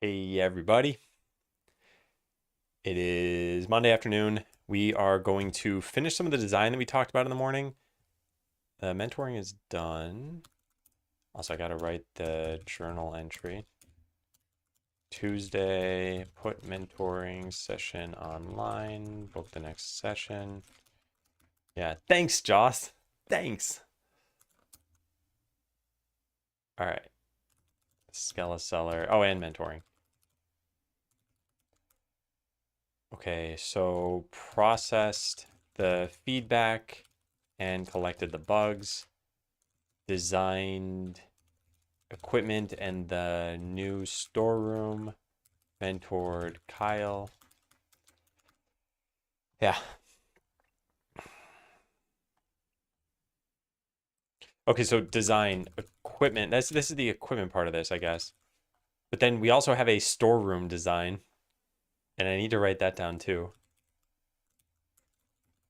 Hey everybody, it is Monday afternoon. We are going to finish some of the design that we talked about in the morning. Mentoring is done. Also, I got to write the journal entry. Tuesday, put mentoring session online, book the next session. Yeah, thanks, Joss. Thanks. All right. Skeleseller. Oh, and mentoring. Okay, so processed the feedback and collected the bugs, designed equipment and the new storeroom, mentored Kyle. Yeah. Okay, so design equipment. This is the equipment part of this, I guess. But then we also have a storeroom design, and I need to write that down too.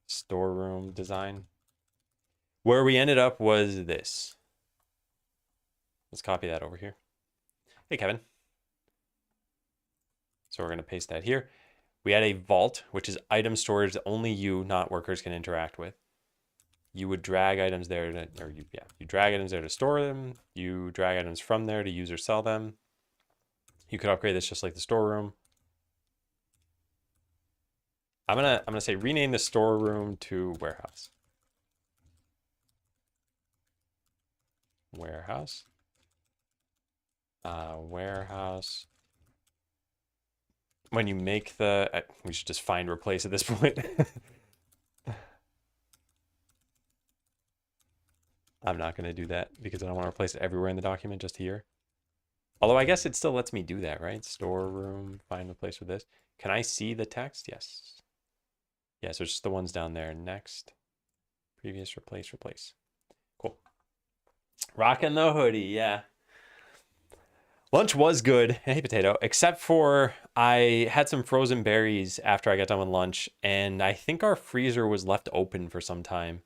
Storeroom design. Where we ended up was this. Let's copy that over here. Hey, Kevin. So we're going to paste that here. We had a vault, which is item storage that only you, not workers, can interact with. You would drag items there to, you drag items there to store them. You drag items from there to use or sell them. You could upgrade this just like the storeroom. I'm gonna say rename the storeroom to warehouse. Warehouse. Warehouse. When you make the, we should just find replace at this point. I'm not gonna do that because I don't want to replace it everywhere in the document, just here. Although I guess it still lets me do that, right? Storeroom, find replace with this. Can I see the text? Yes. Yeah, so it's just the ones down there. Next, previous, replace, replace. Cool. Rocking the hoodie, yeah. Lunch was good. Hey, potato. Except for I had some frozen berries after I got done with lunch, and I think our freezer was left open for some time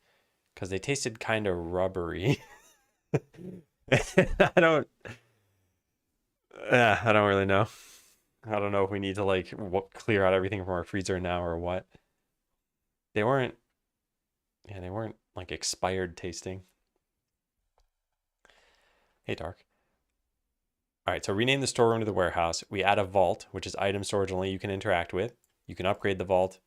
because they tasted kind of rubbery. I don't. I don't really know. I don't know if we need to like clear out everything from our freezer now or what. They weren't. Yeah, they weren't like expired tasting. Hey, Dark. All right, so rename the storeroom to the warehouse. We add a vault, which is item storage only you can interact with. You can upgrade the vault.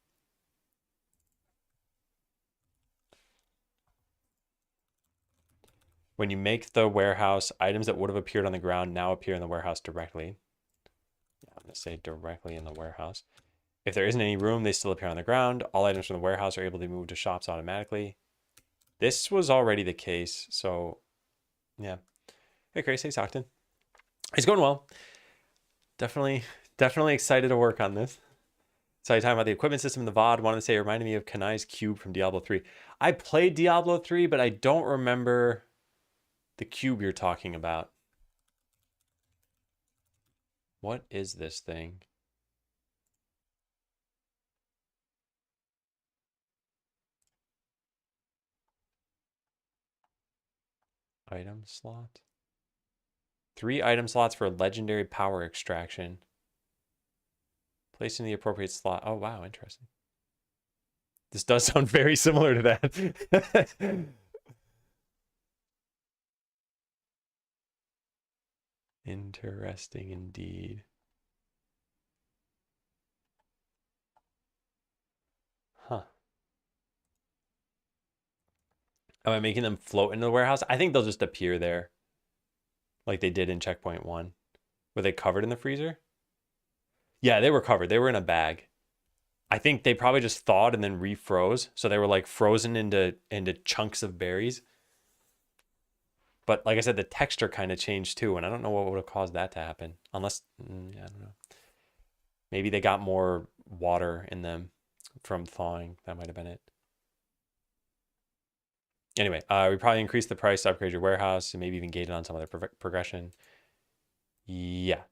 When you make the warehouse, items that would have appeared on the ground now appear in the warehouse directly. I'm going to say directly in the warehouse. If there isn't any room, they still appear on the ground. All items from the warehouse are able to be moved to shops automatically. This was already the case, so yeah. Hey, Grace. Hey, Stockton. It's going well. Definitely excited to work on this. So I talking about the equipment system in the VOD. Wanted to say it reminded me of Kanai's cube from Diablo 3. I played Diablo 3, but I don't remember the cube you're talking about. What is this thing? Item slot. 3 item slots for legendary power extraction. Placed in the appropriate slot. Oh, wow. Interesting. This does sound very similar to that. Interesting indeed. Huh. Am I making them float into the warehouse? I think they'll just appear there. Like they did in Checkpoint 1. Were they covered in the freezer? Yeah, they were covered. They were in a bag. I think they probably just thawed and then refroze. So they were like frozen into chunks of berries. But like I said, the texture kind of changed too. And I don't know what would have caused that to happen. Unless, yeah, I don't know. Maybe they got more water in them from thawing. That might have been it. Anyway, we probably increased the price to upgrade your warehouse and maybe even gate it on some other progression. Yeah,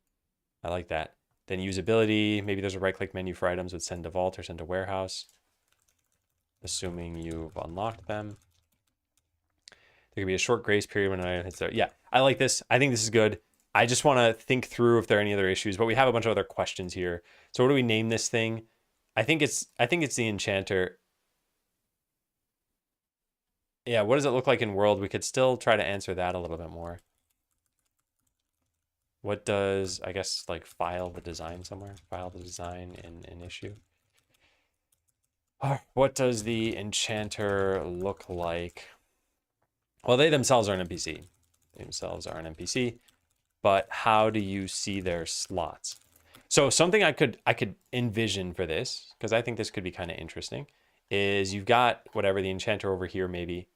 I like that. Then usability, maybe there's a right-click menu for items with send to vault or send to warehouse, assuming you've unlocked them. There could be a short grace period when an item hits there. Yeah, I like this. I think this is good. I just want to think through if there are any other issues, but we have a bunch of other questions here. So what do we name this thing? I think it's the enchanter. Yeah, what does it look like in world? We could still try to answer that a little bit more. What does, I guess, like file the design somewhere? File the design in an issue. What does the enchanter look like? Well, they themselves are an NPC. They themselves are an NPC, but how do you see their slots? So something I could envision for this, because I think this could be kind of interesting, is you've got whatever the enchanter over here maybe,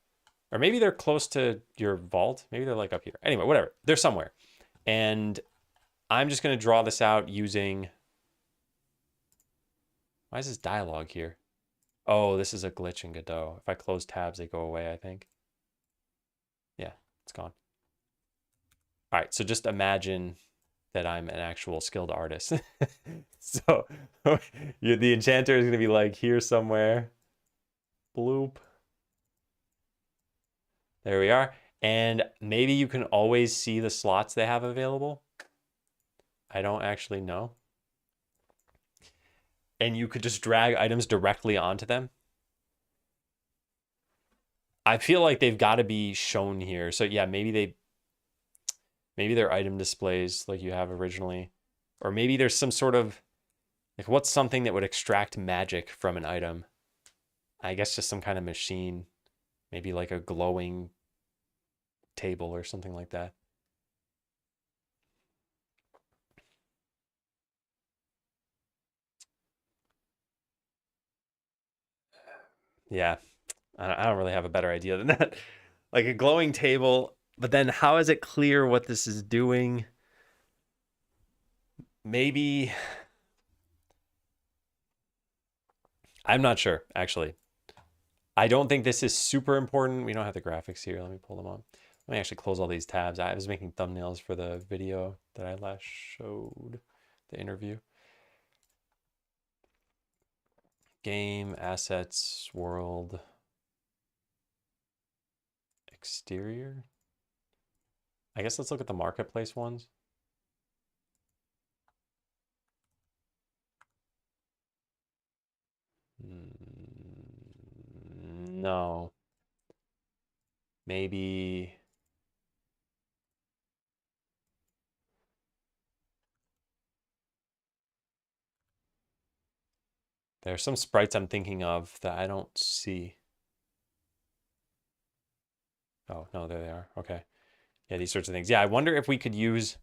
or maybe they're close to your vault. Maybe they're like up here. Anyway, whatever. They're somewhere. And I'm just going to draw this out using... Why is this dialogue here? Oh, this is a glitch in Godot. If I close tabs, they go away, I think. Yeah, it's gone. All right, so just imagine that I'm an actual skilled artist. So the enchanter is going to be like here somewhere. Bloop. There we are. And maybe you can always see the slots they have available. I don't actually know. And you could just drag items directly onto them. I feel like they've got to be shown here. So yeah, maybe they're item displays like you have originally. Or maybe there's some sort of, like, what's something that would extract magic from an item? I guess just some kind of machine. Maybe like a glowing table or something like that. Yeah, I don't really have a better idea than that. Like a glowing table, but then how is it clear what this is doing? Maybe... I'm not sure, actually. I don't think this is super important. We don't have the graphics here. Let me pull them on. Let me actually close all these tabs. I was making thumbnails for the video that I last showed, the interview. Game, assets, world, exterior. I guess let's look at the marketplace ones. No. Maybe... There are some sprites I'm thinking of that I don't see. Oh, no, there they are. Okay. Yeah, these sorts of things. Yeah, I wonder if we could use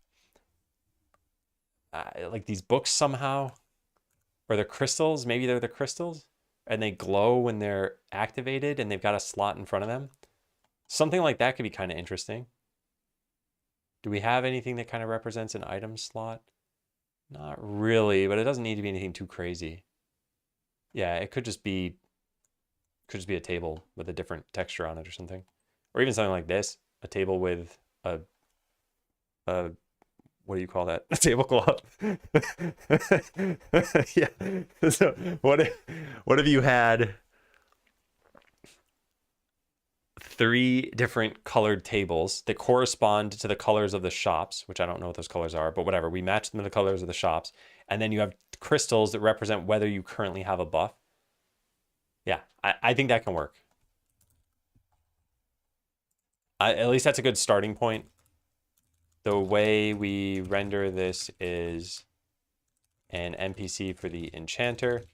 like these books somehow. Or the crystals. Maybe they're the crystals. And they glow when they're activated and they've got a slot in front of them. Something like that could be kind of interesting. Do we have anything that kind of represents an item slot? Not really, but it doesn't need to be anything too crazy. Yeah, it could just be a table with a different texture on it or something. Or even something like this, a table with a what do you call that? A tablecloth. Yeah. So what if you had 3 different colored tables that correspond to the colors of the shops, which I don't know what those colors are, but whatever. We match them to the colors of the shops. And then you have crystals that represent whether you currently have a buff. Yeah, I think that can work. At least that's a good starting point. The way we render this is an NPC for the enchanter.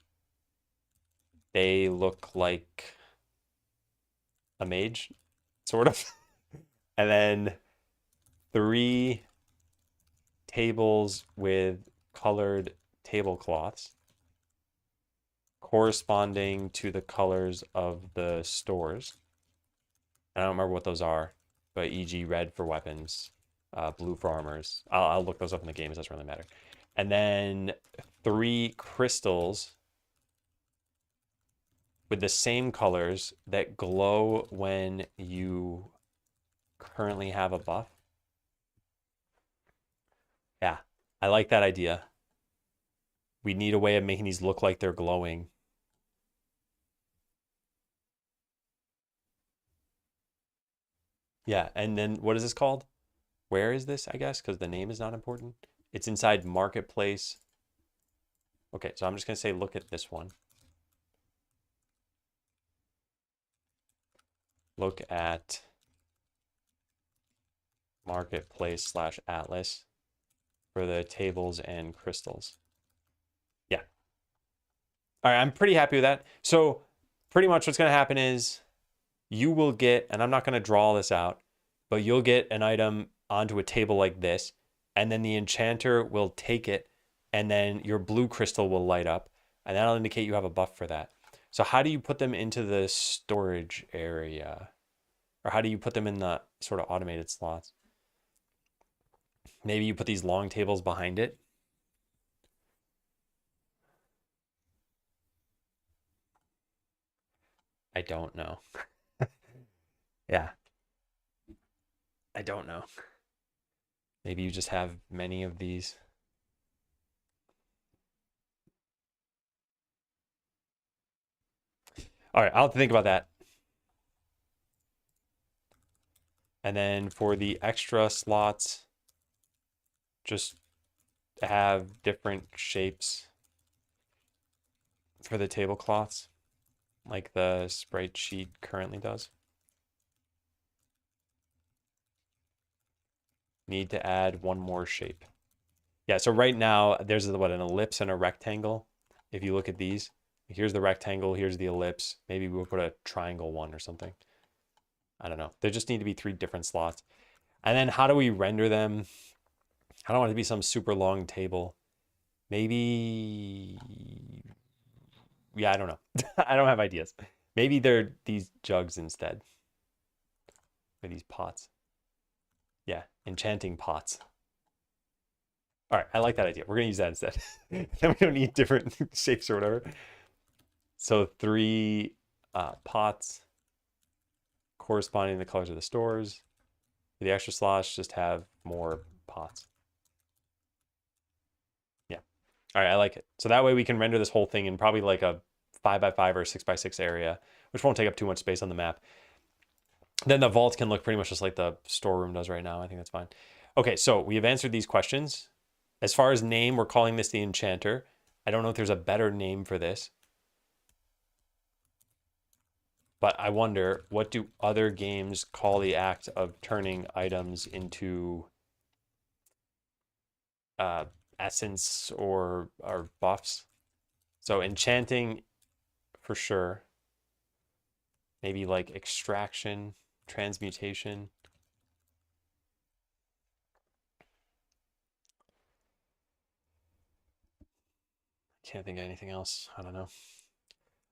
They look like a mage, sort of. And then 3 tables with colored tablecloths corresponding to the colors of the stores. I don't remember what those are, but e.g. red for weapons, blue for armors. I'll look those up in the game. It doesn't really matter. And then 3 crystals with the same colors that glow when you currently have a buff. Yeah, I like that idea. We need a way of making these look like they're glowing. Yeah, and then what is this called? Where is this, I guess, because the name is not important. It's inside marketplace. Okay, so I'm just going to say look at this one. Look at marketplace / atlas for the tables and crystals. Yeah. All right, I'm pretty happy with that. So pretty much what's going to happen is you will get, and I'm not going to draw this out, but you'll get an item onto a table like this, and then the enchanter will take it, and then your blue crystal will light up, and that'll indicate you have a buff for that. So how do you put them into the storage area? Or how do you put them in the sort of automated slots? Maybe you put these long tables behind it. I don't know. Yeah. I don't know. Maybe you just have many of these. All right, I'll have to think about that. And then for the extra slots, just have different shapes for the tablecloths, like the sprite sheet currently does. Need to add one more shape. Yeah, so right now there's what, an ellipse and a rectangle. If you look at these, here's the rectangle, here's the ellipse. Maybe we'll put a triangle one or something. I don't know. There just need to be 3 different slots. And then how do we render them? I don't want it to be some super long table. Maybe, yeah, I don't know. I don't have ideas. Maybe they're these jugs instead. Or these pots. Yeah, enchanting pots. All right, I like that idea. We're gonna use that instead. Then we don't need different shapes or whatever. So 3 pots corresponding to the colors of the stores. For the extra slots, just have more pots. Yeah. All right, I like it. So that way we can render this whole thing in probably like a 5x5 or 6x6 area, which won't take up too much space on the map. Then the vault can look pretty much just like the storeroom does right now. I think that's fine. Okay, so we have answered these questions. As far as name, we're calling this the enchanter. I don't know if there's a better name for this. But I wonder, what do other games call the act of turning items into essence or buffs? So enchanting for sure. Maybe like extraction, transmutation. Can't think of anything else. I don't know.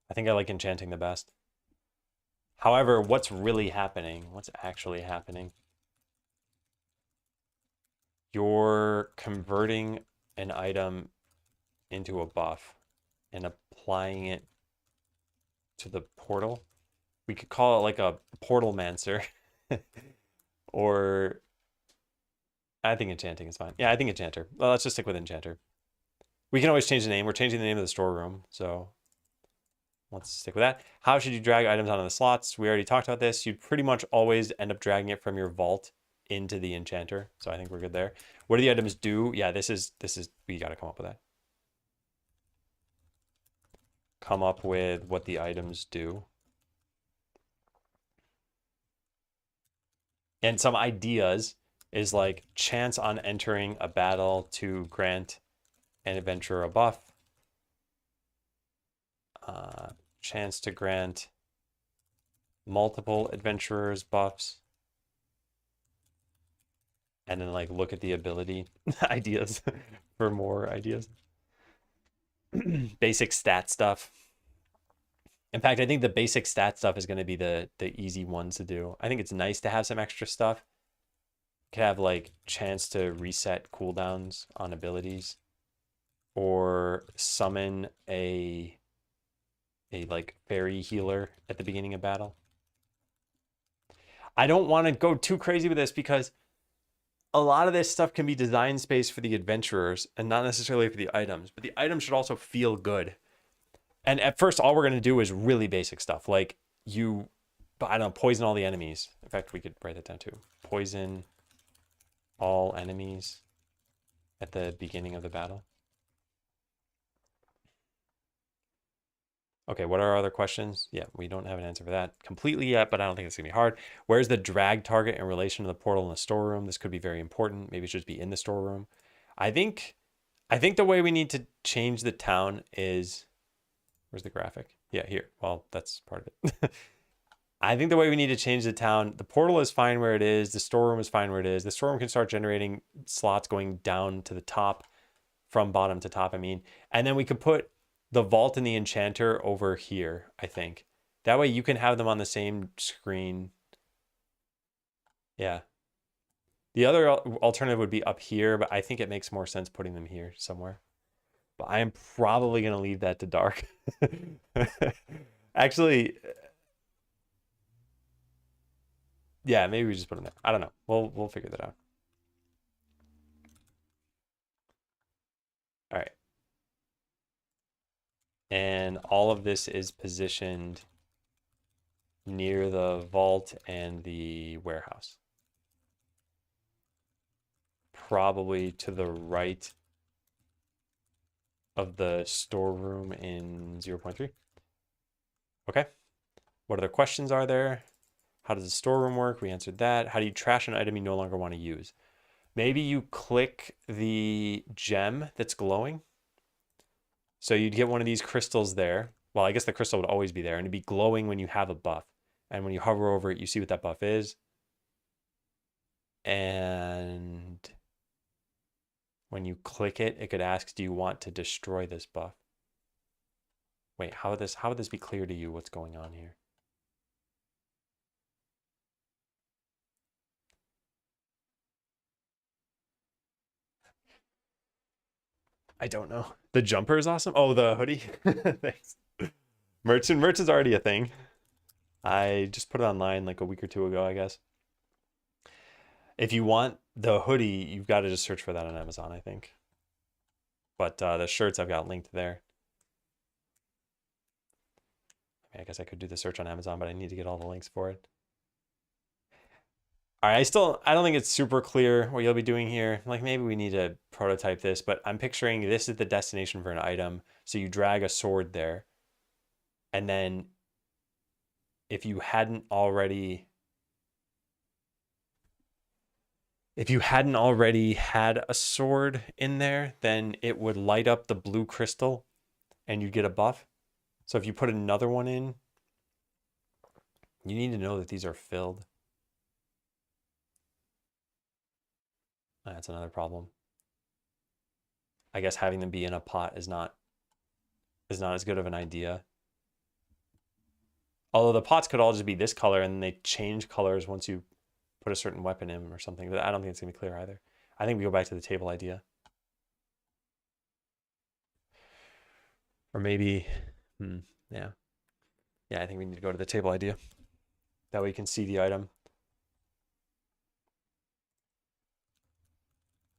I think I like enchanting the best. However, what's really happening? What's actually happening? You're converting an item into a buff and applying it to the portal. We could call it like a portal mancer. Or I think enchanting is fine. Yeah, I think enchanter. Well, let's just stick with enchanter. We can always change the name. We're changing the name of the storeroom, so let's stick with that. How should you drag items onto the slots? We already talked about this. You'd pretty much always end up dragging it from your vault into the enchanter. So I think we're good there. What do the items do? Yeah, this is we got to come up with that. Come up with what the items do. And some ideas is like chance on entering a battle to grant an adventurer a buff. Chance to grant multiple adventurers buffs. And then like look at the ability ideas for more ideas. Basic stat stuff. In fact, I think the basic stat stuff is going to be the easy ones to do. I think it's nice to have some extra stuff. Could have like chance to reset cooldowns on abilities, or summon a like fairy healer at the beginning of battle. I don't want to go too crazy with this because a lot of this stuff can be design space for the adventurers and not necessarily for the items, but the items should also feel good. And at first, all we're going to do is really basic stuff. Like I don't know, poison all the enemies. In fact, we could write that down too. Poison all enemies at the beginning of the battle. Okay, what are our other questions? Yeah, we don't have an answer for that completely yet, but I don't think it's gonna be hard. Where's the drag target in relation to the portal in the storeroom? This could be very important. Maybe it should be in the storeroom. I think the way we need to change the town is, where's the graphic? Yeah, here. Well, that's part of it. I think the way we need to change the town, the portal is fine where it is. The storeroom is fine where it is. The storeroom can start generating slots going down to the top, from bottom to top, I mean. And then we could put the vault and the enchanter over here, I think. That way you can have them on the same screen. Yeah. The other alternative would be up here, but I think it makes more sense putting them here somewhere. But I am probably going to leave that to dark. Actually, yeah, maybe we just put them there. I don't know. We'll figure that out. All right. And all of this is positioned near the vault and the warehouse. Probably to the right of the storeroom in 0.3. Okay. What other questions are there? How does the storeroom work? We answered that. How do you trash an item you no longer want to use? Maybe you click the gem that's glowing. So you'd get one of these crystals there. Well, I guess the crystal would always be there, and it'd be glowing when you have a buff. And when you hover over it, you see what that buff is. And when you click it, it could ask, do you want to destroy this buff? Wait, how would this be clear to you what's going on here? I don't know. The jumper is awesome. Oh, the hoodie. Thanks. Merch is already a thing. I just put it online like a week or two ago, I guess. If you want the hoodie, you've got to just search for that on Amazon, I think. But the shirts I've got linked there. I guess I could do the search on Amazon, but I need to get all the links for it. All right, I don't think it's super clear what you'll be doing here. Like maybe we need to prototype this, but I'm picturing this is the destination for an item. So you drag a sword there. And then if you hadn't already had a sword in there, then it would light up the blue crystal and you'd get a buff. So if you put another one in, you need to know that these are filled. That's another problem. I guess having them be in a pot is not as good of an idea. Although the pots could all just be this color and they change colors once you put a certain weapon in them or something. But I don't think it's gonna be clear either. I think we go back to the table idea. Or maybe, yeah. Yeah, I think we need to go to the table idea. That way you can see the item.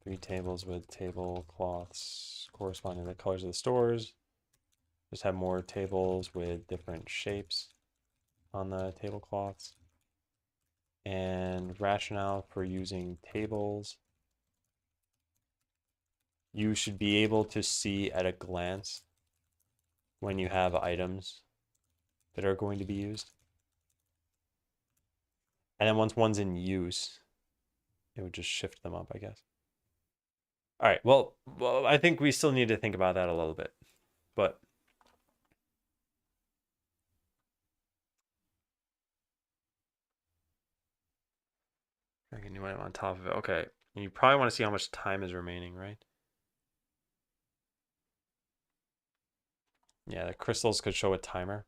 3 tables with tablecloths corresponding to the colors of the stores. Just have more tables with different shapes on the tablecloths. And rationale for using tables. You should be able to see at a glance when you have items that are going to be used. And then once one's in use, it would just shift them up, I guess. All right, well, I think we still need to think about that a little bit, but I can do it on top of it. Okay, and you probably want to see how much time is remaining, right? Yeah, the crystals could show a timer.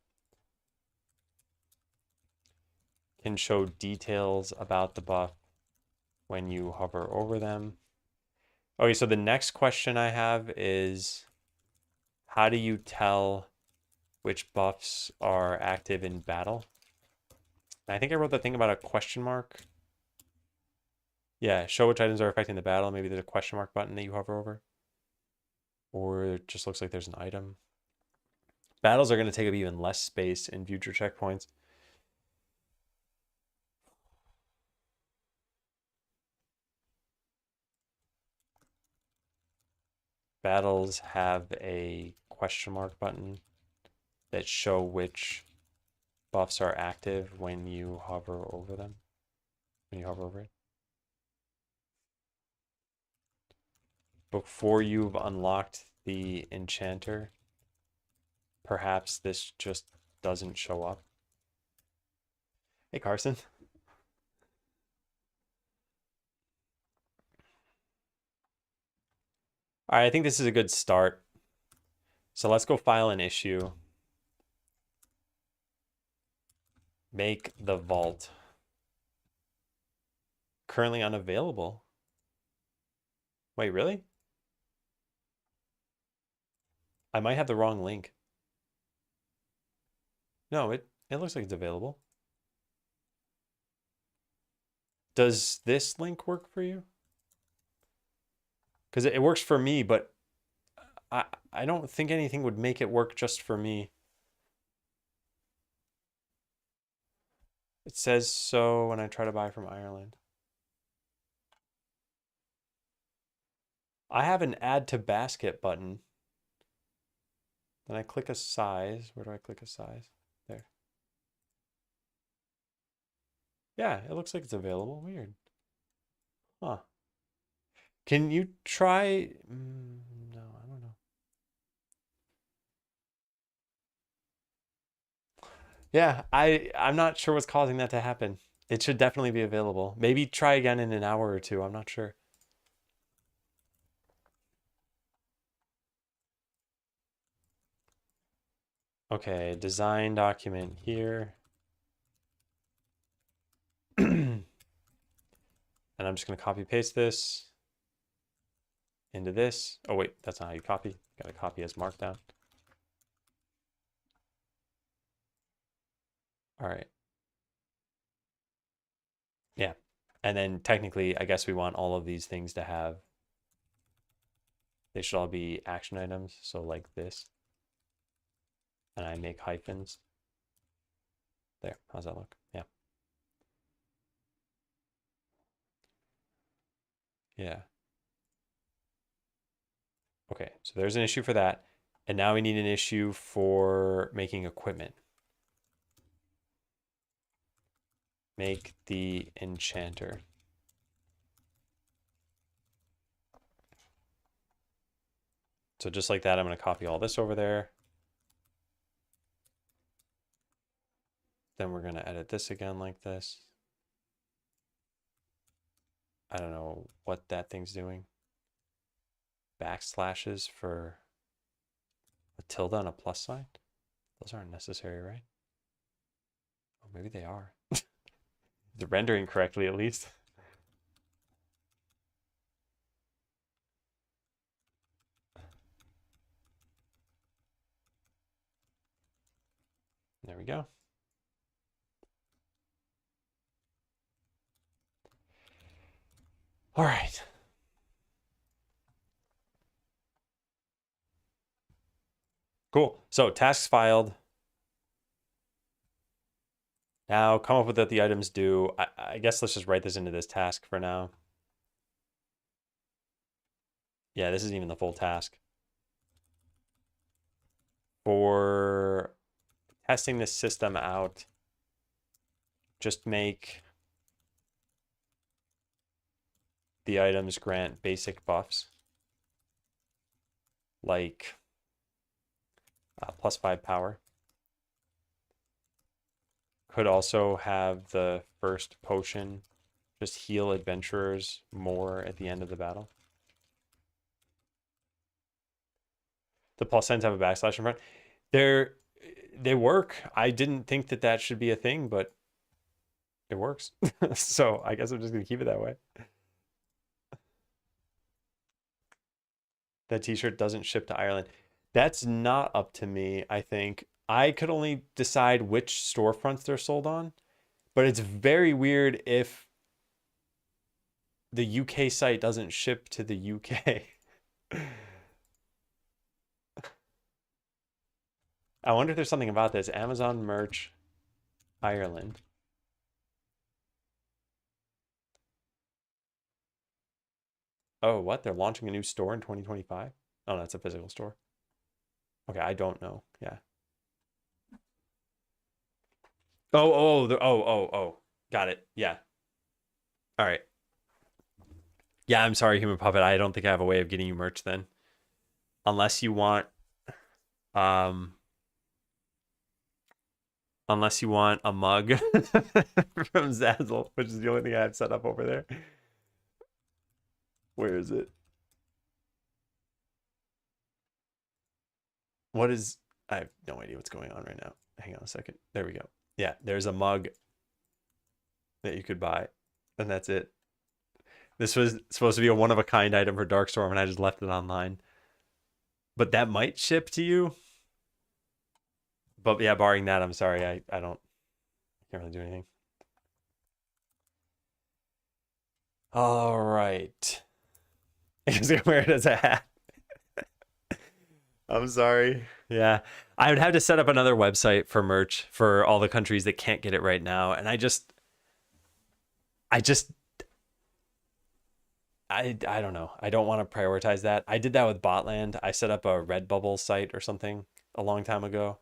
Can show details about the buff when you hover over them. Okay, so the next question I have is, how do you tell which buffs are active in battle? And I think I wrote the thing about a question mark. Yeah, show which items are affecting the battle. Maybe there's a question mark button that you hover over. Or it just looks like there's an item. Battles are going to take up even less space in future checkpoints. Battles have a question mark button that show which buffs are active when you hover over them. When you hover over it. Before you've unlocked the enchanter, perhaps this just doesn't show up. Hey, Carson. All right, I think this is a good start. So let's go file an issue. Make the vault. Currently unavailable. Wait, really? I might have the wrong link. No, it looks like it's available. Does this link work for you? Because it works for me, but I don't think anything would make it work just for me. It says so when I try to buy from Ireland. I have an add to basket button. Then I click a size. Where do I click a size? There. Yeah, it looks like it's available. Weird. Huh. Can you try? No, I don't know. Yeah, I'm not sure what's causing that to happen. It should definitely be available. Maybe try again in an hour or two. I'm not sure. Okay, design document here. And I'm just going to copy paste this into this. Oh, wait, that's not how you copy. Got to copy as markdown. All right. Yeah. And then technically, I guess we want all of these things to have, they should all be action items. So like this. And I make hyphens. There. How's that look? Yeah. Yeah. Okay, so there's an issue for that. And now we need an issue for making equipment. Make the enchanter. So just like that, I'm going to copy all this over there. Then we're going to edit this again like this. I don't know what that thing's doing. Backslashes for a tilde and a plus sign? Those aren't necessary, right? Oh, maybe they are. They're rendering correctly at least. There we go. All right. Cool. So tasks filed. Now come up with what the items do. I guess let's just write this into this task for now. Yeah, this isn't even the full task. For testing this system out, just make the items grant basic buffs, like +5 power. Could also have the first potion just heal adventurers more at the end of the battle. The +10s have a backslash in front. They work. I didn't think that that should be a thing, but it works. So I guess I'm just gonna keep it that way. That t-shirt doesn't ship to Ireland. That's not up to me, I think. I could only decide which storefronts they're sold on, but it's very weird if the UK site doesn't ship to the UK. I wonder if there's something about this. Amazon merch, Ireland. Oh, what? They're launching a new store in 2025? Oh, that's a physical store. Okay, I don't know. Yeah. Oh. Got it. Yeah. All right. Yeah, I'm sorry, Human Puppet. I don't think I have a way of getting you merch then. Unless you want um unless you want a mug from Zazzle, which is the only thing I have set up over there. Where is it? What is I have no idea what's going on right now. Hang on a second. There we go. Yeah, there's a mug that you could buy, and that's it. This was supposed to be a one of a kind item for Darkstorm, and I just left it online. But that might ship to you. But yeah, barring that, I'm sorry. I don't can't really do anything. All right. I guess I can wear it as a hat. I'm sorry. Yeah. I would have to set up another website for merch for all the countries that can't get it right now. And I don't know. I don't want to prioritize that. I did that with Botland. I set up a Redbubble site or something a long time ago.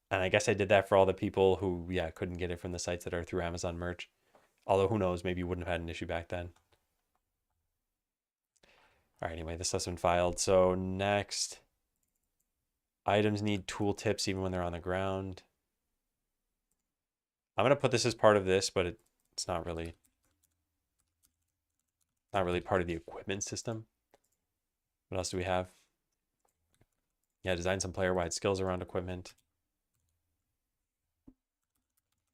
And I guess I did that for all the people who, yeah, couldn't get it from the sites that are through Amazon merch. Although who knows, maybe you wouldn't have had an issue back then. All right, anyway, this stuff's been filed. So next, items need tooltips even when they're on the ground. I'm going to put this as part of this, but it's not really part of the equipment system. What else do we have? Yeah, design some player-wide skills around equipment.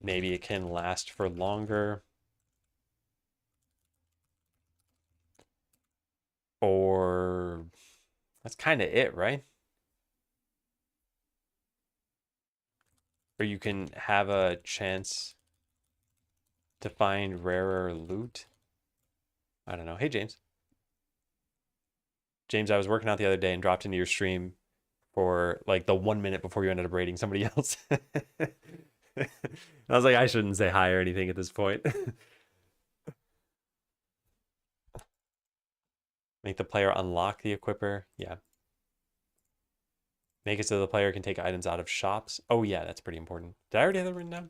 Maybe it can last for longer. Or that's kind of it, right? Or you can have a chance to find rarer loot. I don't know. Hey, James. James, I was working out the other day and dropped into your stream for like the 1 minute before you ended up raiding somebody else. I was like, I shouldn't say hi or anything at this point. Make the player unlock the equipper. Yeah. Make it so the player can take items out of shops. Oh, yeah, that's pretty important. Did I already have that written down?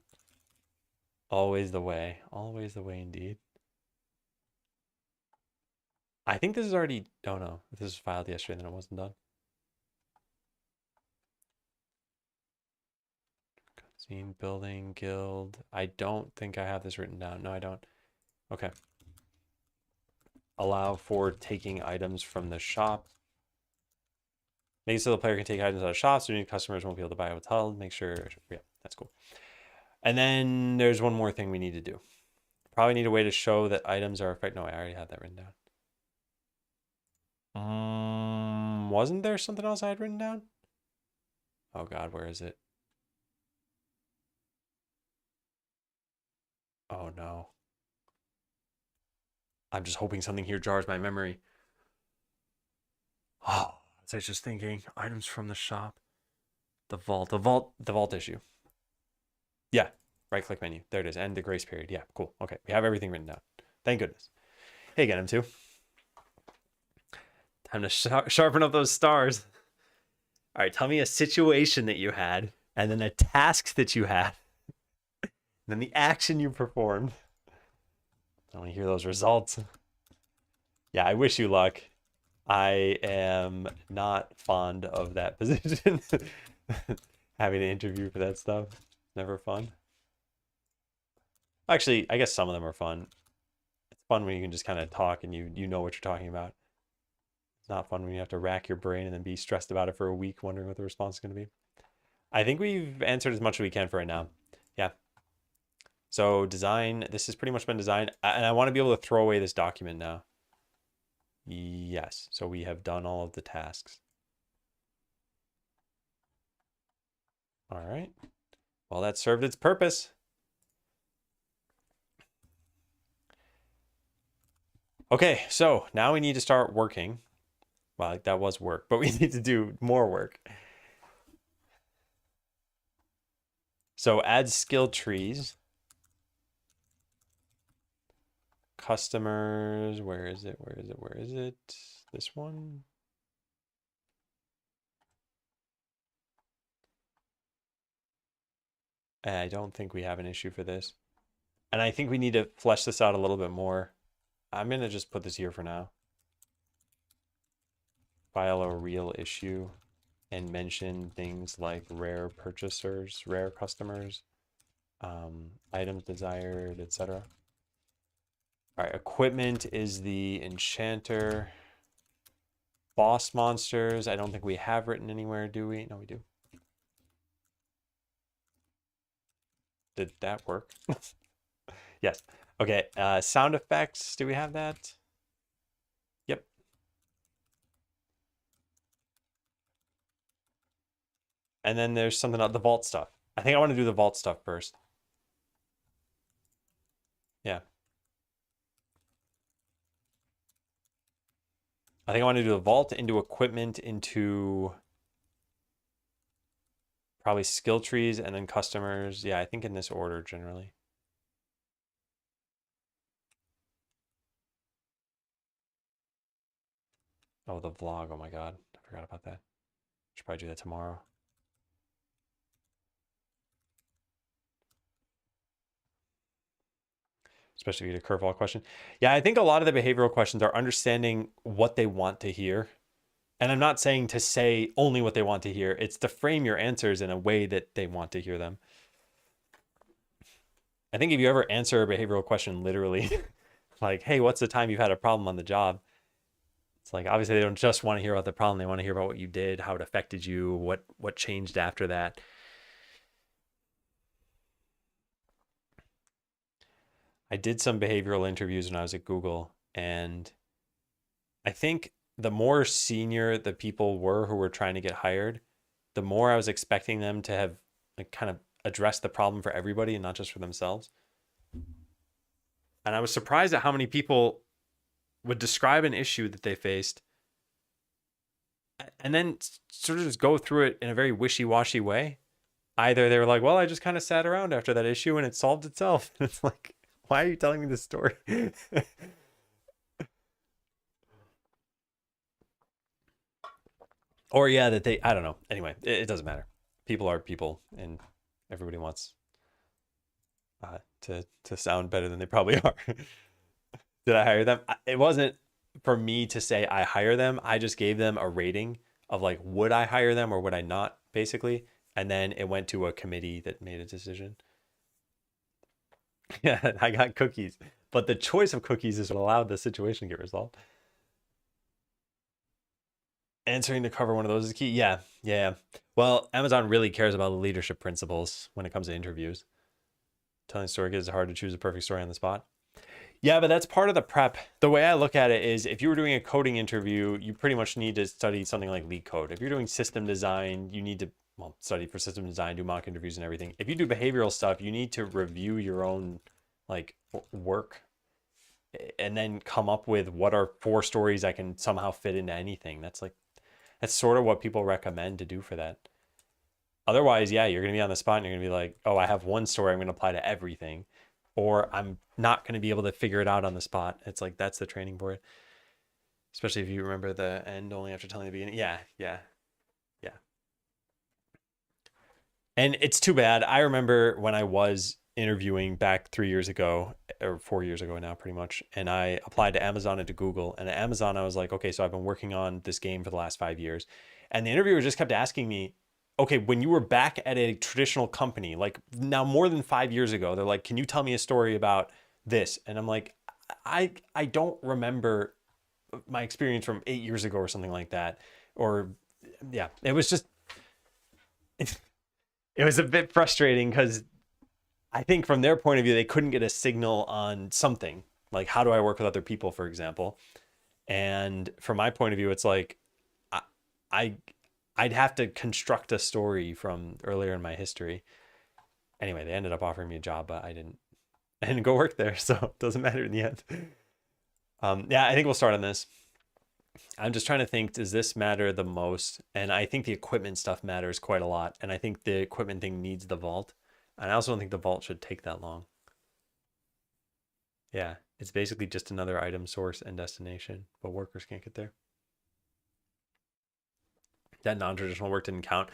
Always the way. Always the way indeed. I think this is already... Oh, no. If this was filed yesterday, then it wasn't done. Scene, building, guild. I don't think I have this written down. No, I don't. Okay. Allow for taking items from the shop. Make it so the player can take items out of shops, so new customers won't be able to buy a hotel. Make sure... Yeah, that's cool. And then there's one more thing we need to do. Probably need a way to show that items are effective. No, I already had that written down. Wasn't there something else I had written down? Oh God, where is it? Oh no. I'm just hoping something here jars my memory. Oh, I was just thinking, items from the shop. The vault issue. Yeah, right click menu. There it is. End the grace period. Yeah, cool. Okay, we have everything written down. Thank goodness. Hey, get him too. Time to sharpen up those stars. All right, tell me a situation that you had, and then a task that you had, and then the action you performed. I want to hear those results. Yeah, I wish you luck. I am not fond of that position. Having to interview for that stuff. Never fun. Actually, I guess some of them are fun. It's fun when you can just kind of talk and you know what you're talking about. It's not fun when you have to rack your brain and then be stressed about it for a week wondering what the response is going to be. I think we've answered as much as we can for right now. Yeah. So design, this has pretty much been designed. And I want to be able to throw away this document now. Yes. So we have done all of the tasks. All right. Well, that served its purpose. Okay, so now we need to start working. Well, that was work, but we need to do more work. So add skill trees. Customers, where is it? Where is it? Where is it? This one? I don't think we have an issue for this. And I think we need to flesh this out a little bit more. I'm going to just put this here for now. File a real issue and mention things like rare purchasers, rare customers, items desired, etc. All right, equipment is the enchanter. Boss monsters, I don't think we have written anywhere, do we? No, we do. Did that work? Yes. Okay, sound effects, do we have that? Yep. And then there's something about the vault stuff. I think I want to do the vault stuff first. Yeah. I think I want to do the vault into equipment into probably skill trees and then customers. Yeah, I think in this order generally. Oh, the vlog. Oh my God. I forgot about that. Should probably do that tomorrow. Especially if you get a curveball question. Yeah, I think a lot of the behavioral questions are understanding what they want to hear. And I'm not saying to say only what they want to hear. It's to frame your answers in a way that they want to hear them. I think if you ever answer a behavioral question literally, like, hey, what's the time you've had a problem on the job? It's like, obviously they don't just want to hear about the problem. They want to hear about what you did, how it affected you, what changed after that. I did some behavioral interviews when I was at Google, and I think the more senior the people were who were trying to get hired, the more I was expecting them to have like kind of addressed the problem for everybody and not just for themselves. And I was surprised at how many people would describe an issue that they faced and then sort of just go through it in a very wishy-washy way. Either they were like, well, I just kind of sat around after that issue and it solved itself. It's like, why are you telling me this story? Or yeah, that they, I don't know. Anyway, it doesn't matter. People are people and everybody wants to sound better than they probably are. Did I hire them? It wasn't for me to say I hire them. I just gave them a rating of like, would I hire them or would I not, basically. And then it went to a committee that made a decision. Yeah, I got cookies. But the choice of cookies is what allowed the situation to get resolved. Answering to cover one of those is key. Yeah, yeah. Well, Amazon really cares about the leadership principles when it comes to interviews. Telling a story is hard to choose a perfect story on the spot. Yeah, but that's part of the prep. The way I look at it is if you were doing a coding interview, you pretty much need to study something like leak code. If you're doing system design, you need to study for system design, do mock interviews and everything. If you do behavioral stuff, you need to review your own like work and then come up with what are 4 stories I can somehow fit into anything. That's sort of what people recommend to do for that. Otherwise, yeah, you're going to be on the spot and you're going to be like, oh, I have one story I'm going to apply to everything. Or I'm not going to be able to figure it out on the spot. It's like, that's the training for it. Especially if you remember the end only after telling the beginning. Yeah, yeah, yeah. And it's too bad. I remember when I was interviewing back 3 years ago, or 4 years ago now, pretty much. And I applied to Amazon and to Google. And at Amazon, I was like, okay, so I've been working on this game for the last 5 years. And the interviewer just kept asking me, okay, when you were back at a traditional company, like now more than 5 years ago, they're like, can you tell me a story about this? And I'm like, I don't remember my experience from 8 years ago or something like that. Or yeah, it was just, it was a bit frustrating because I think from their point of view, they couldn't get a signal on something like, how do I work with other people, for example? And from my point of view, it's like, I I'd have to construct a story from earlier in my history. Anyway, they ended up offering me a job, but I didn't go work there, so it doesn't matter in the end. Yeah, I think we'll start on this. I'm just trying to think, does this matter the most? And I think the equipment stuff matters quite a lot. And I think the equipment thing needs the vault. And I also don't think the vault should take that long. Yeah, it's basically just another item source and destination, but workers can't get there. That non-traditional work didn't count.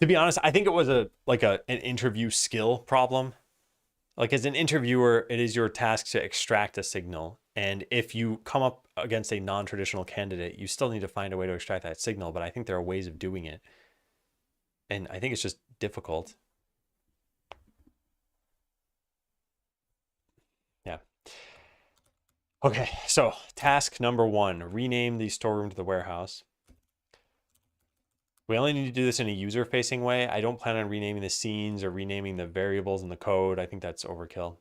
To be honest, I think it was an interview skill problem. Like as an interviewer, it is your task to extract a signal. And if you come up against a non-traditional candidate, you still need to find a way to extract that signal. But I think there are ways of doing it. And I think it's just difficult. Yeah. Okay, so task number 1, rename the storeroom to the warehouse. We only need to do this in a user-facing way. I don't plan on renaming the scenes or renaming the variables in the code. I think that's overkill.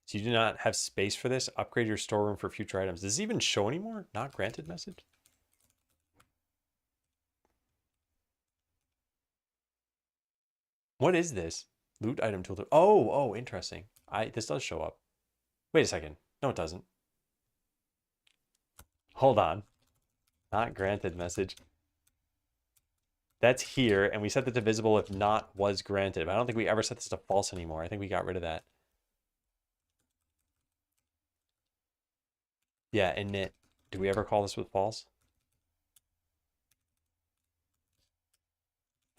So you do not have space for this. Upgrade your storeroom for future items. Does this even show anymore? Not granted message? What is this? Loot item tool. Oh, interesting. This does show up. Wait a second. No, it doesn't. Hold on. Not granted message. That's here, and we set that to visible if not was granted. But I don't think we ever set this to false anymore. I think we got rid of that. Yeah, init. Do we ever call this with false?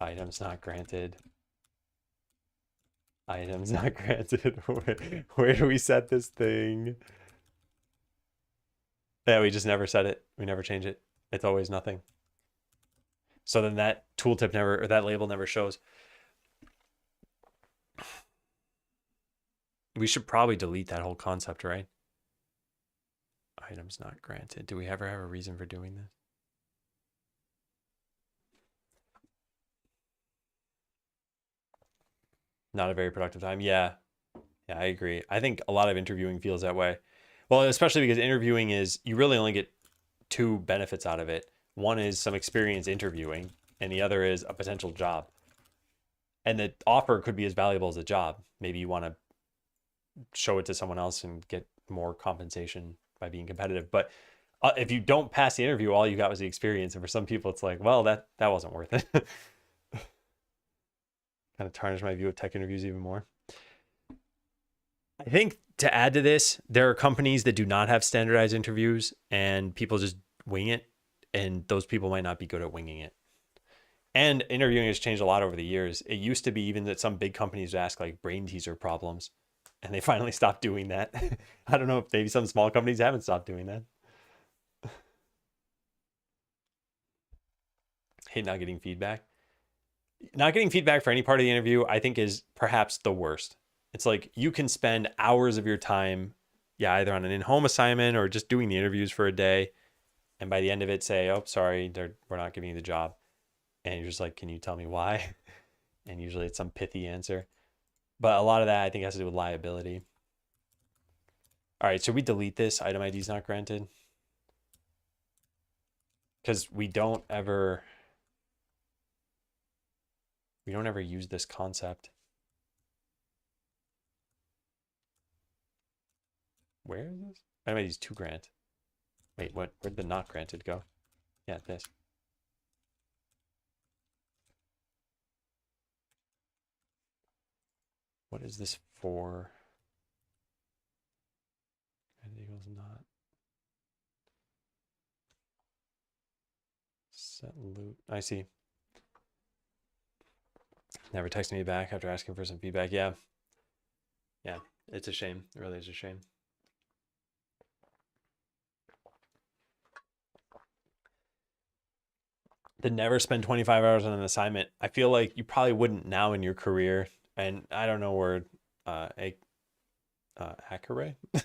Items not granted. Items not granted. Where do we set this thing? Yeah, we just never set it. We never change it. It's always nothing. So then that tooltip never, or that label never shows. We should probably delete that whole concept, right? Items not granted. Do we ever have a reason for doing this? Not a very productive time. Yeah, I agree. I think a lot of interviewing feels that way. Well, especially because interviewing is, you really only get 2 benefits out of it. One is some experience interviewing, and the other is a potential job. And the offer could be as valuable as a job. Maybe you want to show it to someone else and get more compensation by being competitive. But if you don't pass the interview, all you got was the experience. And for some people, it's like, well, that wasn't worth it. Kind of tarnish my view of tech interviews even more. I think to add to this, there are companies that do not have standardized interviews and people just wing it. And those people might not be good at winging it. And interviewing has changed a lot over the years. It used to be even that some big companies would ask like brain teaser problems, and they finally stopped doing that. I don't know if maybe some small companies haven't stopped doing that. Hate not getting feedback. Not getting feedback for any part of the interview, I think, is perhaps the worst. It's like you can spend hours of your time, either on an in-home assignment or just doing the interviews for a day. And by the end of it, say, oh, sorry, we're not giving you the job. And you're just like, can you tell me why? And usually it's some pithy answer. But a lot of that, I think, has to do with liability. All right, so we delete this. Item ID is not granted. Because we don't ever use this concept. Where is this? Item ID is 2 grant. Wait, what? Where'd the not granted go? Yeah, this. What is this for? And equals not. Set loot. I see. Never texted me back after asking for some feedback. Yeah. Yeah, it's a shame. It really is a shame. To never spend 25 hours on an assignment. I feel like you probably wouldn't now in your career. And I don't know where Acare, if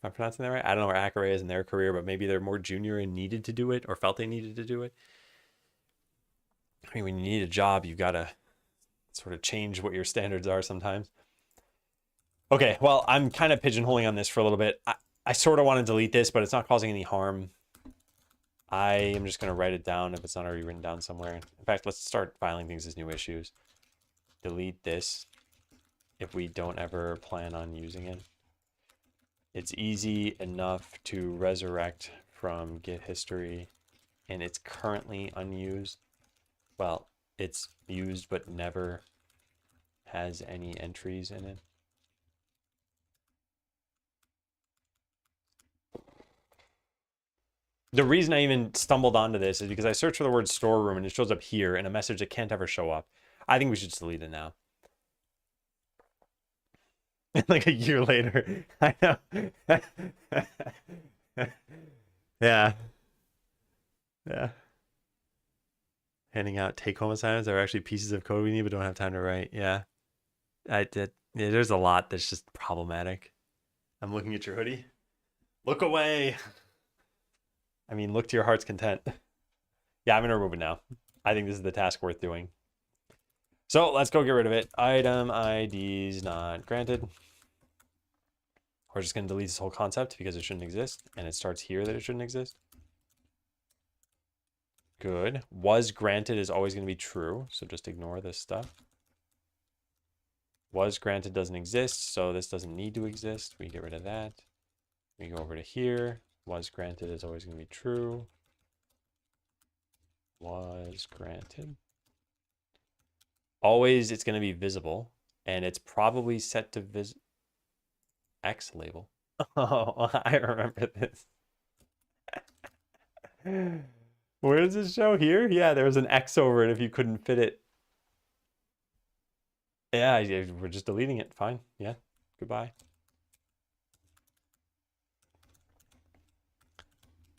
I'm pronouncing that right. I don't know where Acare is in their career, but maybe they're more junior and needed to do it or felt they needed to do it. I mean, when you need a job, you've got to sort of change what your standards are sometimes. Okay, well, I'm kind of pigeonholing on this for a little bit. I sort of want to delete this, but it's not causing any harm. I am just going to write it down if it's not already written down somewhere. In fact, let's start filing things as new issues. Delete this if we don't ever plan on using it. It's easy enough to resurrect from Git history, and it's currently unused. Well, it's used but never has any entries in it. The reason I even stumbled onto this is because I searched for the word storeroom and it shows up here in a message that can't ever show up. I think we should just delete it now. Like a year later. I know. Yeah. Yeah. Handing out take-home assignments are actually pieces of code we need but don't have time to write. Yeah. I did. Yeah, there's a lot that's just problematic. I'm looking at your hoodie. Look away. I mean, look to your heart's content. Yeah, I'm going to remove it now. I think this is the task worth doing. So let's go get rid of it. Item IDs not granted. We're just going to delete this whole concept because it shouldn't exist. And it starts here that it shouldn't exist. Good. Was granted is always going to be true. So just ignore this stuff. Was granted doesn't exist. So this doesn't need to exist. We get rid of that. We go over to here. Was granted is always going to be true. Was granted. Always it's going to be visible. And it's probably set to X label. Oh, I remember this. Where does this show? Here? Yeah, there was an X over it if you couldn't fit it. Yeah, we're just deleting it. Fine. Yeah. Goodbye.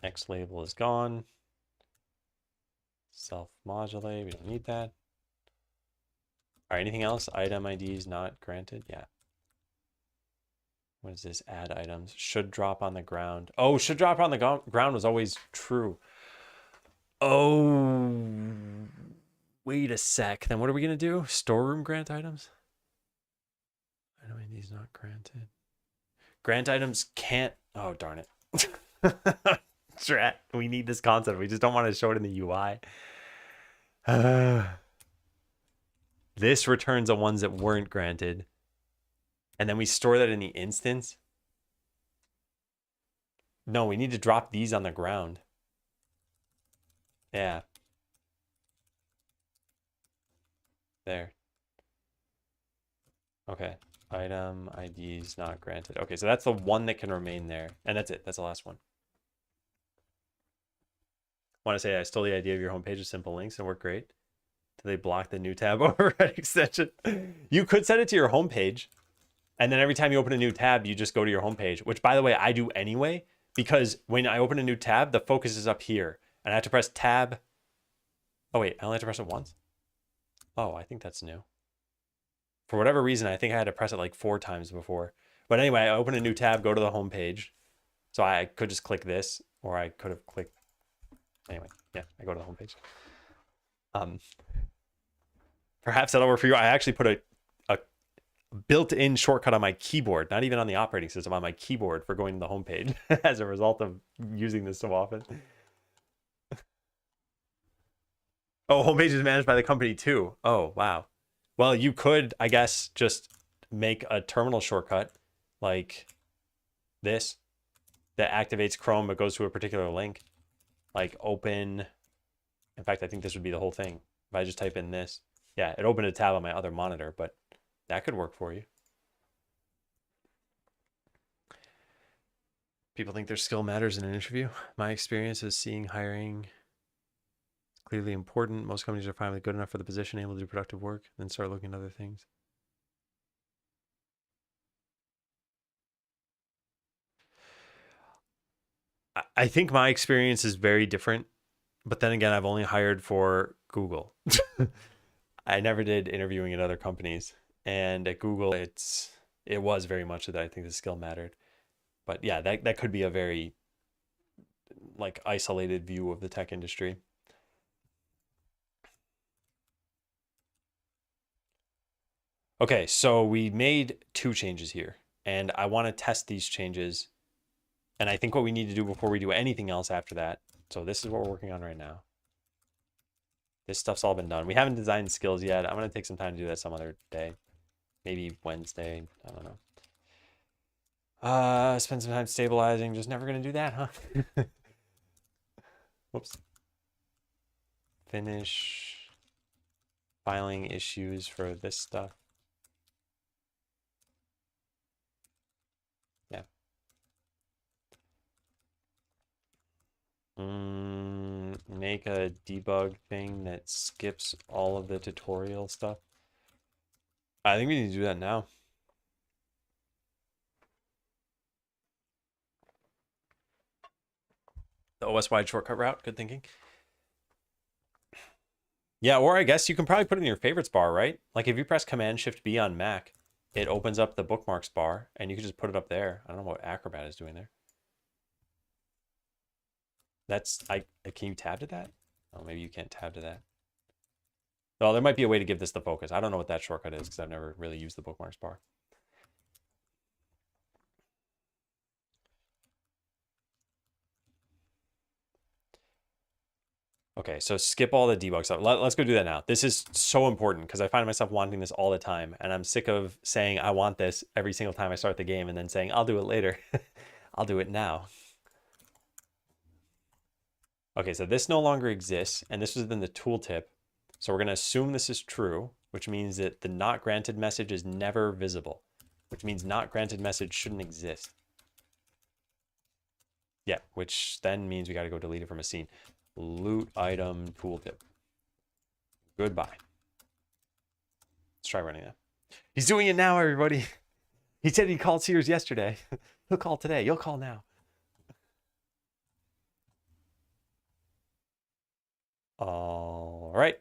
X label is gone. Self-modulate. We don't need that. All right, anything else? Item IDs not granted. Yeah. What is this? Add items. Should drop on the ground. Oh, should drop on the ground was always true. Oh, wait a sec. Then what are we going to do? Storeroom grant items? Item IDs not granted. Grant items can't. Oh, darn it. Drat. We need this concept. We just don't want to show it in the UI. This returns the ones that weren't granted. And then we store that in the instance. No, we need to drop these on the ground. Yeah. There. Okay. Item IDs not granted. Okay, so that's the one that can remain there. And that's it. That's the last one. Want to say I stole the idea of your homepage with simple links and work great. Do they block the new tab override extension? You could set it to your homepage. And then every time you open a new tab, you just go to your homepage, which by the way, I do anyway, because when I open a new tab, the focus is up here and I have to press tab. Oh wait, I only have to press it once. Oh, I think that's new. For whatever reason, I think I had to press it like 4 times before. But anyway, I open a new tab, go to the homepage. So I could just click this, or I could have clicked. Anyway, yeah, I go to the homepage. Perhaps that'll work for you. I actually put a built-in shortcut on my keyboard, not even on the operating system, on my keyboard for going to the homepage as a result of using this so often. Oh, homepage is managed by the company too. Oh, wow. Well, you could, I guess, just make a terminal shortcut like this that activates Chrome but goes to a particular link. Like open. In fact, I think this would be the whole thing. If I just type in this. Yeah, it opened a tab on my other monitor, but that could work for you. People think their skill matters in an interview. My experience is seeing hiring clearly important. Most companies are finally good enough for the position, able to do productive work, then start looking at other things. I think my experience is very different, but then again, I've only hired for Google. I never did interviewing at other companies, and at Google, it was very much that I think the skill mattered. But yeah, that could be a very like isolated view of the tech industry. Okay, so we made 2 changes here, and I want to test these changes. And I think what we need to do before we do anything else after that. So this is what we're working on right now. This stuff's all been done. We haven't designed skills yet. I'm going to take some time to do that some other day. Maybe Wednesday. I don't know. Spend some time stabilizing. Just never going to do that, huh? Whoops. Finish filing issues for this stuff. Yeah. Make a debug thing that skips all of the tutorial stuff. I think we need to do that now. The OS wide shortcut route. Good thinking. Yeah, or I guess you can probably put it in your favorites bar, right? Like if you press Command Shift B on Mac, it opens up the bookmarks bar, and you can just put it up there. I don't know what Acrobat is doing there. That's can you tab to that? Oh, maybe you can't tab to that. Well, there might be a way to give this the focus. I don't know what that shortcut is because I've never really used the bookmarks bar. Okay, so skip all the debug stuff. Let's go do that now. This is so important because I find myself wanting this all the time, and I'm sick of saying I want this every single time I start the game and then saying I'll do it later. I'll do it now. Okay, so this no longer exists, and this was within the tooltip. So we're going to assume this is true, which means that the not granted message is never visible, which means not granted message shouldn't exist. Yeah, which then means we got to go delete it from a scene. Loot item tooltip. Goodbye. Let's try running that. He's doing it now, everybody. He said he called Sears yesterday. He'll call today. You'll call now. All right.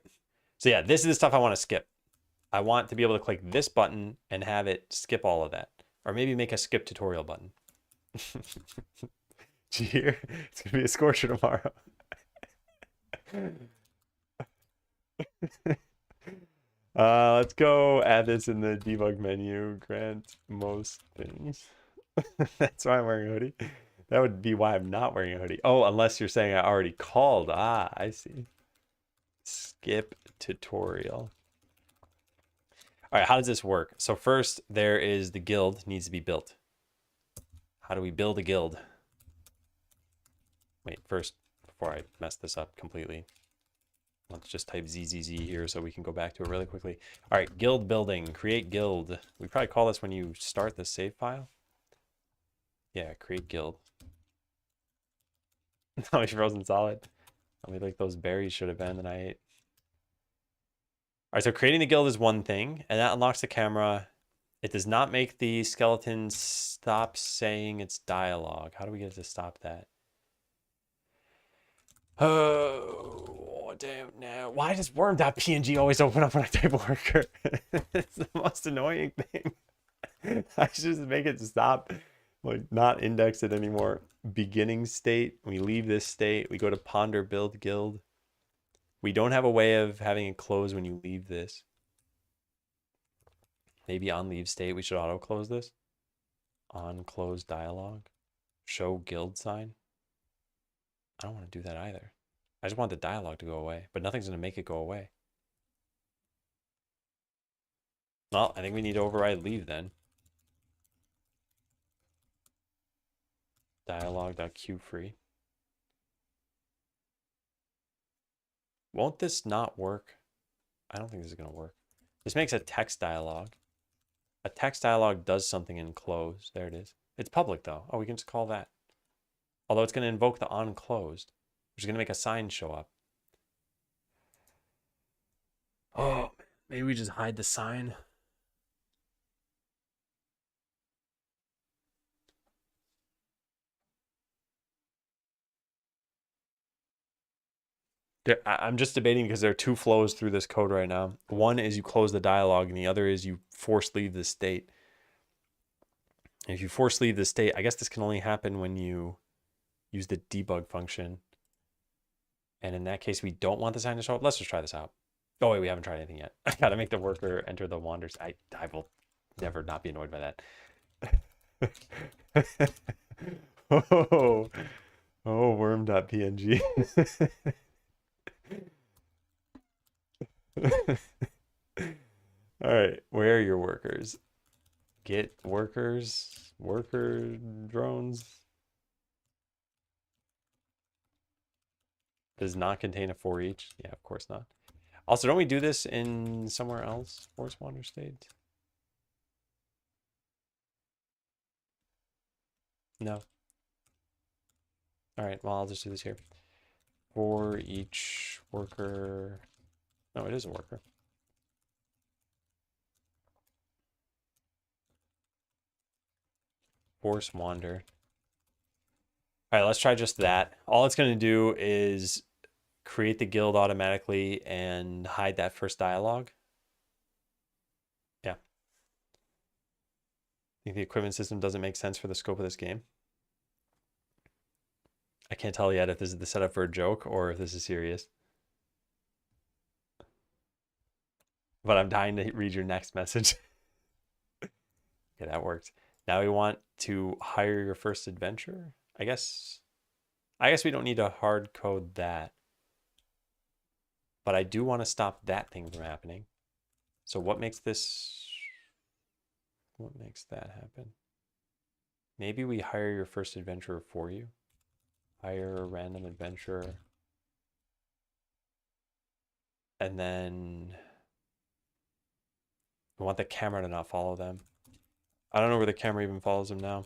So yeah, this is the stuff I want to skip. I want to be able to click this button and have it skip all of that. Or maybe make a skip tutorial button. Cheer. It's going to be a scorcher tomorrow. Let's go add this in the debug menu. Grant most things. That's why I'm wearing a hoodie. That would be why I'm not wearing a hoodie. Oh, unless you're saying I already called. Ah, I see. Skip tutorial. All right, how does this work? So first, there is the guild needs to be built. How do we build a guild? Wait, first, before I mess this up completely, let's just type ZZZ here so we can go back to it really quickly. All right, guild building, create guild. We probably call this when you start the save file. Yeah, create guild. No, he's frozen solid. I mean, like those berries should have been that I ate. All right, so creating the guild is one thing, and that unlocks the camera. It does not make the skeleton stop saying its dialogue. How do we get it to stop that? Oh, damn, now. Why does worm.png always open up when I type worker? It's the most annoying thing. I should just make it stop, like not index it anymore. Beginning state, we leave this state, we go to ponder build guild. We don't have a way of having it close when you leave this. Maybe on leave state, we should auto close this. On close dialogue. Show guild sign. I don't want to do that either. I just want the dialogue to go away, but nothing's going to make it go away. Well, I think we need to override leave then. Dialogue.queueFree. Won't this not work? I don't think this is going to work. This makes a text dialogue. A text dialogue does something in close. There it is. It's public though. Oh, we can just call that. Although it's going to invoke the on closed, which is going to make a sign show up. Oh, maybe we just hide the sign. I'm just debating because there are two flows through this code right now. One is you close the dialogue, and the other is you force leave the state. And if you force leave the state, I guess this can only happen when you use the debug function. And in that case, we don't want the sign to show up. Let's just try this out. Oh, wait, we haven't tried anything yet. I got to make the worker enter the wanders. I will never not be annoyed by that. Oh, worm.png. All right, where are your workers? Get workers, worker drones. Does not contain a for each. Yeah, of course not. Also, don't we do this in somewhere else? Force wander state? No. All right, well, I'll just do this here. For each worker. No, it is a worker. Force wander. All right, let's try just that. All it's going to do is create the guild automatically and hide that first dialogue. Yeah. I think the equipment system doesn't make sense for the scope of this game. I can't tell yet if this is the setup for a joke or if this is serious. But I'm dying to read your next message. Okay, that worked. Now we want to hire your first adventurer. I guess we don't need to hard code that. But I do want to stop that thing from happening. So what makes that happen? Maybe we hire your first adventurer for you. Hire a random adventurer. And then we want the camera to not follow them. I don't know where the camera even follows them now.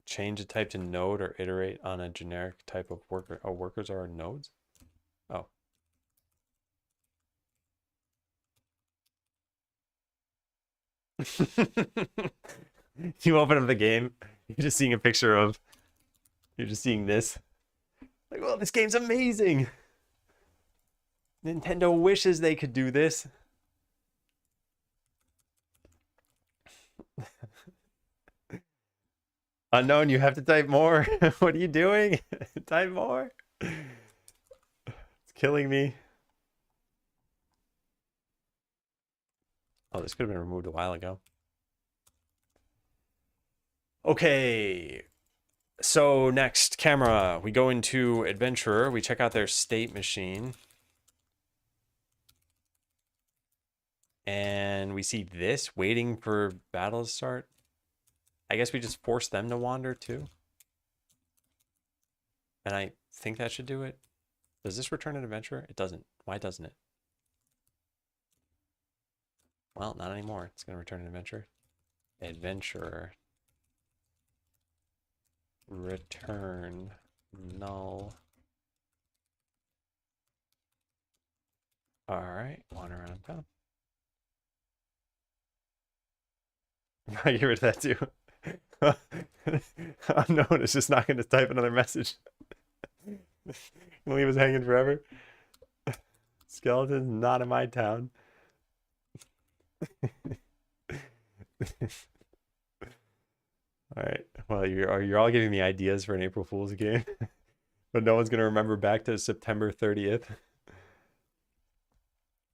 Change the type to node or iterate on a generic type of worker. Oh, workers are nodes? Oh. You open up the game, you're just seeing a picture of, you're just seeing this. Like, well, this game's amazing. Nintendo wishes they could do this. Unknown, you have to type more. What are you doing? Type more. It's killing me. Oh, this could have been removed a while ago. Okay. So next, camera. We go into Adventurer. We check out their state machine. And we see this, waiting for battle to start. I guess we just force them to wander too. And I think that should do it. Does this return an adventurer? It doesn't. Why doesn't it? Well, not anymore. It's going to return an adventurer. Adventurer. Return null. All right, wander around town. Get rid of that too. Unknown is just not going to type another message. Leave us hanging forever. Skeleton's not in my town. All right. Well, you're all giving me ideas for an April Fool's game, but no one's gonna remember back to September 30th.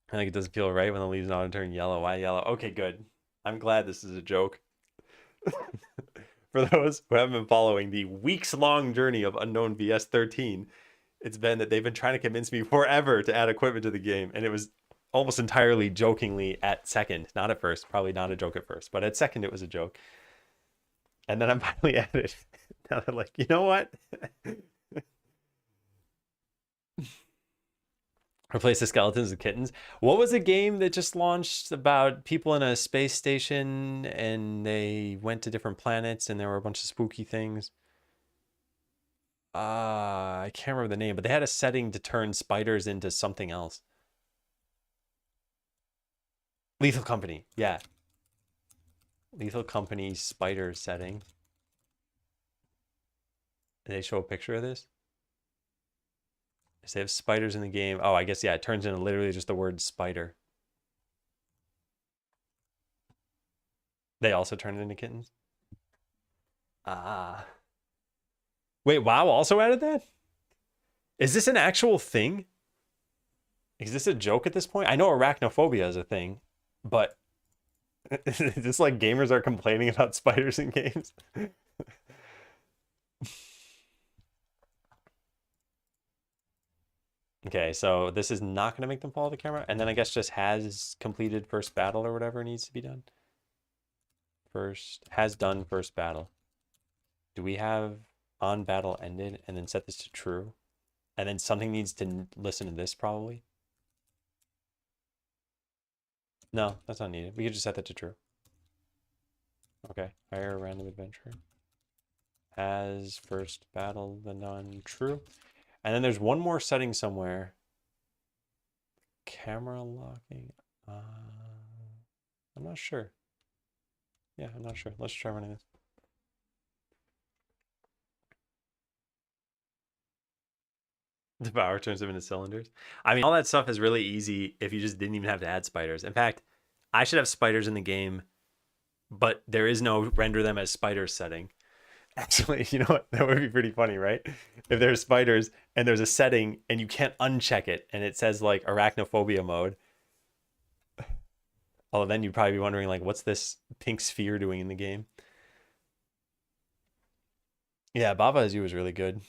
I think it doesn't feel right when the leaves not turn yellow. Why yellow? Okay, good. I'm glad this is a joke. For those who haven't been following the weeks-long journey of Unknown VS 13, it's been that they've been trying to convince me forever to add equipment to the game, and it was almost entirely jokingly at second, not at first. Probably not a joke at first, but at second it was a joke. And then I'm finally at it. Now they're like, you know what? Replace the skeletons with kittens. What was a game that just launched about people in a space station and they went to different planets and there were a bunch of spooky things? I can't remember the name, but they had a setting to turn spiders into something else. Lethal Company, yeah. Lethal Company spider setting. Did they show a picture of this? Does they have spiders in the game? Oh, I guess, yeah, it turns into literally just the word spider. They also turn it into kittens? Ah. Wait, WoW also added that? Is this an actual thing? Is this a joke at this point? I know arachnophobia is a thing, but is this like gamers are complaining about spiders in games? Okay, so this is not going to make them follow the camera. And then I guess just has completed first battle or whatever needs to be done. Has done first battle. Do we have on battle ended and then set this to true? And then something needs to listen to this probably. No, that's not needed. We could just set that to true. Okay, hire a random adventurer. Has first battle been done? True. And then there's one more setting somewhere. Camera locking. I'm not sure. Yeah, I'm not sure. Let's try running this. The power turns them into cylinders. I mean, all that stuff is really easy if you just didn't even have to add spiders. In fact, I should have spiders in the game, but there is no render them as spiders setting. Actually, you know what? That would be pretty funny, right? If there's spiders and there's a setting and you can't uncheck it and it says like arachnophobia mode. Although then you'd probably be wondering like, what's this pink sphere doing in the game? Yeah, Baba Azul was really good.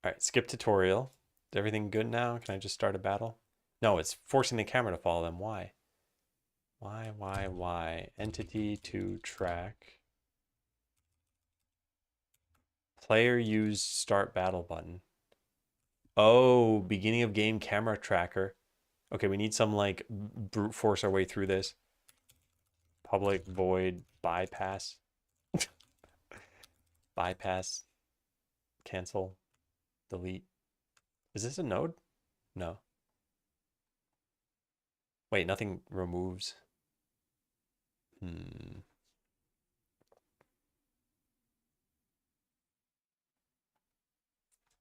All right, skip tutorial. Is everything good now? Can I just start a battle? No, it's forcing the camera to follow them. Why? Why? Entity to track. Player use start battle button. Oh, beginning of game camera tracker. Okay, we need some like brute force our way through this. Public void bypass. Bypass. Cancel. Delete. Is this a node? No. Wait, nothing removes.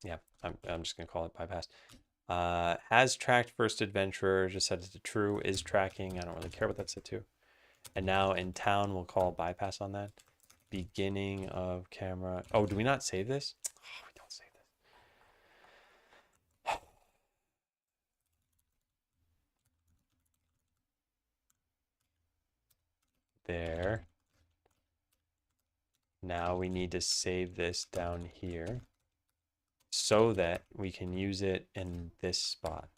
Yeah, I'm just gonna call it bypass. Has tracked first adventurer, just set it to true, is tracking. I don't really care what that's set to. And now in town, we'll call bypass on that. Beginning of camera. Oh, do we not save this? Oh, we don't save this. There. Now we need to save this down here so that we can use it in this spot.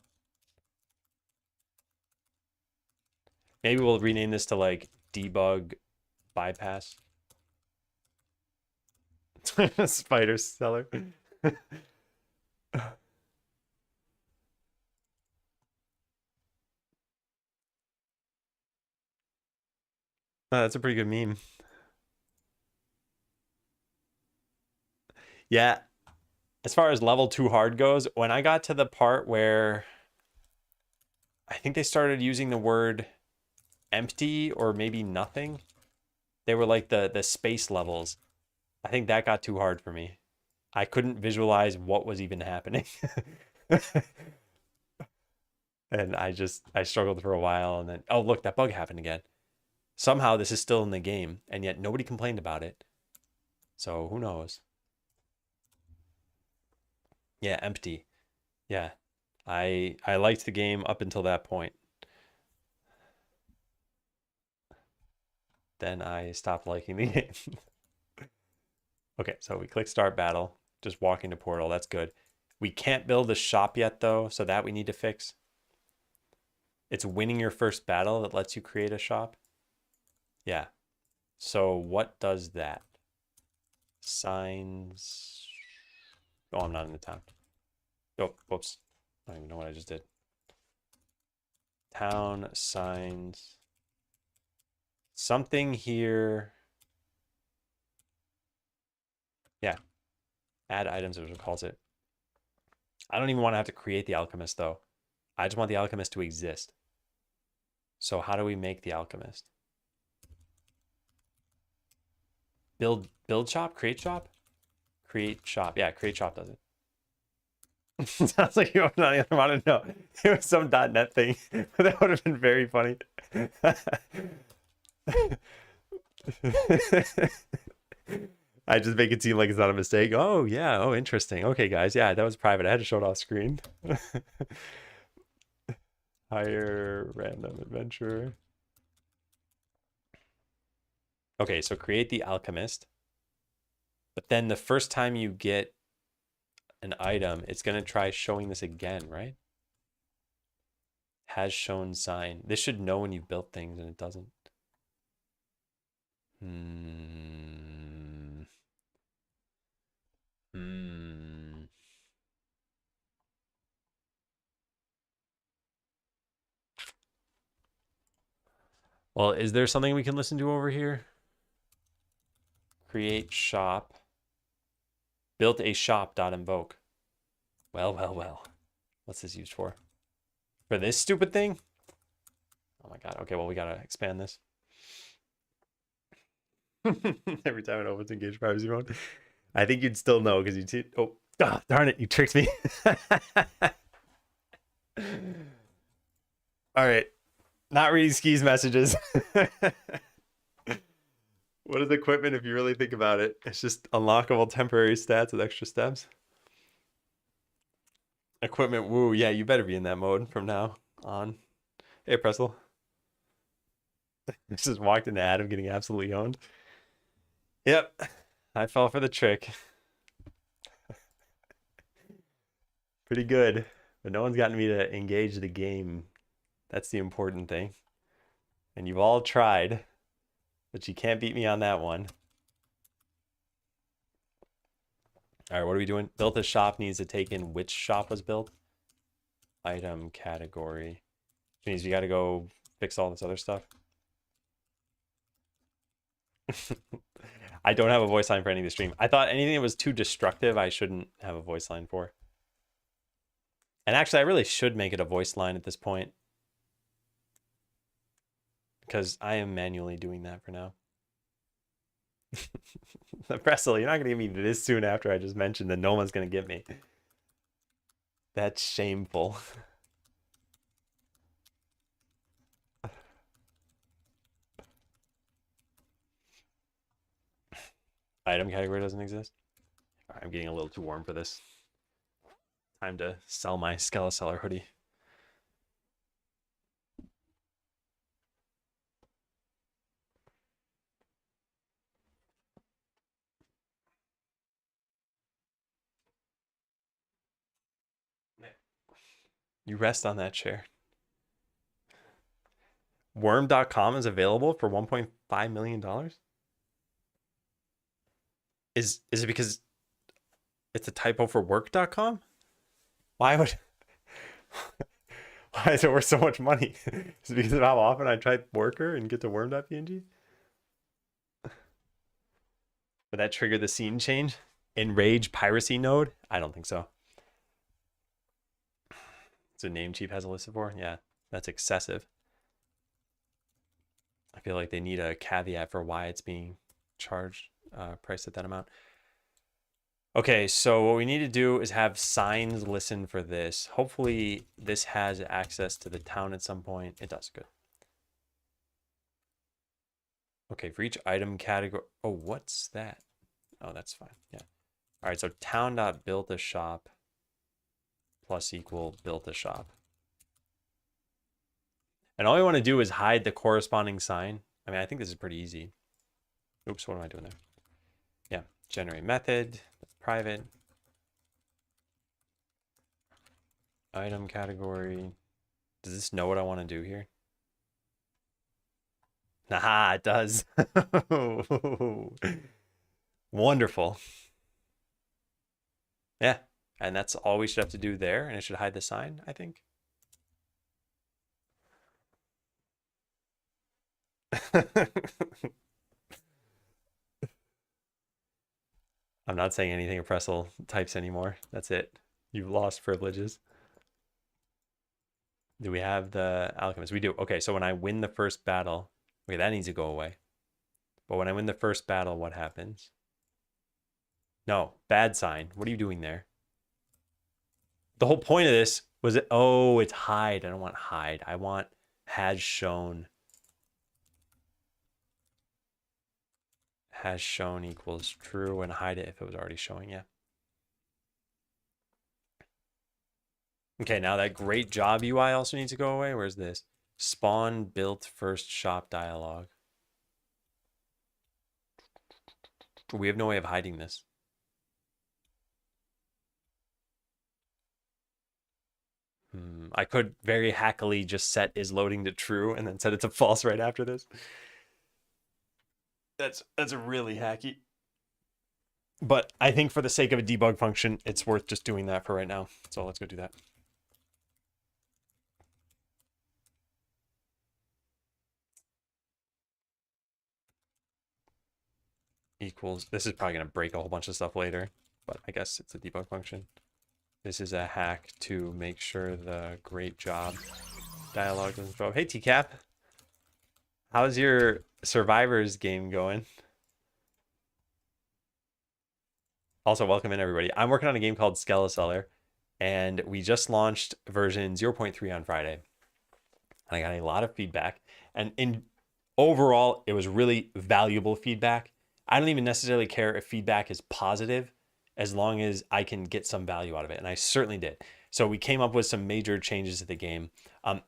Maybe we'll rename this to like debug bypass. Spider seller. Oh, that's a pretty good meme. Yeah. As far as level 2 hard goes, when I got to the part where I think they started using the word empty or maybe nothing, they were like the space levels. I think that got too hard for me. I couldn't visualize what was even happening. And I struggled for a while and then, oh, look, that bug happened again. Somehow this is still in the game and yet nobody complained about it. So who knows? Yeah, empty. Yeah. I liked the game up until that point. Then I stopped liking the game. Okay, so we click start battle, just walking to portal, that's good. We can't build a shop yet though, so that we need to fix. It's winning your first battle that lets you create a shop. Yeah. So what does that? Signs. Oh, I'm not in the town. Oh, whoops. I don't even know what I just did. Town signs. Something here. Yeah. Add items is what it calls it. I don't even want to have to create the alchemist though. I just want the alchemist to exist. So how do we make the alchemist? Build shop, create shop? Create shop. Yeah, create shop does it. Sounds like you don't even want to know. It was some .NET thing. That would have been very funny. I just make it seem like it's not a mistake. Oh, yeah. Oh, interesting. Okay, guys. Yeah, that was private. I had to show it off screen. Hire random adventure. Okay, so create the alchemist. But then the first time you get an item, it's going to try showing this again, right? Has shown sign. This should know when you've built things and it doesn't. Well, is there something we can listen to over here? create shop. Built a shop.invoke. Well, well, well. What's this used for? For this stupid thing? Oh my god. Okay, well, we gotta expand this. Every time it opens engage privacy mode. I think you'd still know because you'd see. Oh, darn it. You tricked me. All right. Not reading Ski's messages. What is equipment if you really think about it? It's just unlockable temporary stats with extra steps. Equipment, woo. Yeah, you better be in that mode from now on. Hey, Pressel. Just walked into Adam getting absolutely owned. Yep. I fell for the trick. Pretty good. But no one's gotten me to engage the game. That's the important thing. And you've all tried. But you can't beat me on that one. All right, what are we doing? Built a shop needs to take in which shop was built. Item category. Which means you got to go fix all this other stuff. I don't have a voice line for any of the stream. I thought anything that was too destructive, I shouldn't have a voice line for. And actually, I really should make it a voice line at this point. Because I am manually doing that for now. Pressel, you're not going to give me this soon after I just mentioned that no one's going to get me. That's shameful. Item category doesn't exist. All right, I'm getting a little too warm for this. Time to sell my Skeleseller hoodie. You rest on that chair. Worm.com is available for $1.5 million? Is it because it's a typo for work.com? Why would... Why is it worth so much money? Is it because of how often I type worker and get to worm.png? Would that trigger the scene change? Enrage piracy node? I don't think so. So Namecheap has a listed for? Yeah, that's excessive. I feel like they need a caveat for why it's being charged, priced at that amount. Okay, so what we need to do is have signs listen for this. Hopefully this has access to the town at some point. It does, good. Okay, for each item category. Oh, what's that? Oh, that's fine, yeah. All right, so town.build-a-shop plus equal build-a-shop. And all we want to do is hide the corresponding sign. I mean, I think this is pretty easy. Oops, what am I doing there? Yeah, generate method, that's private. Item category. Does this know what I want to do here? Nah, it does. Wonderful. Yeah, and that's all we should have to do there, and it should hide the sign, I think. I'm not saying anything Pressel types anymore. That's it. You've lost privileges. Do we have the alchemist? We do. Okay, so when I win the first battle, okay, that needs to go away. But when I win the first battle, what happens? No, bad sign. What are you doing there? The whole point of this was it. Oh, it's hide. I don't want hide. I want has shown. Has shown equals true and hide it if it was already showing. Yeah. Okay, now that great job UI also needs to go away. Where's this? Spawn built first shop dialog. We have no way of hiding this. I could very hackily just set is loading to true and then set it to false right after this. That's really hacky. But I think for the sake of a debug function, it's worth just doing that for right now. So let's go do that. equals, this is probably going to break a whole bunch of stuff later, but I guess it's a debug function. This is a hack to make sure the great job dialogue doesn't show up. Hey, TCAP. How's your Survivors game going? Also, welcome in, everybody. I'm working on a game called Skeleseller, and we just launched version 0.3 on Friday. And I got a lot of feedback. And overall, it was really valuable feedback. I don't even necessarily care if feedback is positive as long as I can get some value out of it. And I certainly did. So we came up with some major changes to the game.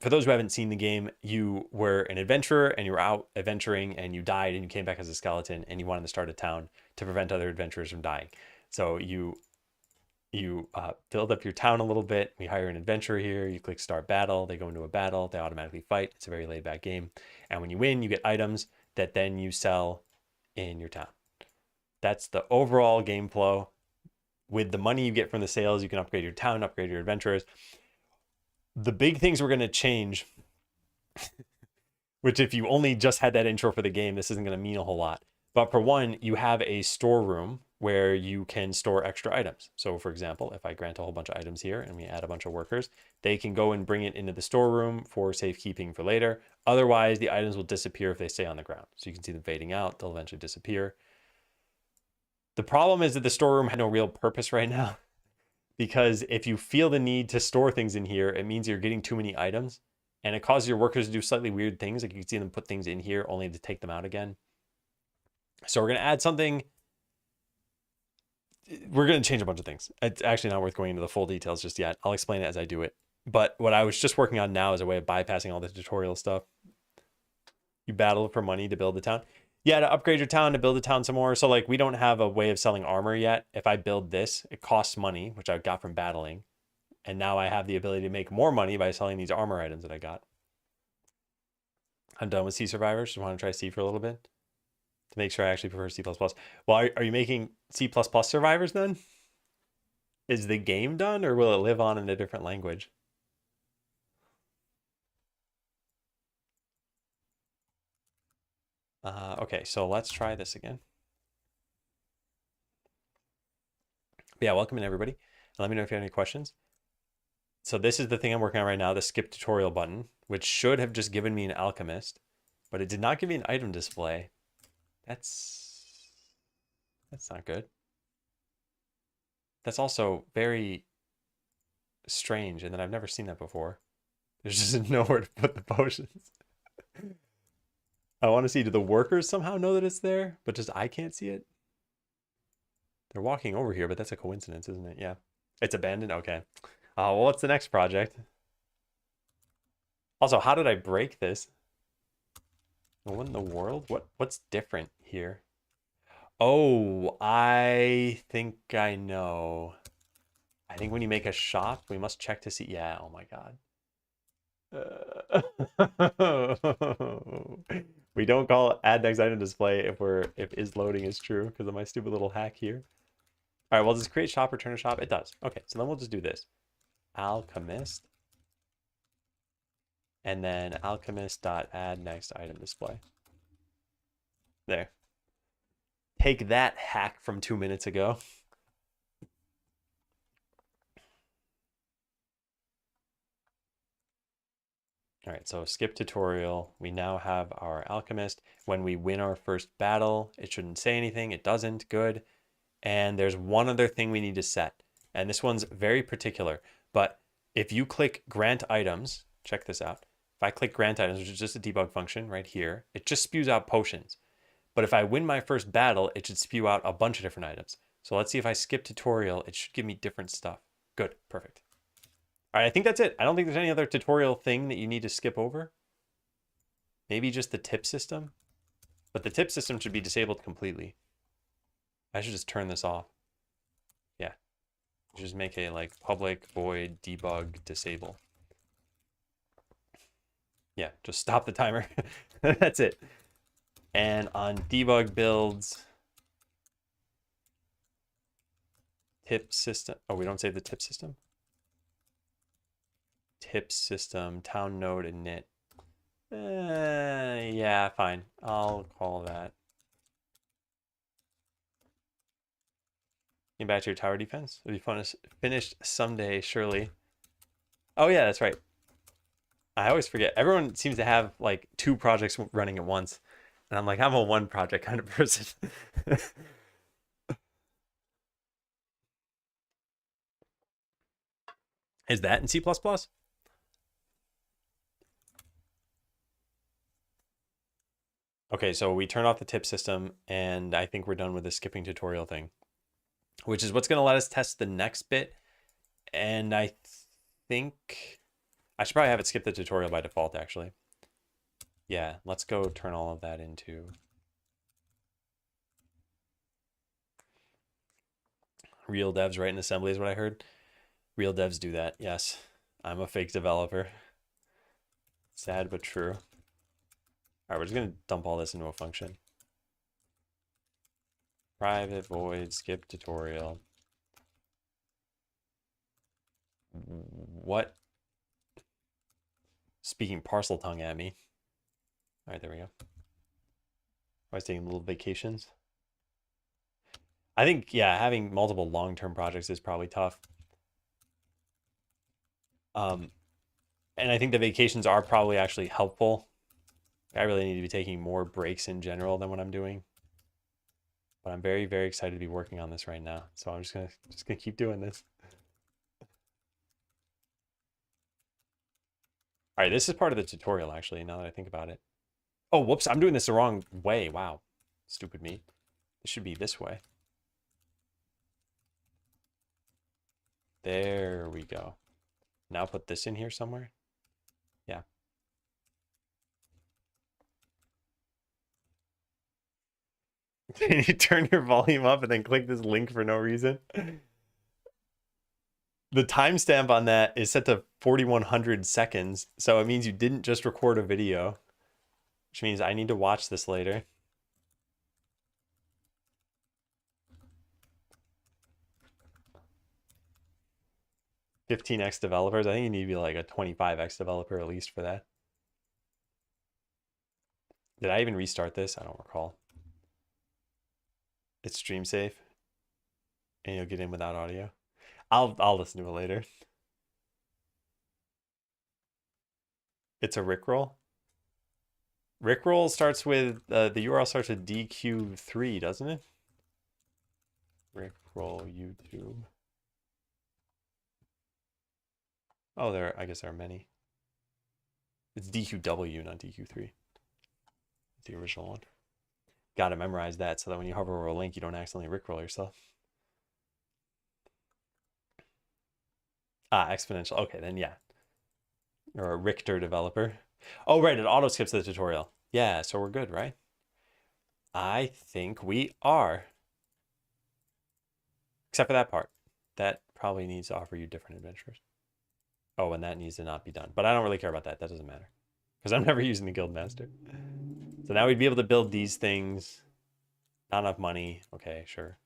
For those who haven't seen the game, you were an adventurer and you were out adventuring and you died and you came back as a skeleton and you wanted to start a town to prevent other adventurers from dying. So you build up your town a little bit. We hire an adventurer here. You click start battle. They go into a battle. They automatically fight. It's a very laid back game. And when you win, you get items that then you sell in your town. That's the overall game flow. With the money you get from the sales, you can upgrade your town, upgrade your adventurers. The big things we're going to change, which if you only just had that intro for the game, this isn't going to mean a whole lot. But for one, you have a storeroom where you can store extra items. So for example, if I grant a whole bunch of items here and we add a bunch of workers, they can go and bring it into the storeroom for safekeeping for later. Otherwise, the items will disappear if they stay on the ground. So you can see them fading out. They'll eventually disappear. The problem is that the storeroom had no real purpose right now, because if you feel the need to store things in here, it means you're getting too many items and it causes your workers to do slightly weird things. Like you can see them put things in here only to take them out again. So we're going to add something. We're going to change a bunch of things. It's actually not worth going into the full details just yet. I'll explain it as I do it. But what I was just working on now is a way of bypassing all the tutorial stuff. You battle for money to build the town. Yeah, to upgrade your town, to build the town some more. So like we don't have a way of selling armor yet. If I build this, it costs money, which I got from battling. And now I have the ability to make more money by selling these armor items that I got. I'm done with C Survivors. Just want to try C for a little bit to make sure I actually prefer C++. Well, are you making C++ Survivors then? Is the game done or will it live on in a different language? Okay, so let's try this again. But yeah, welcome in everybody. Let me know if you have any questions. So this is the thing I'm working on right now, the skip tutorial button, which should have just given me an alchemist, but it did not give me an item display. That's not good. That's also very strange, and then I've never seen that before. There's just nowhere to put the potions. I want to see, do the workers somehow know that it's there, but just I can't see it? They're walking over here, but that's a coincidence, isn't it? Yeah. It's abandoned? Okay. Well, what's the next project? Also, how did I break this? What in the world? What's different here? Oh, I think I know. I think when you make a shop, we must check to see. Yeah, oh my God. We don't call add next item display if is loading is true because of my stupid little hack here. All right, well, does create shop return a shop? It does. Okay, so then we'll just do this. Alchemist. And then alchemist.add next item display. There. Take that, hack from 2 minutes ago. All right, so skip tutorial. We now have our alchemist. When we win our first battle, it shouldn't say anything. It doesn't. Good. And there's one other thing we need to set. And this one's very particular. But if you click grant items, check this out. If I click grant items, which is just a debug function right here, it just spews out potions. But if I win my first battle, it should spew out a bunch of different items. So let's see if I skip tutorial, it should give me different stuff. Good, perfect. All right, I think that's it. I don't think there's any other tutorial thing that you need to skip over. Maybe just the tip system. But the tip system should be disabled completely. I should just turn this off. Yeah. Just make a like public void debug disable. Yeah, just stop the timer. That's it. And on debug builds, tip system. Oh, we don't save the tip system? Tip system, town node, init. Yeah, fine. I'll call that Getting back to your tower defense. It'll be fun to finish someday, surely. Oh yeah, that's right. I always forget. Everyone seems to have like 2 projects running at once. And I'm like, I'm a 1 project kind of person. Is that in C++? Okay, so we turn off the tip system, and I think we're done with the skipping tutorial thing, which is what's going to let us test the next bit. And I think I should probably have it skip the tutorial by default, actually. Yeah, let's go turn all of that into real devs write in assembly is what I heard. Real devs do that, yes. I'm a fake developer. Sad but true. All right, we're just going to dump all this into a function. Private void skip tutorial. What? Speaking parcel tongue at me. All right, there we go. I was taking little vacations. I think, yeah, having multiple long-term projects is probably tough. And I think the vacations are probably actually helpful. I really need to be taking more breaks in general than what I'm doing. But I'm very, very excited to be working on this right now. So I'm just gonna keep doing this. All right, this is part of the tutorial, actually, now that I think about it. Oh, whoops, I'm doing this the wrong way. Wow, stupid me. It should be this way. There we go. Now put this in here somewhere. Yeah. Can you turn your volume up and then click this link for no reason? The timestamp on that is set to 4,100 seconds. So it means you didn't just record a video, which means I need to watch this later. $15x developers. I think you need to be like a 25x developer at least for that. Did I even restart this? I don't recall. It's stream safe. And you'll get in without audio. I'll listen to it later. It's a Rickroll. Rickroll starts with the URL starts with DQ3, doesn't it? Rickroll YouTube. Oh, I guess there are many. It's DQW, not DQ3. The original one. Gotta memorize that so that when you hover over a link, you don't accidentally Rickroll yourself. Ah, exponential. Okay, then yeah. You're a Richter developer. Oh, right, it auto skips the tutorial. Yeah, so we're good, right? I think we are. Except for that part. That probably needs to offer you different adventures. Oh, and that needs to not be done. But I don't really care about that. That doesn't matter. Because I'm never using the guild master. So now we'd be able to build these things. Not enough money. Okay, sure.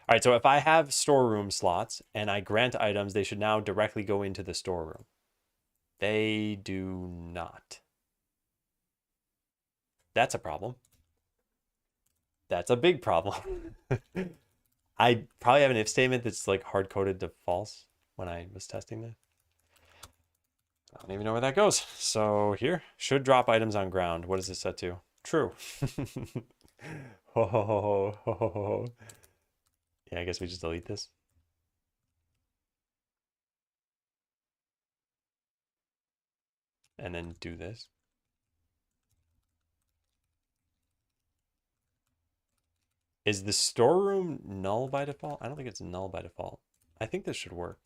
All right, so if I have storeroom slots and I grant items, they should now directly go into the storeroom. They do not. That's a problem. That's a big problem. I probably have an if statement that's like hard-coded to false when I was testing this. I don't even know where that goes. So here, should drop items on ground. What is this set to? True. Ho, ho, ho, ho, ho, ho, ho. Yeah, I guess we just delete this. And then do this. Is the storeroom null by default? I don't think it's null by default. I think this should work.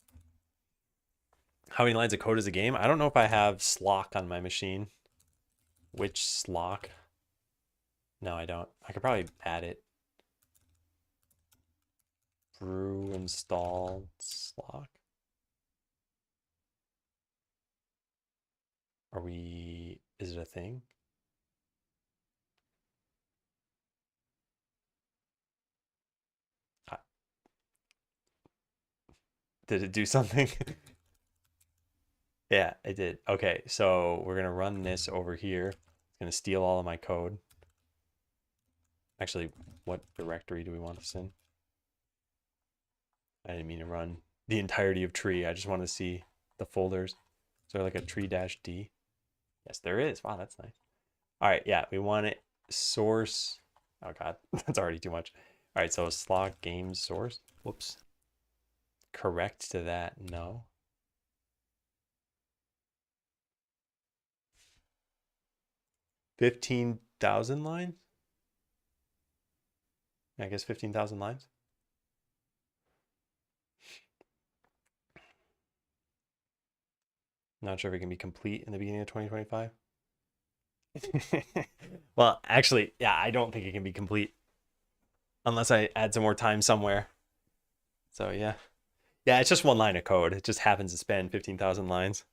How many lines of code is a game? I don't know if I have Slock on my machine. Which Slock? No, I don't. I could probably add it. Brew install Slock. Is it a thing? Did it do something? Yeah, it did. Okay, so we're gonna run this over here. It's gonna steal all of my code. Actually, what directory do we want this in? I didn't mean to run the entirety of tree. I just want to see the folders. Is there like a tree-d? Yes, there is. Wow, that's nice. All right, yeah, we want it source. Oh God, that's already too much. All right, so slot game source. Whoops. Correct to that, no. $15,000 lines? I guess 15,000 lines. Not sure if it can be complete in the beginning of 2025. Well, actually, yeah, I don't think it can be complete unless I add some more time somewhere. So yeah. Yeah, it's just one line of code. It just happens to span 15,000 lines.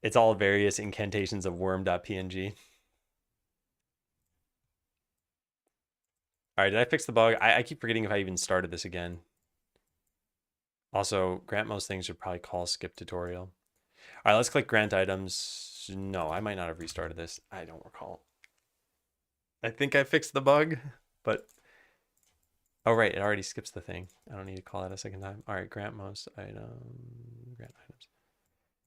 It's all various incantations of worm.png. All right, did I fix the bug? I keep forgetting if I even started this again. Also, grant most things should probably call skip tutorial. All right, let's click grant items. No, I might not have restarted this. I don't recall. I think I fixed the bug, but... Oh, right, it already skips the thing. I don't need to call that a second time. All right, grant most item, grant items.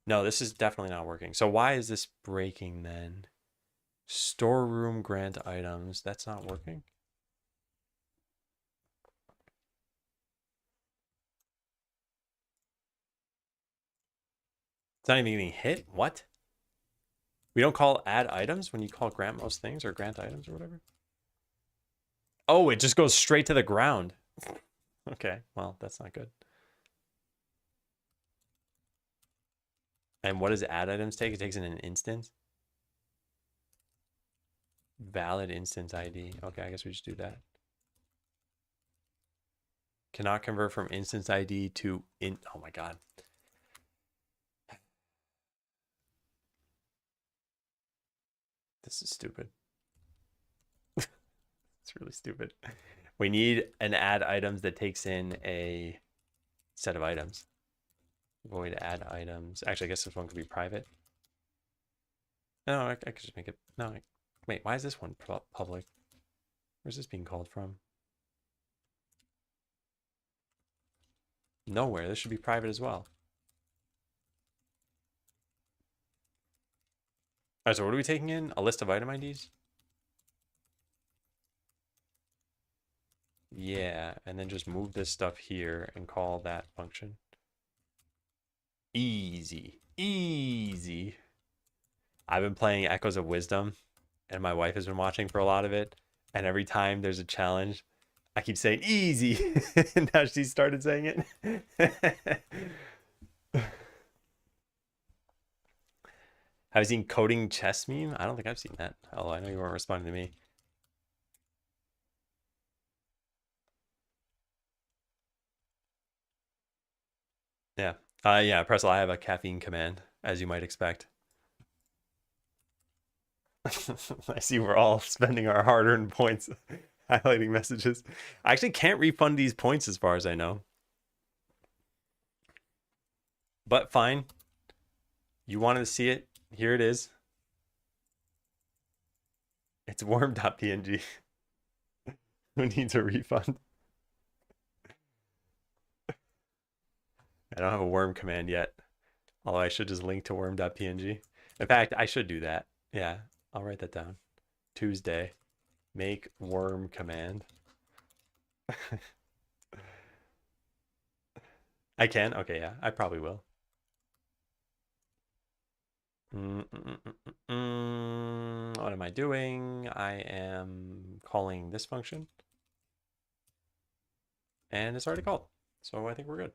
No, this is definitely not working. So why is this breaking then? Storeroom grant items, that's not working? It's not even getting hit? What? We don't call add items when you call grant most things or grant items or whatever? Oh, it just goes straight to the ground. Okay, well, that's not good. And what does add items take? It takes in an instance? Valid instance ID. Okay, I guess we just do that. Cannot convert from instance ID to oh my God. This is stupid. It's really stupid. We need an add items that takes in a set of items. Void add items. Actually, I guess this one could be private. No, I could just make it. No, wait, why is this one public? Where's this being called from? Nowhere. This should be private as well. All right, so what are we taking in? A list of item IDs? Yeah, and then just move this stuff here and call that function. Easy. Easy. I've been playing Echoes of Wisdom, and my wife has been watching for a lot of it. And every time there's a challenge, I keep saying easy. And now she started saying it. Have you seen coding chess meme? I don't think I've seen that. Oh, I know you weren't responding to me. Yeah. Yeah, Pretzel, I have a caffeine command, as you might expect. I see we're all spending our hard-earned points highlighting messages. I actually can't refund these points as far as I know. But fine. You wanted to see it. Here it is. It's worm.png. Who needs a refund? I don't have a worm command yet. Although I should just link to worm.png. In fact, I should do that. Yeah, I'll write that down. Tuesday. Make worm command. I can? Okay, yeah, I probably will. What am I doing? I am calling this function. And it's already called. So I think we're good.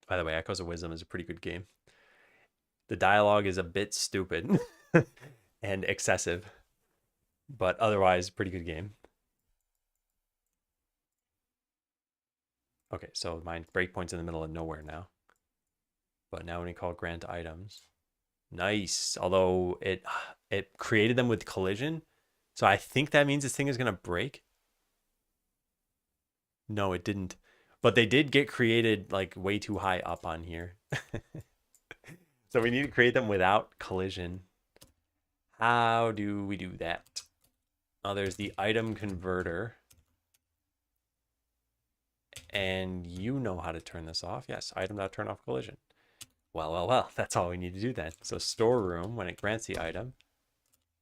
By the way, Echoes of Wisdom is a pretty good game. The dialogue is a bit stupid and excessive, but otherwise pretty good game. Okay, so my breakpoint's in the middle of nowhere now. But now when we call grant items, nice. Although it created them with collision, so I think that means this thing is gonna break. No, it didn't. But they did get created like way too high up on here. So we need to create them without collision. How do we do that? There's the item converter. And you know how to turn this off. Yes, item.turn off collision. Well, that's all we need to do then. So storeroom, when it grants the item,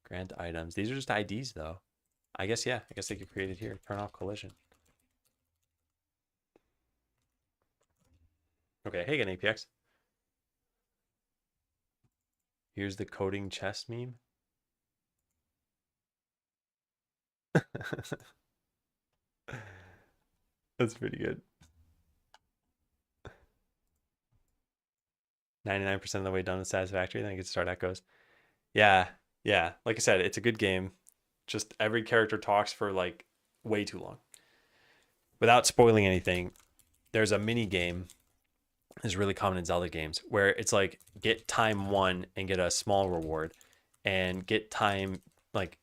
grant items. These are just IDs though. I guess, yeah, I guess they could create it here. Turn off collision. Okay, hey again, APX. Here's the coding chess meme. That's pretty good. 99% of the way done with satisfactory. Then I get to start echoes. Yeah, yeah. Like I said, it's a good game. Just every character talks for like way too long. Without spoiling anything, there's a mini game is really common in Zelda games where it's like get time 1 and get a small reward, and get time like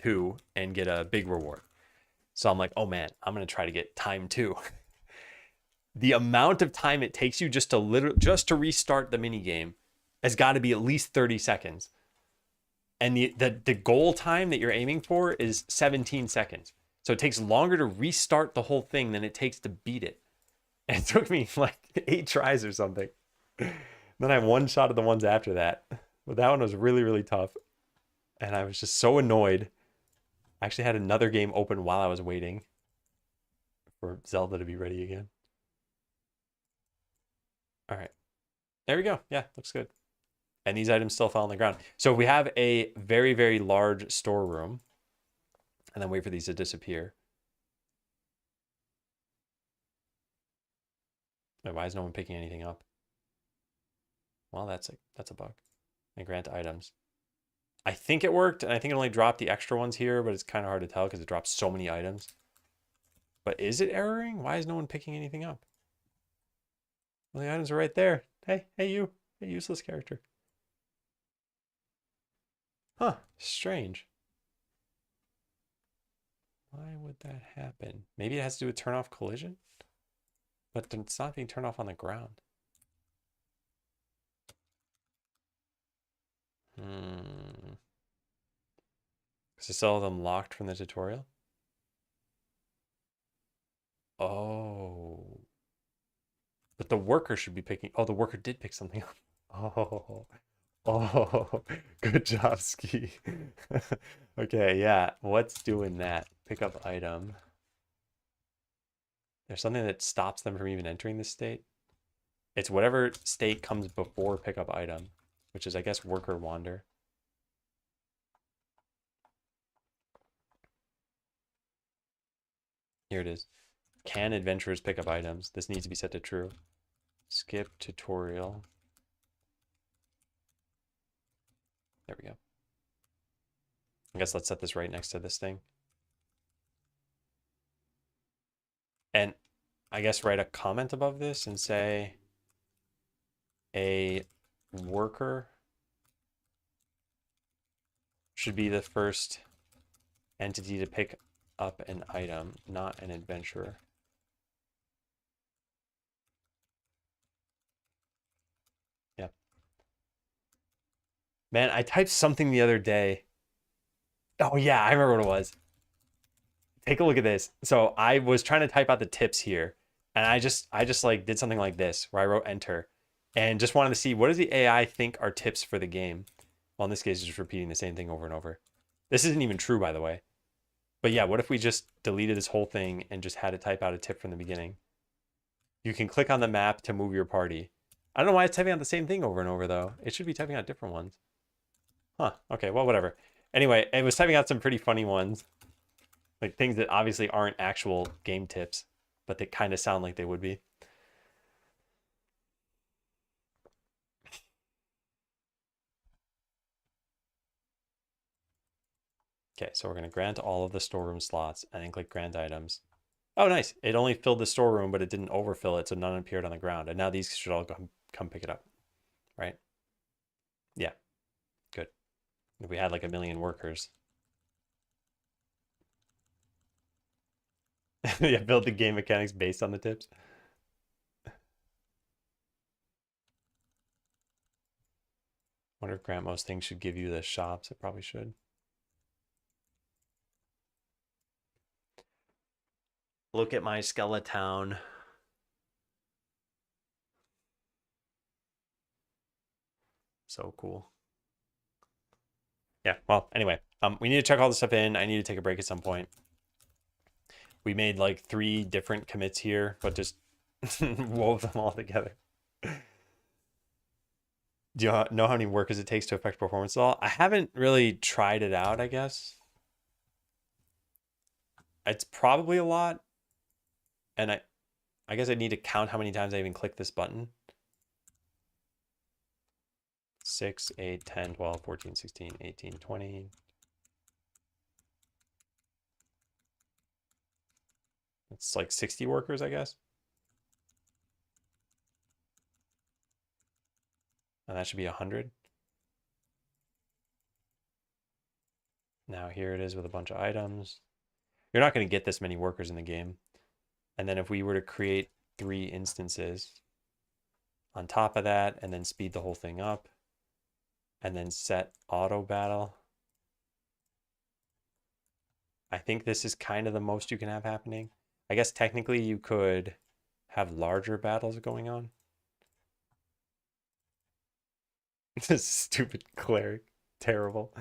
2 and get a big reward. So I'm like, oh man, I'm gonna try to get time 2. The amount of time it takes you just to restart the mini game has got to be at least 30 seconds. And the goal time that you're aiming for is 17 seconds. So it takes longer to restart the whole thing than it takes to beat it. And it took me like 8 tries or something. Then I one shot at the ones after that. But that one was really, really tough. And I was just so annoyed. I actually had another game open while I was waiting for Zelda to be ready again. All right. There we go. Yeah, looks good. And these items still fell on the ground. So if we have a very, very large storeroom, and then wait for these to disappear. Wait, why is no one picking anything up? Well, that's a bug. And grant items. I think it worked, and I think it only dropped the extra ones here, but it's kind of hard to tell because it drops so many items. But is it erroring? Why is no one picking anything up? Well, the items are right there. Hey, you. Hey, useless character. Huh, strange. Why would that happen? Maybe it has to do with turn off collision? But it's not being turned off on the ground. Because I still have them locked from the tutorial? Oh. But the worker should be picking... Oh, the worker did pick something up. Oh. Oh. Good job, Ski. Okay, yeah. What's doing that? Pick up item. There's something that stops them from even entering this state. It's whatever state comes before pickup item, which is, I guess, worker wander. Here it is. Can adventurers pick up items? This needs to be set to true. Skip tutorial. There we go. I guess let's set this right next to this thing. And I guess write a comment above this and say a worker should be the first entity to pick up an item, not an adventurer. Yeah. Man, I typed something the other day. Oh yeah, I remember what it was. Take a look at this. So I was trying to type out the tips here, and I just like did something like this where I wrote enter and just wanted to see what does the AI think are tips for the game. Well, in this case, it's just repeating the same thing over and over. This isn't even true, by the way. But yeah, what if we just deleted this whole thing and just had it type out a tip from the beginning? You can click on the map to move your party. I don't know why it's typing out the same thing over and over, though. It should be typing out different ones. Huh. Okay, well, whatever. Anyway, it was typing out some pretty funny ones. Like things that obviously aren't actual game tips, but they kind of sound like they would be. Okay, so we're going to grant all of the storeroom slots and then click grant items. Oh, nice. It only filled the storeroom, but it didn't overfill it, so none appeared on the ground. And now these should all come pick it up, right? Yeah, good. If we had like a million workers. Yeah, build the game mechanics based on the tips. Wonder if grant most things should give you the shops. It probably should. Look at my Skeleton. So cool. Yeah, well, anyway, we need to check all this stuff in. I need to take a break at some point. We made like 3 different commits here, but just wove them all together. Do you know how many workers it takes to affect performance at all? I haven't really tried it out, I guess. It's probably a lot. And I guess I need to count how many times I even click this button. 6, 8, 10, 12, 14, 16, 18, 20. It's like 60 workers, I guess. And that should be 100. Now here it is with a bunch of items. You're not going to get this many workers in the game. And then if we were to create 3 instances on top of that, and then speed the whole thing up, and then set auto battle, I think this is kind of the most you can have happening. I guess technically you could have larger battles going on. This stupid cleric. Terrible.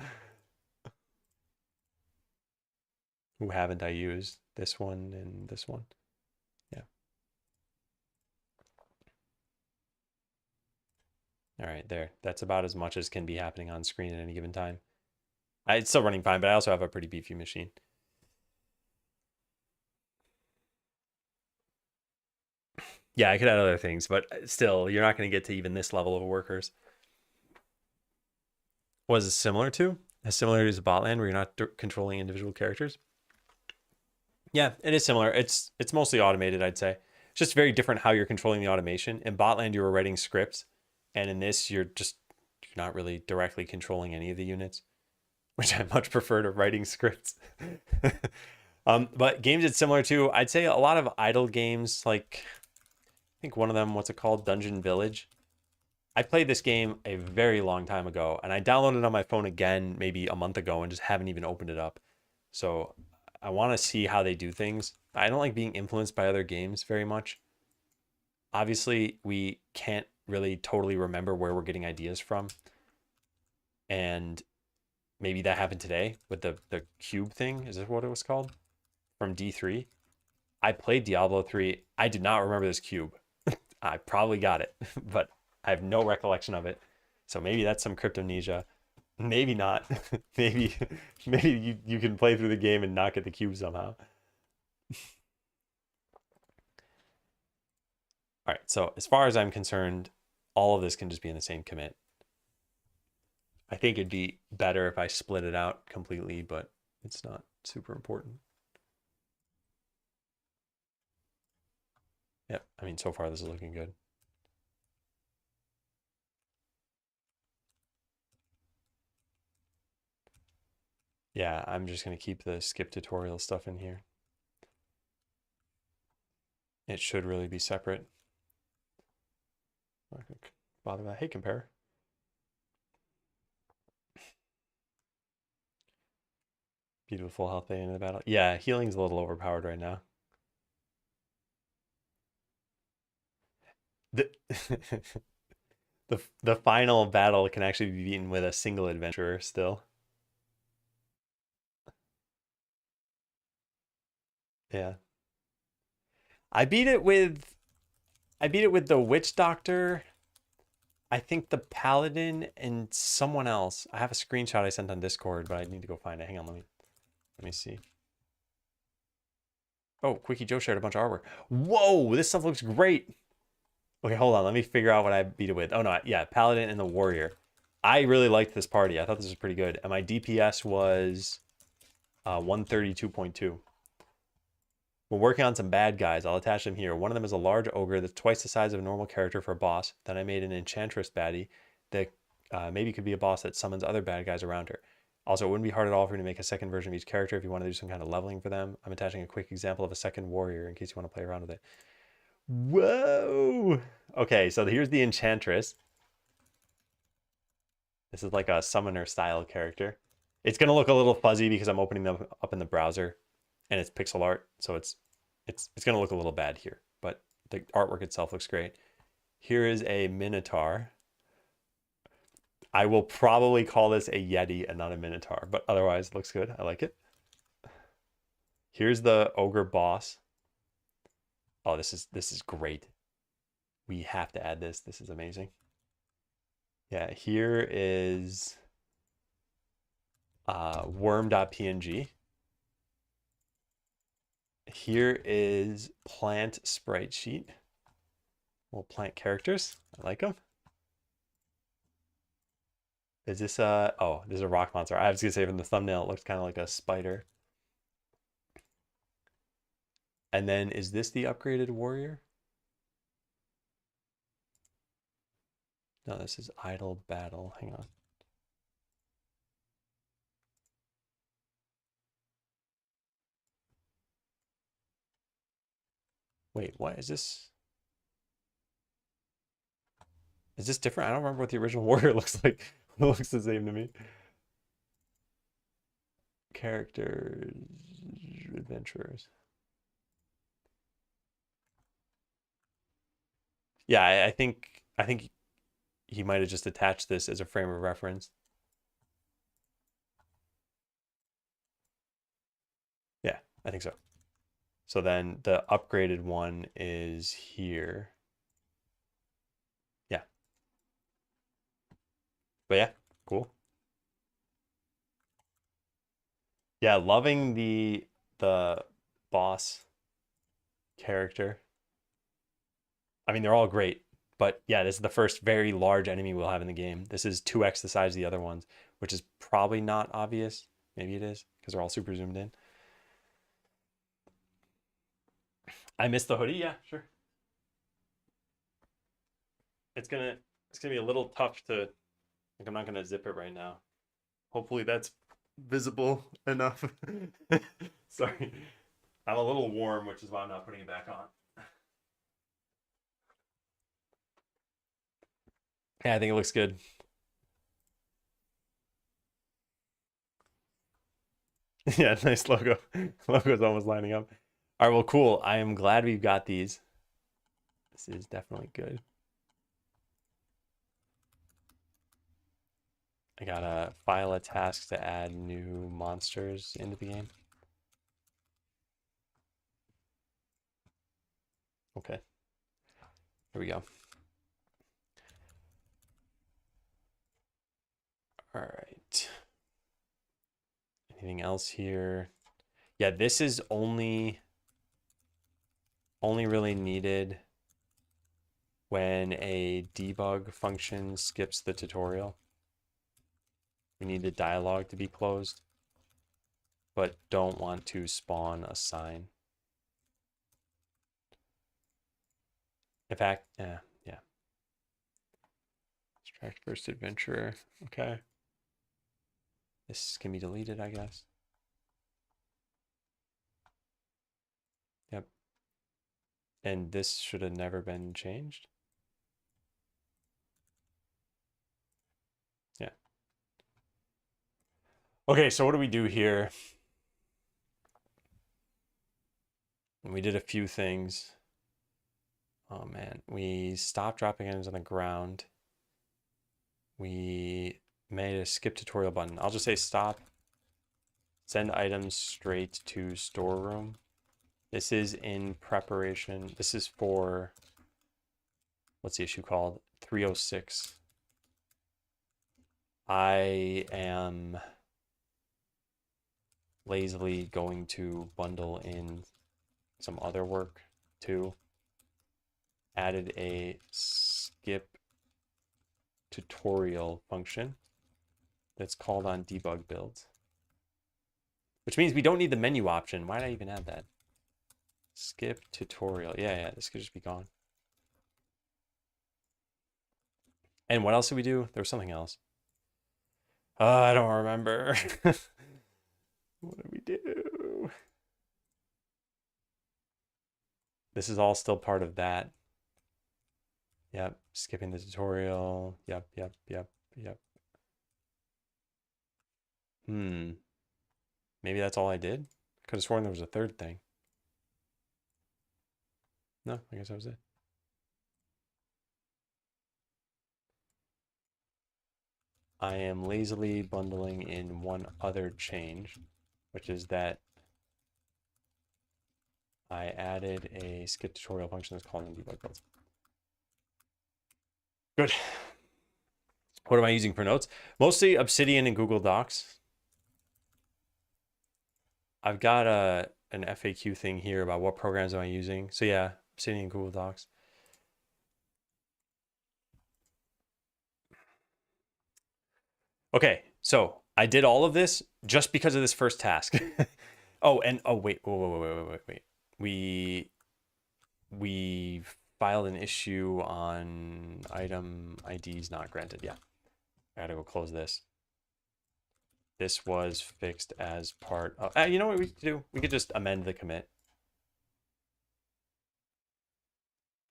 Who haven't I used? This one and this one. Yeah. All right, there. That's about as much as can be happening on screen at any given time. It's still running fine, but I also have a pretty beefy machine. Yeah, I could add other things, but still, you're not going to get to even this level of workers. Was it similar to? As similar as Botland, where you're not controlling individual characters? Yeah, it is similar. It's mostly automated, I'd say. It's just very different how you're controlling the automation. In Botland, you were writing scripts, and in this, you're not really directly controlling any of the units, which I much prefer to writing scripts. But games it's similar to, I'd say a lot of idle games, like I think one of them, what's it called? Dungeon Village. I played this game a very long time ago, and I downloaded it on my phone again maybe a month ago and just haven't even opened it up. So I want to see how they do things. I don't like being influenced by other games very much. Obviously, we can't really totally remember where we're getting ideas from. And maybe that happened today with the cube thing. Is this what it was called? From D3. I played Diablo 3. I did not remember this cube. I probably got it, but I have no recollection of it. So maybe that's some cryptomnesia. Maybe not. maybe you can play through the game and not get the cube somehow. All right, so as far as I'm concerned, all of this can just be in the same commit. I think it'd be better if I split it out completely, but it's not super important. Yep, I mean, so far this is looking good. Yeah, I'm just going to keep the skip tutorial stuff in here. It should really be separate. I'm not going to bother that. Hey, compare. Beautiful health day in the battle. Yeah, healing's a little overpowered right now. The, the final battle can actually be beaten with a single adventurer still. Yeah. I beat it with the witch doctor, I think the paladin, and someone else. I have a screenshot I sent on Discord, but I need to go find it. Hang on, let me see. Oh, Quickie Joe shared a bunch of artwork. Whoa, this stuff looks great. Okay, hold on. Let me figure out what I beat it with. Oh no, yeah, paladin and the warrior. I really liked this party. I thought this was pretty good. And my DPS was 132.2. We're working on some bad guys. I'll attach them here. One of them is a large ogre that's twice the size of a normal character for a boss. Then I made an enchantress baddie that maybe could be a boss that summons other bad guys around her. Also, it wouldn't be hard at all for me to make a second version of each character if you want to do some kind of leveling for them. I'm attaching a quick example of a second warrior in case you want to play around with it. Whoa! Okay, so here's the enchantress. This is like a summoner style character. It's going to look a little fuzzy because I'm opening them up in the browser and it's pixel art, so it's it's going to look a little bad here, but the artwork itself looks great. Here is a Minotaur. I will probably call this a Yeti and not a Minotaur, but otherwise it looks good. I like it. Here's the ogre boss. Oh, this is great. We have to add this. This is amazing. Yeah, here is worm.png. Here is plant sprite sheet. Little plant characters. I like them. Is this oh, this is a rock monster. I was gonna say from the thumbnail it looks kind of like a spider. And then is this the upgraded warrior? No, this is idle battle. Hang on. Wait, what is this? Is this different? I don't remember what the original warrior looks like. It looks the same to me. Characters, adventurers. Yeah, I think he might have just attached this as a frame of reference. Yeah, I think so. So then the upgraded one is here. Yeah. But yeah, cool. Yeah, loving the boss character. I mean, they're all great, but yeah, this is the first very large enemy we'll have in the game. This is 2x the size of the other ones, which is probably not obvious. Maybe it is because they're all super zoomed in. I missed the hoodie. Yeah, sure. It's gonna be a little tough to. Like, I'm not gonna zip it right now. Hopefully that's visible enough. Sorry, I'm a little warm, which is why I'm not putting it back on. Yeah, I think it looks good. Yeah, nice logo. Logo's almost lining up. All right, well, cool. I am glad we've got these. This is definitely good. I gotta file a task to add new monsters into the game. Okay. Here we go. All right. Anything else here? Yeah, this is only really needed when a debug function skips the tutorial. We need the dialog to be closed, but don't want to spawn a sign. In fact, yeah. Extract first adventurer. Okay. This can be deleted, I guess. Yep. And this should have never been changed. Yeah. Okay, so what do we do here? We did a few things. Oh man, we stopped dropping items on the ground. We made a skip tutorial button. I'll just say stop. Send items straight to storeroom. This is in preparation. This is for, what's the issue called? 306. I am lazily going to bundle in some other work too. Added a skip tutorial function that's called on debug builds, which means we don't need the menu option. Why did I even add that? Skip tutorial. Yeah, this could just be gone. And what else did we do? There was something else. I don't remember. What did we do? This is all still part of that. Yep, skipping the tutorial. Yep. Maybe that's all I did? I could have sworn there was a third thing. No, I guess that was it. I am lazily bundling in one other change, which is that I added a skip tutorial function that's calling debug builds. Good. What am I using for notes? Mostly Obsidian and Google Docs. I've got an FAQ thing here about what programs am I using. So yeah, Obsidian and Google Docs. Okay, so I did all of this just because of this first task. Oh, and wait. We filed an issue on item IDs not granted. Yeah, I gotta go close this. This was fixed as part of. You know what we could do? We could just amend the commit.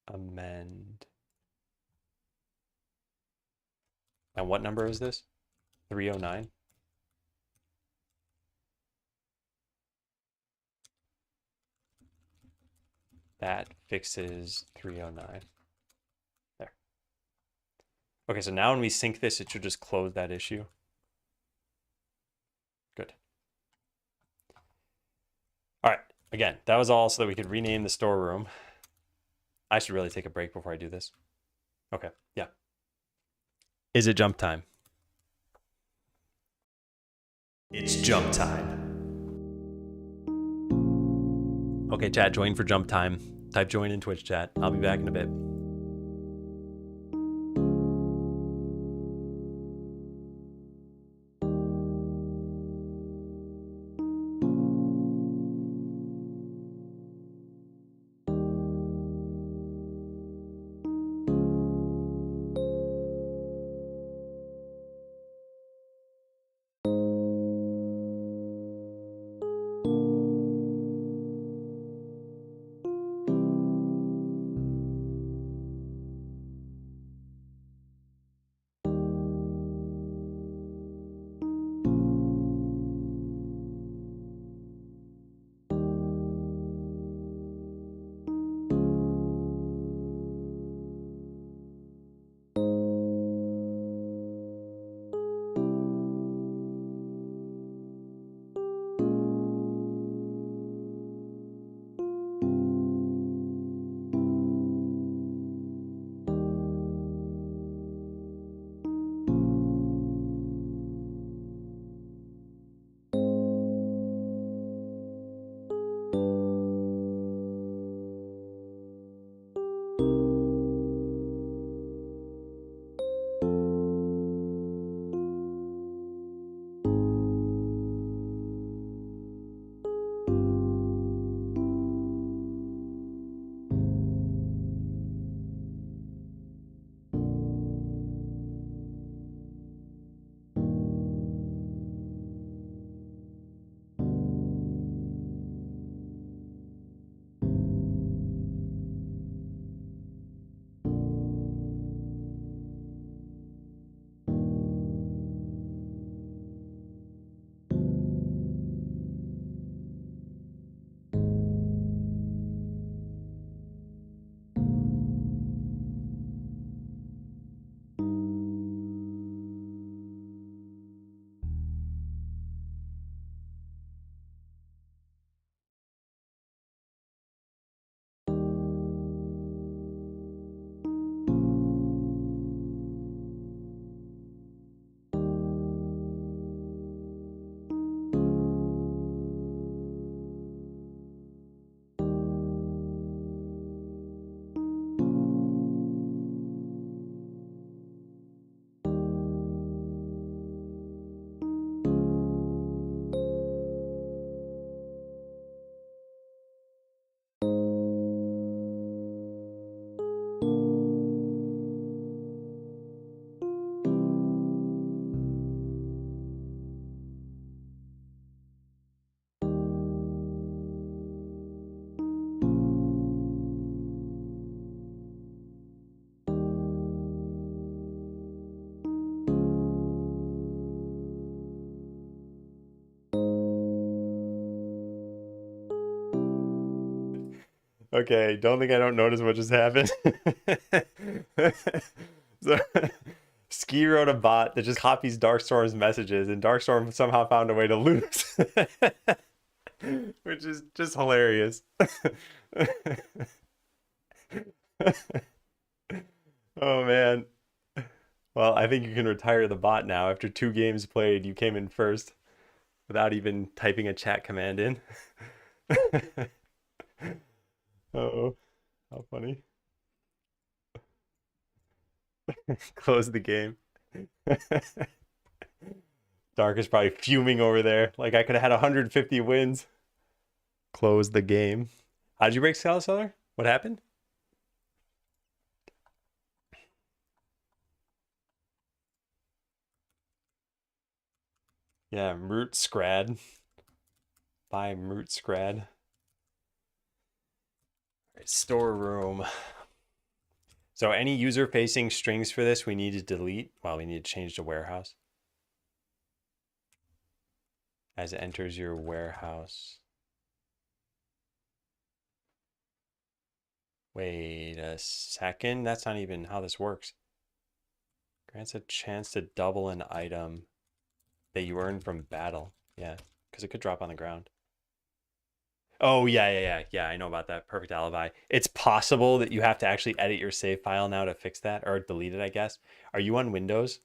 Amend. And what number is this? 309. That fixes 309. There. Okay, so now when we sync this, it should just close that issue. Good. All right. Again, that was all so that we could rename the storeroom. I should really take a break before I do this. Okay. Yeah. Is it jump time? It's jump time. Okay, chat, join for jump time. Type join in Twitch chat. I'll be back in a bit. Okay, don't think I don't notice what just happened. So, Ski wrote a bot that just copies Darkstorm's messages, and Darkstorm somehow found a way to lose, which is just hilarious. Oh man. Well, I think you can retire the bot now. After 2 games played, you came in first without even typing a chat command in. Oh, how funny. Close the game. Dark is probably fuming over there. Like I could have had 150 wins. Close the game. How did you break Skeleseller? What happened? Yeah, Root Scrad. Buy Root Scrad. Right, storeroom. So any user-facing strings for this, we need to delete. Well, we need to change to warehouse. As it enters your warehouse. Wait a second. That's not even how this works. Grants a chance to double an item that you earn from battle. Yeah, because it could drop on the ground. Oh, yeah. I know about that. Perfect alibi. It's possible that you have to actually edit your save file now to fix that, or delete it, I guess. Are you on Windows?